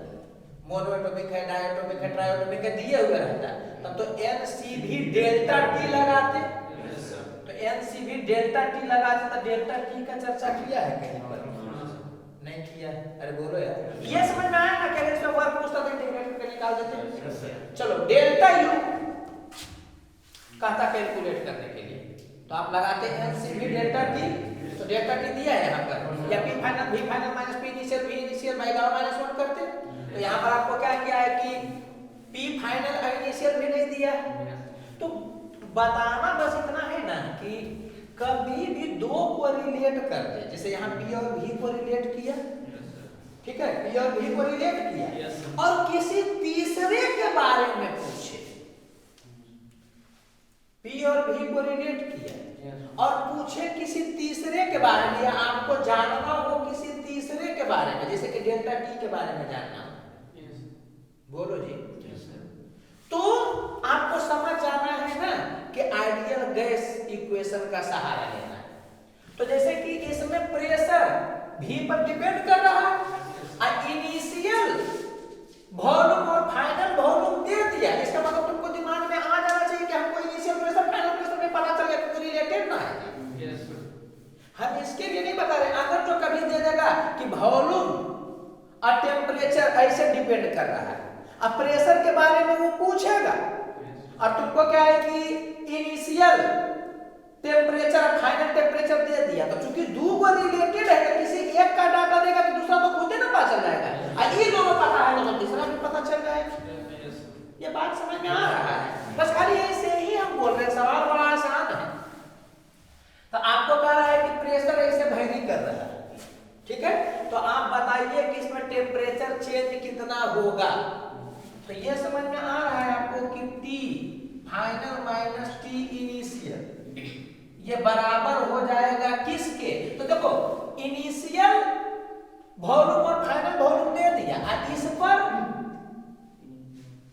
मोनोएटॉमिक है, डायटॉमिक है, ट्राइएटॉमिक है, दिए हुए रहता, तब तो NCV डेल्टा T लगाते। तो NCV डेल्टा T लगाते तो डेल्टा T का चर्चा किया है कहीं पर? नहीं किया है। अरे बोलो यार, ये समझ में आया ना कि इसमें वर्क पूछता तो इंटीग्रेट करके निकाल देते। चलो डेल्टा U कहता कैलकुलेट करने के लिए, तो आप लगाते हैं NCV डेल्टा T, तो डेल्टा T दिया है यहाँ पर, या P final V final minus P initial V initial by gamma minus 1 करते। तो यहाँ पर आपको क्या किया है कि P फाइनल और इनिशियल भी नहीं दिया। तो बताना बस इतना है ना कि कभी भी दो को रिलेट कर दे, जैसे यहाँ P और V को रिलेट किया, ठीक है, P और V को रिलेट किया, और किसी तीसरे के बारे में पूछे, P और V को रिलेट किया और पूछे किसी तीसरे के बारे में, या आपको जानना हो किसी तीसरे के बारे में, जैसे कि डेल्टा T के बारे में जानना हो, बोलो जी, तो आपको समझ जाना है ना कि आइडियल गैस इक्वेशन का सहारा लेना है। तो जैसे कि इसमें प्रेशर V पर डिपेंड कर रहा है, इनिशियल वॉल्यूम और फाइनल वॉल्यूम दे दिया, इसका मतलब तुमको दिमाग में आ जाना चाहिए कि हमको इनिशियल प्रेशर फाइनल प्रेशर में पता चल गया, क्योंकि रिलेटेड ना है। हम इसके लिए नहीं बता रहे, अगर जो कभी दे देगा कि वॉल्यूम और टेम्परेचर ऐसे डिपेंड कर रहा है, अब प्रेशर के बारे में वो पूछेगा और तुमको क्या है कि इनिशियल टेम्परेचर और फाइनल टेम्परेचर दे दिया, तो चूंकि दो को रिलेटेड है तो किसी एक का डाटा देगा तो दूसरा तो खुद ही ना पता चल जाएगा, और ये दोनों पता है तो तीसरा भी पता चल जाएगा। ये बात समझ में आ रहा है? बस खाली ऐसे ही हम बोल रहे हैं, सवाल बड़ा आसान है। तो आपको कह रहा है कि प्रेशर ऐसे वेरी कर रहा है, ठीक है, तो आप बताइए कि इसमें टेम्परेचर चेंज कितना होगा। तो ये समझ में आ रहा है आपको कि T final minus T initial ये बराबर हो जाएगा किसके? तो देखो इनिशियल वॉल्यूम और फाइनल वॉल्यूम दे दिया, और इस पर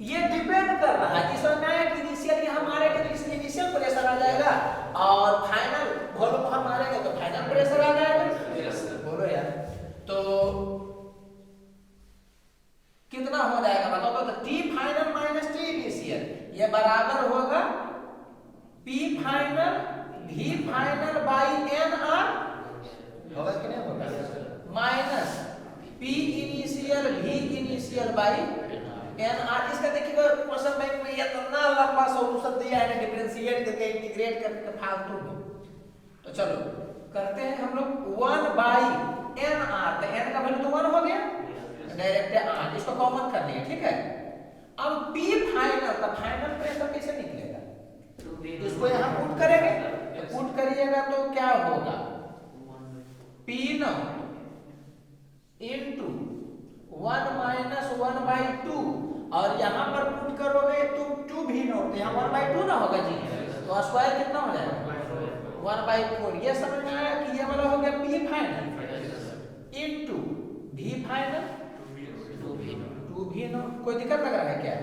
ये डिपेंड कर रहा है, जिसमें मैं कि इनिशियल यहाँ मारेंगे तो इसमें इनिशियल प्रेशर आ जाएगा, और फाइनल वॉल्यूम हम मारेंगे तो फाइनल प्रेशर आ जाएगा। बोलो यार, तो कितना हो जाएगा बताओ? तो T final minus T initial ये बराबर होगा P final V final by NR, होगा कि नहीं होगा? Minus P initial V initial by NR। इसका देखिएगा क्वेश्चन बैंक में ये इतना लंबा सॉल्यूशन दिया है ना, डिफरेंशिएट करके इंटीग्रेट करके फालतू में। तो चलो करते हैं हम लोग 1 बाई NR, तो N का वैल्यू तो 1 हो गया, डायरेक्ट R, इसको कॉमन कर लिया, ठीक है। अब P फाइनल का फाइनल प्रेशर कैसे निकलेगा? इसको यहाँ पुट करेंगे, तो पुट करिएगा तो क्या होगा? P not into 1 minus 1 by 2, और यहाँ पर पुट करोगे तुम 2 भी नॉट, यहाँ 1 बाई 2 ना होगा जी, तो स्क्वायर कितना हो जाएगा? 1 बाई 4। ये समझ में आया कि ये वाला हो गया P final into V final 2 भी नॉट। कोई दिक्कत लग रहा है क्या?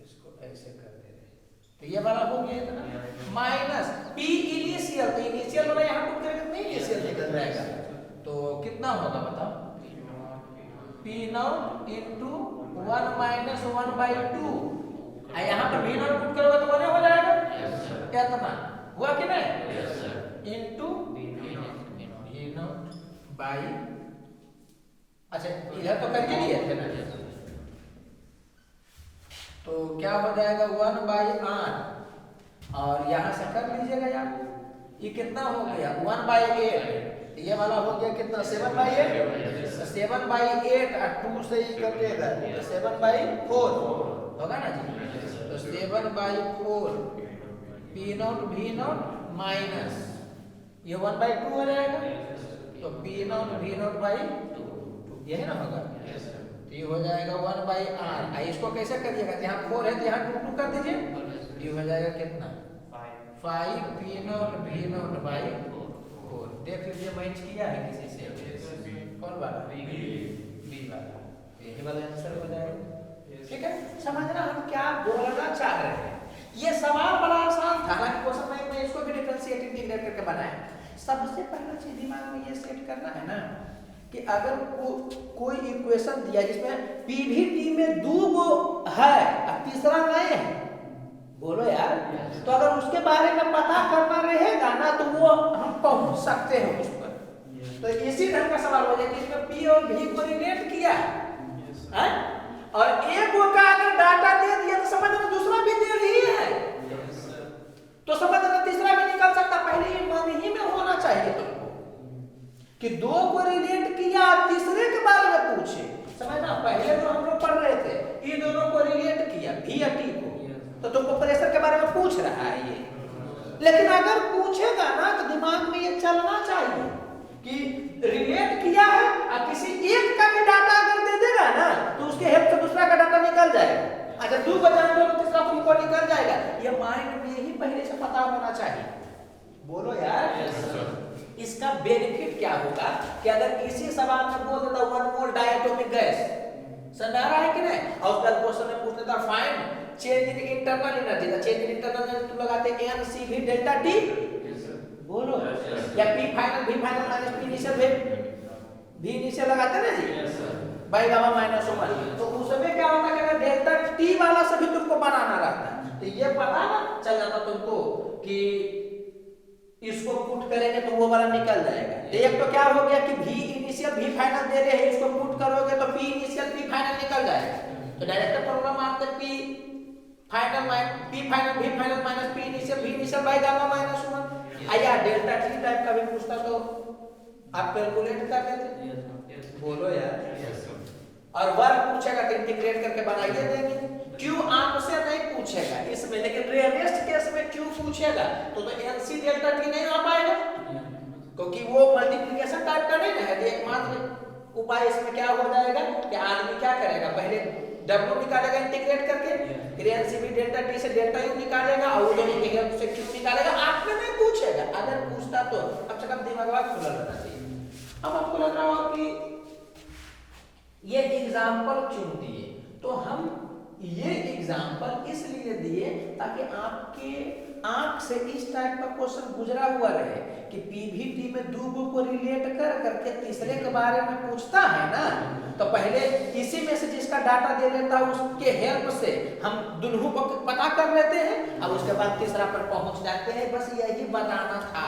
इसको ऐसे कर दे रहे, तो ये वाला हो गया इतना, माइनस P इनिशियल, तो इनिशियल वाला यहाँ पुट करेंगे तो इनिशियल निकल जाएगा, तो कितना होगा बताओ? P not into 1 minus 1 by 2, यहाँ पर V नॉट पुट करोगे तो 1 हो जाएगा, कितना हुआ कि नहीं? इनटू V नॉट बाई, अच्छा इधर तो करके लिए थे ना, तो क्या हो जाएगा 1 बाई R और यहाँ से कर लीजिएगा यार, ये कितना हो गया 1/8, ये वाला हो गया कितना 7/8, 7/8 और 2 से ही कटिएगा तो 7/4 होगा ना जी। तो 7/4 P0 V0 माइनस ये 1/2 हो जाएगा, तो P0 V0/2 यही ना होगा। तो ये हो जाएगा 1/r। इसको कैसे करिएगा, यहाँ 4 है तो यहाँ 2 कर दीजिए, ये हो जाएगा कितना 5 P0 V0/4। देख लीजिए मैच किया है किसी से, कौन वाला बी वाला, यही वाला आंसर हो जाएगा। ठीक है, समझना हम क्या बोलना चाह रहे हैं। ये सवाल बड़ा आसान था, हालांकि क्वेश्चन बैंक में इसको भी डिफरेंशिएट इंटीग्रेट करके बनाया। सबसे पहला चीज दिमाग में ये सेट करना है ना कि अगर कोई इक्वेशन दिया जिसमें पीवीटी में 2 गो है और तीसरा नहीं है, बोलो यार, तो अगर उसके बारे में पता करना रहेगा ना तो वो हम पहुंच सकते हैं उस पर। तो इसी ढंग का सवाल हो जाए कि इसमें पी और भी को रिलेट किया है और एक को का अगर डाटा दे दिया तो समझना दूसरा भी दे ही है, तो समझना तीसरा भी निकल सकता। पहले ये मन ही में होना चाहिए तुमको कि 2 को रिलेट किया तीसरे के बारे में पूछे। समझना, पहले तो हम लोग पढ़ रहे थे ये दोनों को रिलेट किया भी और टी को, तो तुमको प्रेशर के बारे में पूछ रहा है ये। लेकिन अगर पूछेगा ना तो दिमाग में ये चलना चाहिए कि रिलेट किया है और किसी एक का भी डाटा अगर दे देगा ना तो उसके हेल्प से दूसरा का डाटा निकल जाएगा। अगर 2 को जान लो तो तीसरा तुमको निकल जाएगा। ये माइंड में ही पहले से पता होना चाहिए। बोलो यार, इसका बेनिफिट क्या होगा कि अगर इसी सवाल में बोल देता 1 मोल डायटोमिक गैस, समझ आ रहा है कि नहीं, और उसका क्वेश्चन में पूछ देता find change in internal energy, change in internal energy तुम लगाते हैं NCV डेल्टा T, बोलो, या P final minus P initial V initial लगाते हैं ना जी, बाय गामा माइनस 1। तो उसमें क्या होता है कि अगर डेल्टा T वाला सभी तुमको बनाना रहता है तो ये पता ना चल जाता तुमको कि इसको पुट करेंगे तो वो वाला निकल जाएगा। एक तो क्या हो गया कि V इनिशियल V फाइनल दे रहे हैं, इसको पुट करोगे तो P इनिशियल P फाइनल निकल जाएगा। तो डायरेक्ट प्रॉब्लम आते P final V final minus P initial V initial by gamma minus 1। आया डेल्टा T टाइप का भी पूछता तो आप कैलकुलेट कर लेते, बोलो यार। और वर्क पूछेगा तो इंटीग्रेट करके बनाइए देंगे। क्यों आपसे नहीं पूछेगा इसमें, लेकिन रेयरेस्ट केस में क्यों पूछेगा तो NC डेल्टा T नहीं आ पाएगा क्योंकि वो मल्टीप्लिकेशन टाइप का नहीं है। एकमात्र उपाय इसमें क्या हो जाएगा कि आदमी क्या करेगा, पहले W निकालेगा इंटीग्रेट करके, फिर NCV डेल्टा T से डेल्टा U निकालेगा और दोनों की हेल्प से Q निकालेगा। आपने नहीं पूछेगा, अगर पूछता तो कम से कम दिमाग खुला रहना चाहिए। अब आपको लग रहा होगा कि ये एग्जाम्पल क्यों दिए, तो हम ये एग्जाम्पल इसलिए दिए ताकि आपके आंख से इस टाइप का क्वेश्चन गुजरा हुआ रहे कि पीवीटी में 2 को रिलेट कर करके तीसरे के बारे में पूछता है ना, तो पहले इसी में से जिसका डाटा दे देता है उसके हेल्प से हम दोनों को पता कर लेते हैं, अब उसके बाद तीसरा पर पहुंच जाते हैं। बस यही बताना था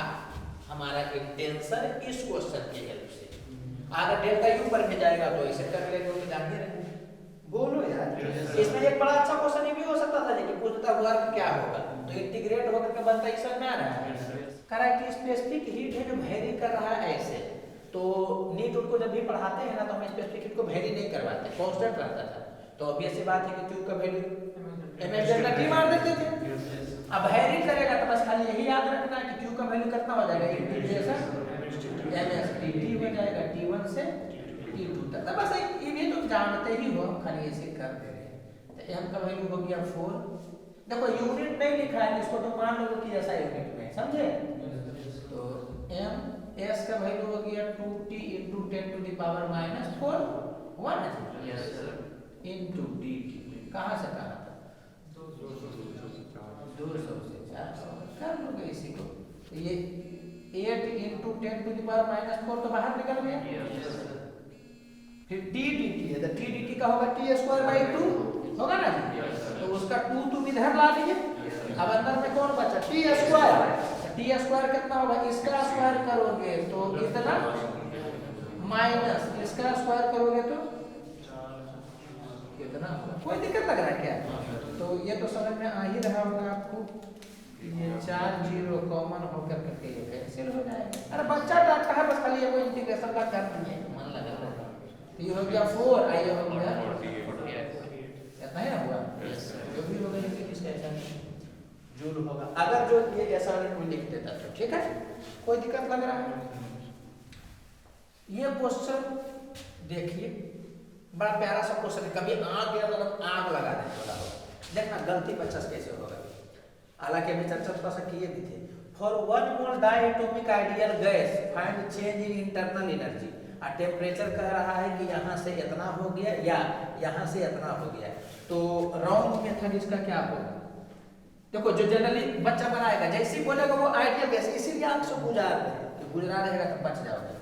हमारा इंटेंशन इस क्वेश्चन की हेल्प से। अगर डेल्टा U पर भी जाएगा तो इसे कर लेंगे, तो जानिए रहे, बोलो यार। इसमें एक बड़ा अच्छा क्वेश्चन ये भी हो सकता था कि पूछता वर्क क्या होगा, तो इंटीग्रेट होकर के बनता है, समझ में आ रहा है। कह रहा है कि स्पेसिफिक हीट है जो वेरी कर रहा है ऐसे, तो नीट उनको जब भी पढ़ाते हैं ना तो हम स्पेसिफिक हीट को वेरी नहीं करवाते, कांस्टेंट रहता था। तो ऑब्वियस सी बात है कि Q का वैल्यू mx डेल्टा T मार देते थे। अब वेरी करेगा तो बस खाली यही याद रखना है कि Q का वैल्यू कितना हो जाएगा, इंटीग्रेशन mx dt हो जाएगा T1 से T2 तक। तो बस ये भी तुम जानते ही हो, खाली ऐसे कर दे रहे हैं। तो m का वैल्यू हो गया 4। देखो यूनिट नहीं लिखा है, इसको तो मान लो कि ऐसा यूनिट में, समझे। तो m s का वैल्यू हो गया 2t into 10 to the power minus 4 1 है into dt। कहाँ से कहाँ था 200 से 400 कर लोगे इसी को। तो ये 8 into 10 to the power minus 4 तो बाहर निकल गया। फिर d dt है, तो d dt का होगा t स्क्वायर बाई 2 होगा ना, तो उसका 2 तुम इधर ला लीजिए। अब अंदर में कौन बचा t स्क्वायर, t स्क्वायर कितना होगा, इसका स्क्वायर करोगे तो इतना माइनस इसका स्क्वायर करोगे तो कितना होगा। कोई दिक्कत लग रहा है क्या, तो ये तो समझ में आ ही रहा होगा आपको। ये 4 जीरो कॉमन होकर के ये कैंसिल हो जाएगा। अरे बच्चा डाटा है, बस खाली वो इंटीग्रेशन का कर दिए, मन लगा रहा। तो ये हो गया 4, आई हो गया 48, इतना ही हुआ। जो भी होगा ये किसका ऐसा जूल होगा, अगर जो ये ऐसा में लिख देता तो ठीक है, कोई दिक्कत लग रहा है। ये क्वेश्चन देखिए, बड़ा प्यारा सा क्वेश्चन है। कभी आग या मतलब आग लगा देने वाला होगा, देखना गलती 50 कैसे होगा। हालांकि अभी चर्चा थोड़ा सा किए भी थे। For 1 mole diatomic ideal gas find change in internal energy. और टेम्परेचर कह रहा है कि यहाँ से इतना हो गया या यहाँ से इतना हो गया, तो राउंड मेथड इसका क्या होगा? देखो जो जनरली बच्चा बनाएगा जैसे ही बोलेगा वो आइडियल गैस, इसीलिए आप सब गुजार रहे हैं कि गुजरा रहेगा तो बच जाओगे।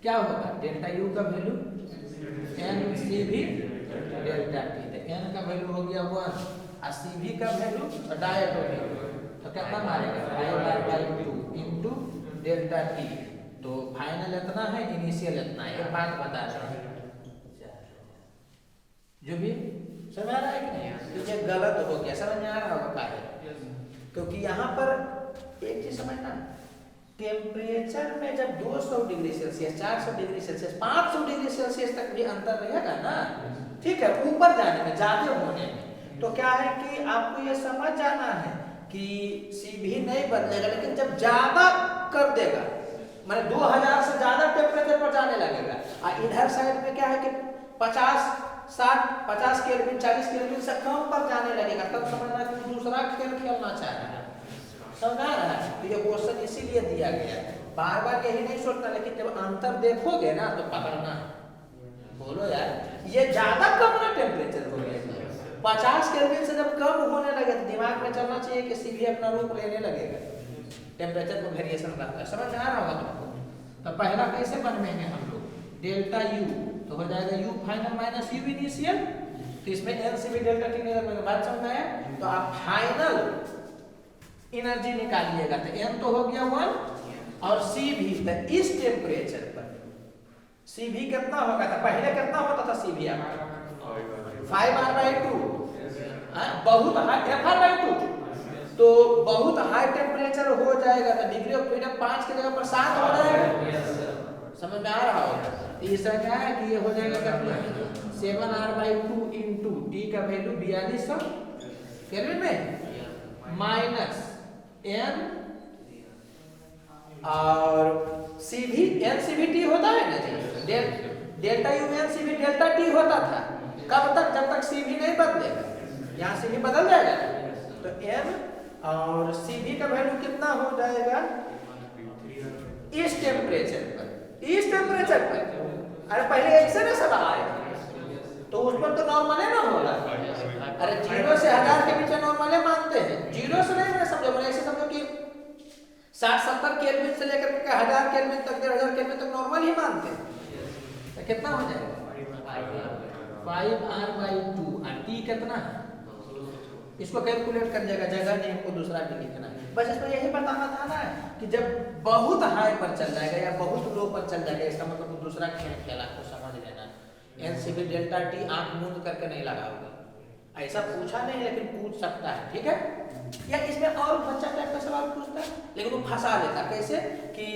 क्या होगा? डेल्टा यू का वैल्यू एन सी भी डेल्टा टी, तो एन का वैल्यू हो गया 1 और सी भी का वैल्यू डायटोमिक, तो कितना मारेगा 5/2 इनटू डेल्टा टी। तो फाइनल इतना है, इनिशियल इतना है। एक बात बता रहे हैं, जो भी समझ आ रहा है कि नहीं? तो ये गलत हो गया, समझ में आ रहा होगा काहे? क्योंकि यहाँ पर एक चीज समझना, टेम्परेचर में जब 200 degree Celsius, 400 degree Celsius, 500 degree Celsius तक भी अंतर रहेगा ना, ठीक है, ऊपर जाने में, ज्यादा होने में, तो क्या है कि आपको ये समझ जाना है कि सी भी नहीं बदलेगा, लेकिन जब ज्यादा कर देगा, माने 2000 से ज्यादा टेम्परेचर पर जाने लगेगा, और इधर साइड में क्या है कि 50, 60, 50 केल्विन, 40 केल्विन से कम पर जाने लगेगा, तब समझना कि दूसरा खेल खेलना चाह रहा है। समझ आ रहा है? तो ये क्वेश्चन इसीलिए दिया गया है। बार बार यही नहीं सोचना, लेकिन जब अंतर देखोगे ना तो पकड़ना। बोलो यार, ये ज्यादा कम ना टेम्परेचर हो गया, 50 केल्विन से जब कम होने लगे तो दिमाग में चलना चाहिए कि सी भी अपना रूप लेने लगेगा, टेम्परेचर में वेरिएशन रहता है। समझ में आ रहा होगा तुमको? तो पहला कैसे बनवेंगे हम लोग? डेल्टा यू तो हो जाएगा you final minus you initial, तो इसमें एन सी भी डेल्टा टी नहीं लगेगा। बात समझ में आया? तो आप फाइनल एनर्जी निकालिएगा, तो एन तो हो गया 1 और सी भी, तो इस टेम्परेचर पर सी भी कितना होगा था? पहले कितना होता था सी भी आपका? 5/2, बहुत हाई FR/2, तो बहुत हाई टेम्परेचर हो जाएगा, तो डिग्री ऑफ फ्रीडम 5 की जगह पर 7 हो जाएगा। समझ में आ रहा होगा? तीसरा क्या है कि ये हो जाएगा कितना? 7R/2 इंटू टी का वैल्यू 4200 केल्विन में माइनस एन और सी भी, एन सी भी टी होता है ना जी, डेल्टा यू एन सी भी डेल्टा टी होता था। कब तक? जब तक सी भी नहीं बदलेगा। यहाँ सी भी बदल जाएगा, तो एन और सी भी का वैल्यू कितना हो जाएगा इस टेम्परेचर पर? इस टेम्परेचर पर, अरे पहले ऐसे ना सब आए तो उस पर तो नॉर्मल है ना होगा। अरे 0 से 1000 के बीच नॉर्मल है मानते हैं, 0 से नहीं, मैंने समझो, मैंने ऐसे समझो कि 60-70 केल्विन से लेकर के 1000 केल्विन तक, 1500 केल्विन तक नॉर्मल ही मानते हैं। तो कितना हो जाएगा? 5R/2 और टी कितना है? इसको कैलकुलेट कर जाएगा, जगह नहीं हमको दूसरा भी लिखना है। बस इसमें यही बताना था ना कि जब बहुत हाई पर चल जाएगा या बहुत लो पर चल जाएगा, इसका मतलब दूसरा खेल खेला, आपको समझ लेना। एनसीबी डेल्टा टी आंख मूंद करके नहीं लगाओगे, ऐसा पूछा नहीं, लेकिन पूछ सकता है, ठीक है? या इसमें और बच्चा टाइप का सवाल पूछता है, लेकिन वो फंसा लेता। कैसे कि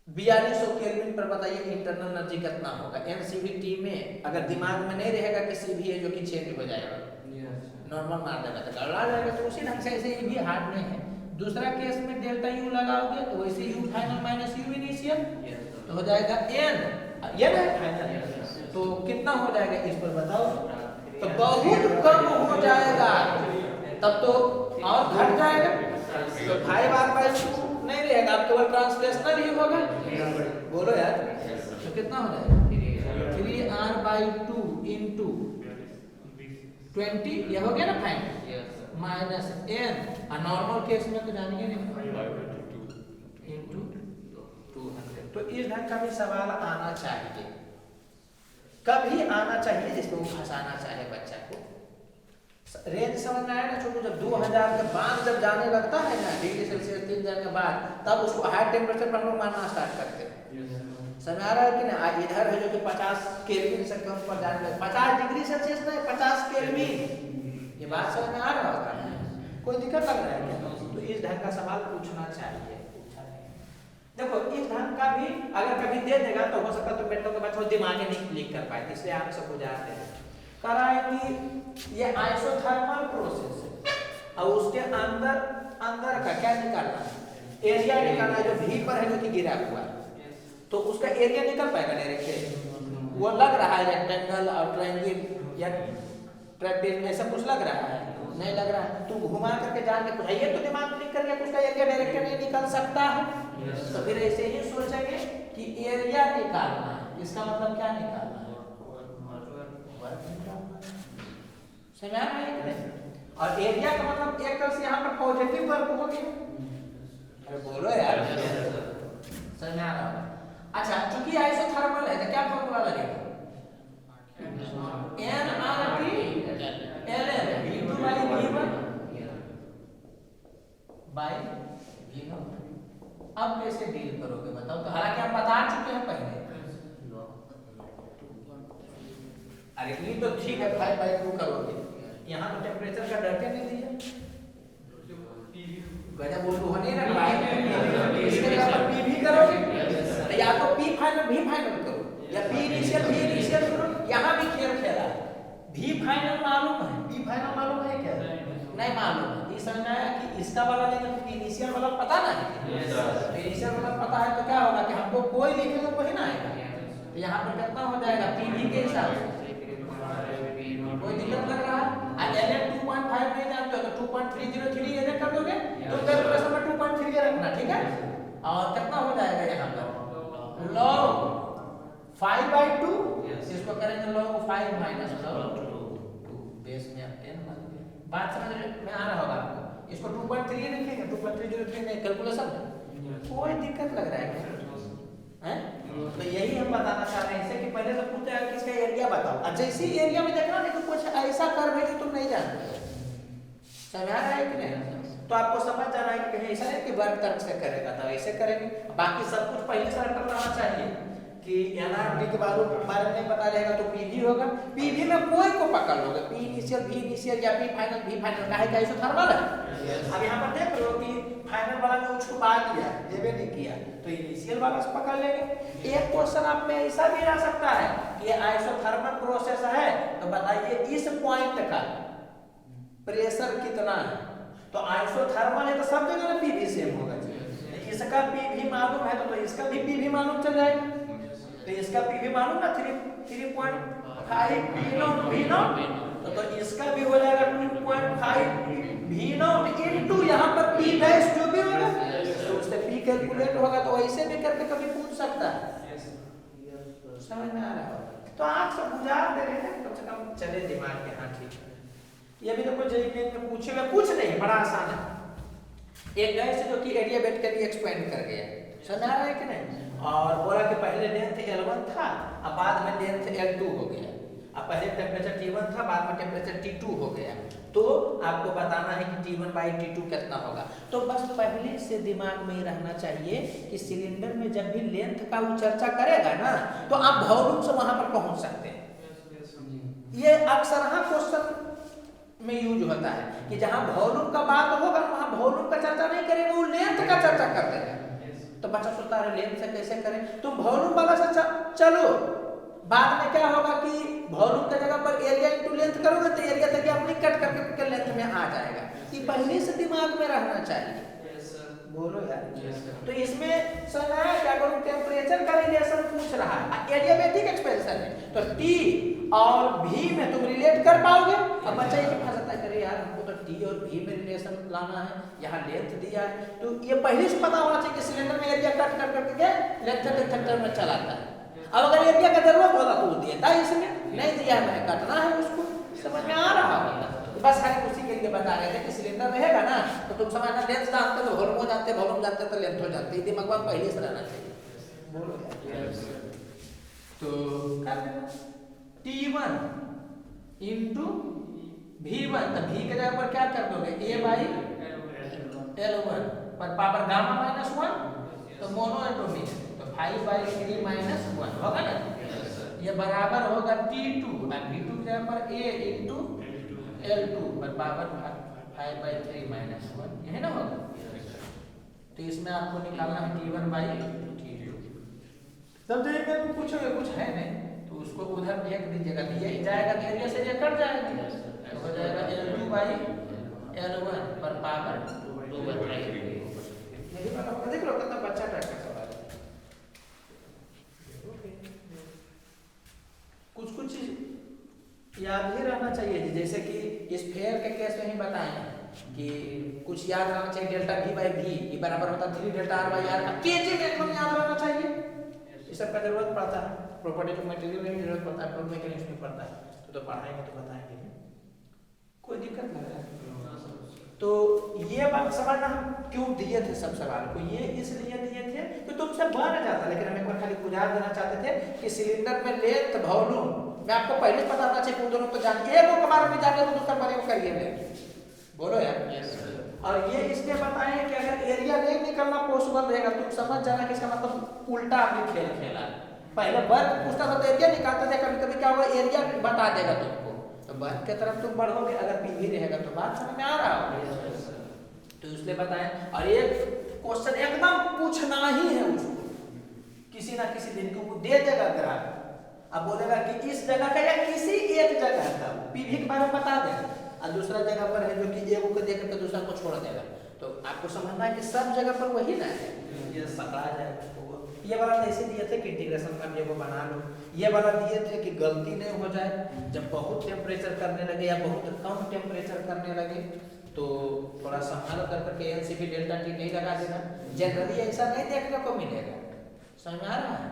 4200 केल्विन पर बताइए इंटरनल एनर्जी कितना होगा? एनसीबी में अगर दिमाग में नहीं रहेगा कि सी भी है जो कि चेंज हो जाएगा, नॉर्मल मार देगा तो गड़बड़ा जाएगा। तो उसी ढंग से ऐसे ये भी हार्ड नहीं है। दूसरा केस में डेल्टा यू लगाओगे तो वैसे you final minus you initial, तो हो जाएगा एन, ये ना फाइनल, तो कितना हो जाएगा इस पर बताओ? तो बहुत कम हो जाएगा, तब तो और घट जाएगा, तो 5R/2 नहीं रहेगा, अब केवल ट्रांसलेशनल ही होगा। बोलो यार, तो कितना हो जाएगा? 3R/2 इंटू 20, ये हो गया ना फाइनल, माइनस एन, और नॉर्मल केस में तो जानिए नहीं, इंटू 200। तो इस ढंग का भी सवाल आना चाहिए, कभी आना चाहिए जिसमें वो फंसाना चाहे बच्चा को। रेंज समझ में आया ना छोटू? जब 2000 के बाद जब जाने लगता है ना डिग्री सेल्सियस 3000 के बाद, तब उसको हाई टेम्परेचर पर हम लोग मारना स्टार्ट करते हैं। समझ आ रहा है कि ना? इधर है जो कि 50 केल्विन से कम पर जाने लगे, 50 डिग्री सेल्सियस नहीं, 50 केल्विन, ये बात समझ में आ रहा होगा। कोई दिक्कत लग रहा है क्या? तो इस ढंग का सवाल पूछना चाहिए। देखो इस ढंग का भी अगर कभी दे देगा तो हो सकता है तो बेटों के बच्चों दिमाग में नहीं क्लिक कर पाए, इसलिए आप सब बुझाते हैं। कह रहा है कि ये आइसोथर्मल प्रोसेस है और उसके अंदर का क्या निकालना है? एरिया निकालना है। जो भी पर है जो कि गिरा हुआ है तो उसका एरिया निकल पाएगा डायरेक्ट? वो लग रहा है रेक्टेंगल और ट्रायंगल या ट्रायंगल ऐसा कुछ लग रहा है? नहीं लग रहा है। तू घुमा करके जान के पूछाइए तो दिमाग क्लिक करके उसका एरिया डायरेक्ट नहीं निकल सकता है। तो फिर ऐसे ही सोचेंगे कि एरिया निकालना है, इसका मतलब क्या निकालना है? वर्ग निकालना है। समझ आ रहा है कि नहीं? और एरिया का मतलब एक तरह से यहाँ पर पॉजिटिव वर्ग हो गया। अरे बोलो यार, समझ आ रहा है? अच्छा, चूंकि आइसोथर्मल है तो क्या फॉर्मूला लगेगा? nRT ln V2 by V1 by V1। अब कैसे डील करोगे बताओ? तो हालांकि हम बता चुके हैं पहले। अरे ये तो ठीक है 5/2 करोगे, यहाँ तो टेम्परेचर का डाटा नहीं दिया। गजब बोल हो नहीं रहा है। इसके ऊपर पी भी करोगे, या तो पी फाइनल भी फाइनल करो या पी इनिशियल भी इनिशियल करो। यहाँ भी खेल खेला है। भी फाइनल मालूम है, पी फाइनल मालूम है क्या? नहीं मालूम है। ये समझना है कि इसका वाला लेकिन इनिशियल वाला पता ना है। इनिशियल वाला पता है तो क्या होगा कि हमको कोई लिखेगा वही ना आएगा। तो यहाँ पर कितना हो जाएगा पी के हिसाब से? कोई दिक्कत लग रहा है? ln 2.5 नहीं जानते हो तो 2.303 ऐसे कर दोगे तो कैलकुलेशन में 2.3 रखना, ठीक है? और कितना हो जाएगा यहाँ पर? log 5/2 इसको करेंगे log 5 minus log 2 बेस में 10 बन गया। बात समझ में आ रहा होगा आपको? इसको 2.3 लिखेंगे, 2.303 नहीं कैलकुलेशन में कोई दिक्कत लग रहा है क्या? हैं? तो यही हम बताना चाह रहे हैं इससे कि पहले तो पूछते हैं कि इसका एरिया बताओ। अच्छा इसी एरिया में देखना नहीं तो कुछ ऐसा कर्व है कि तुम नहीं जानते। समझ आ रहा है कि नहीं? तो आपको समझ जाना है कि कहीं ऐसा नहीं कि वर्ग तर्क से करेगा तो ऐसे करेंगे। बाकी सब कुछ पहले से रटल रहना चाहिए कि nRT के बारे में नहीं पता रहेगा तो पीवी होगा। पीवी में कोई को पकड़ लोगे, पी इनिशियल भी इनिशियल या पी फाइनल भी फाइनल का है क्या? आइसोथर्मल है। अब यहाँ पर देख लो कि फाइनल वाला में उसको बात किया देवे नहीं किया तो इनिशियल वाला से पकड़ लेंगे। एक क्वेश्चन आप में ऐसा भी आ सकता है कि ये आइसोथर्मल प्रोसेस है तो बताइए इस पॉइंट का प्रेशर कितना है? तो आइसोथर्मल है तो सब जगह पीवी सेम होगा। इसका पीवी मालूम है तो इसका भी पीवी मालूम चल जाएगा। तो इसका पीवी मालूम ना 3.5 V0 तो इसका भी हो जाएगा 2.5 V0 इनटू यहाँ पर P डैश जो भी होगा तो उससे P कैलकुलेट होगा। तो ऐसे भी करके कभी पूछ सकता है। समझ में आ रहा है? तो आप सब बुझा दे रहे हैं कम से कम चले दिमाग के। हाँ ठीक है, ये भी देखो जेईई में पूछेगा, कुछ नहीं बड़ा आसान है। एक गैस जो कि एडियाबेटिकली एक्सपेंड कर गया, समझ आ रहा है कि नहीं? और बोला कि पहले लेंथ L1 था अब बाद में लेंथ L2 हो गया। अब पहले टेम्परेचर T1 था बाद में टेम्परेचर T2 हो गया। तो आपको बताना है कि T1/T2 कितना होगा। तो बस पहले से दिमाग में रहना चाहिए कि सिलेंडर में जब भी लेंथ का वो चर्चा करेगा ना तो आप वॉल्यूम से वहां पर पहुंच सकते हैं। ये अक्सर क्वेश्चन में यूज होता है कि जहां वॉल्यूम का बात होगा वहां वॉल्यूम का चर्चा नहीं करेगा, वो लेंथ का चर्चा कर देगा। तो बच्चा सोचता है लेंथ से कैसे करें? तुम वॉल्यूम वाला से चलो, बाद में क्या होगा कि वॉल्यूम की जगह पर एरिया इनटू लेंथ करोगे तो एरिया तक अपनी कट करके लेंथ में आ जाएगा। ये पहले से दिमाग में रहना चाहिए। बोलो यार। तो इसमें समझ आया क्या? करूं टेम्परेचर का रिलेशन पूछ रहा है, एडियाबेटिक एक्सपेंशन है तो T और V में तुम रिलेट कर पाओगे? अब बच्चा ये फंसता करे यार हमको तो T और V में रिलेशन लाना है, यहाँ लेंथ दिया है। तो ये पहले से पता होना चाहिए कि सिलेंडर में एरिया कट कर करके लेंथ में चलाता है। अब अगर एरिया का जरूरत होगा तो देता है, इसमें नहीं दिया है कटना है उसको। समझ में आ रहा होगा? बस खाली उसी के लिए बता रहे थे कि सिलेंडर रहेगा ना तो तुम समझना लेंथ जानते तो वॉल्यूम जानते, वॉल्यूम जानते तो लेंथ हो जाती है। दिमाग में पहले से रहना चाहिए। बोलो तो कर देना T1 इंटू V1 तो V के जगह पर क्या कर दोगे A/L1 पर पावर गामा -1 तो मोनो एटॉमिक तो 5/3 -1 होगा ना। ये बराबर होगा T2 और V2 के जगह पर A इंटू L2 पर पावर 5/3 - 1, यही ना होगा। तो इसमें आपको निकालना है T1 बाई T2। तब देखिए पूछोगे कुछ है नहीं तो उसको उधर फेंक दीजिएगा, तो ये जाएगा तो एरिया से ये कट जाएगा, तो हो जाएगा L2 बाई L1 पर पावर 2/3। यही बात आपको देख लो कितना बच्चा टाइप का सवाल है। कुछ कुछ चीज याद ही रहना चाहिए, जैसे कि स्फीयर के केस में ही बताए कि कुछ याद रहना चाहिए, डेल्टा V बाई V ये बराबर होता है 3 डेल्टा R बाई R का, केजी में एकदम याद रहना चाहिए। इस सब का जरूरत पड़ता है, प्रॉपर्टी ऑफ मटेरियल में जरूरत पड़ता है, फ्लूइड मैकेनिक्स में पड़ता है, तो पढ़ाएंगे तो बताएंगे, कोई दिक्कत नहीं है। तो ये बात समझना हम क्यों दिए थे सब सवाल को, ये इसलिए दिए थे कि तुमसे बन जाता, लेकिन हम एक बार खाली गुजार देना चाहते थे कि सिलेंडर में लेंथ वॉल्यूम मैं आपको पहले बताना चाहिए, उन दोनों तो जानिए, एक के बारे में जानिए तो दूसरा बारे में करिए नहीं, बोलो यार। और ये इसलिए बताएं कि अगर एरिया नहीं निकलना पॉसिबल रहेगा तुम समझ जाना कि इसका मतलब उल्टा आपने खेल खेला। पहले वर्ग पूछता था तो एरिया निकालते थे, कभी कभी क्या होगा एरिया बता देगा तुमको, तो वर्ग की तरफ तुम बढ़ोगे, अगर पीवी रहेगा तो बात समझ में आ रहा होगा। तो इसलिए बताएं, और एक क्वेश्चन एकदम पूछना ही है उसको किसी ना किसी दिन को दे देगा ग्राफ, अब बोलेगा कि इस जगह का या किसी एक जगह का पीवी के बारे में बता देगा, और दूसरा जगह पर है जो कि एगो को देख करके दूसरा को छोड़ देगा, तो आपको समझना है कि सब जगह पर वही ना है, ये सकरा जाएगा। ये वाला ऐसे दिए थे कि इंटीग्रेशन का भी बना लो, ये वाला दिए थे कि गलती नहीं हो जाए, जब बहुत टेम्परेचर करने लगे या बहुत कम टेम्परेचर करने लगे तो थोड़ा संभाल कर करके एनसीपी डेल्टा टी नहीं लगा देना, जनरली ऐसा नहीं देखने को मिलेगा, समझ आ रहा है।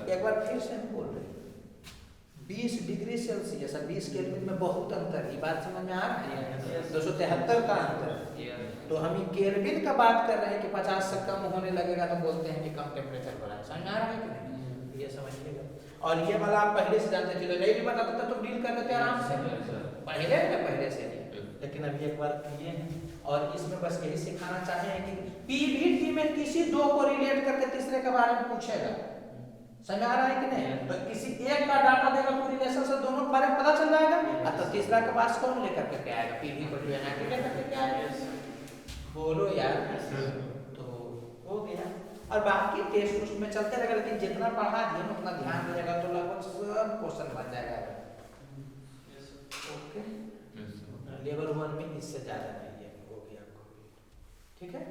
एक बार फिर से हम बोल रहे हैं 20 डिग्री सेल्सियस और 20 केल्विन में बहुत अंतर है, बात समझ में आ रहा है, 273 का अंतर। तो हम केल्विन का बात कर रहे हैं कि 50 से कम होने लगेगा तो बोलते हैं कि कम टेम्परेचर हो रहा है, समझ में आ रहा है कि नहीं, ये समझिएगा। और ये वाला आप पहले से जानते थे, नहीं भी बताते तो तुम डील कर लेते आराम से पहले से, लेकिन अभी एक बार किए हैं। और इसमें बस यही सिखाना चाहे हैं कि पीवीटी में किसी दो को रिलेट करके तीसरे के बारे में पूछेगा, समझ आ रहा है कि नहीं, तो किसी एक का डाटा देगा तो रिलेशन से दोनों के बारे में पता चल जाएगा, तो तीसरा के पास कौन लेकर के आएगा, पीवी को जो है लेकर के आएगा, बोलो यार। तो हो गया, और बाकी टेस्ट उसमें चलते रहेगा, लेकिन जितना पढ़ा दिए उतना ध्यान रहेगा तो लगभग सब क्वेश्चन बन जाएगा। ओके, लेवल 1 में इससे ज्यादा नहीं है, हो गया, ठीक है।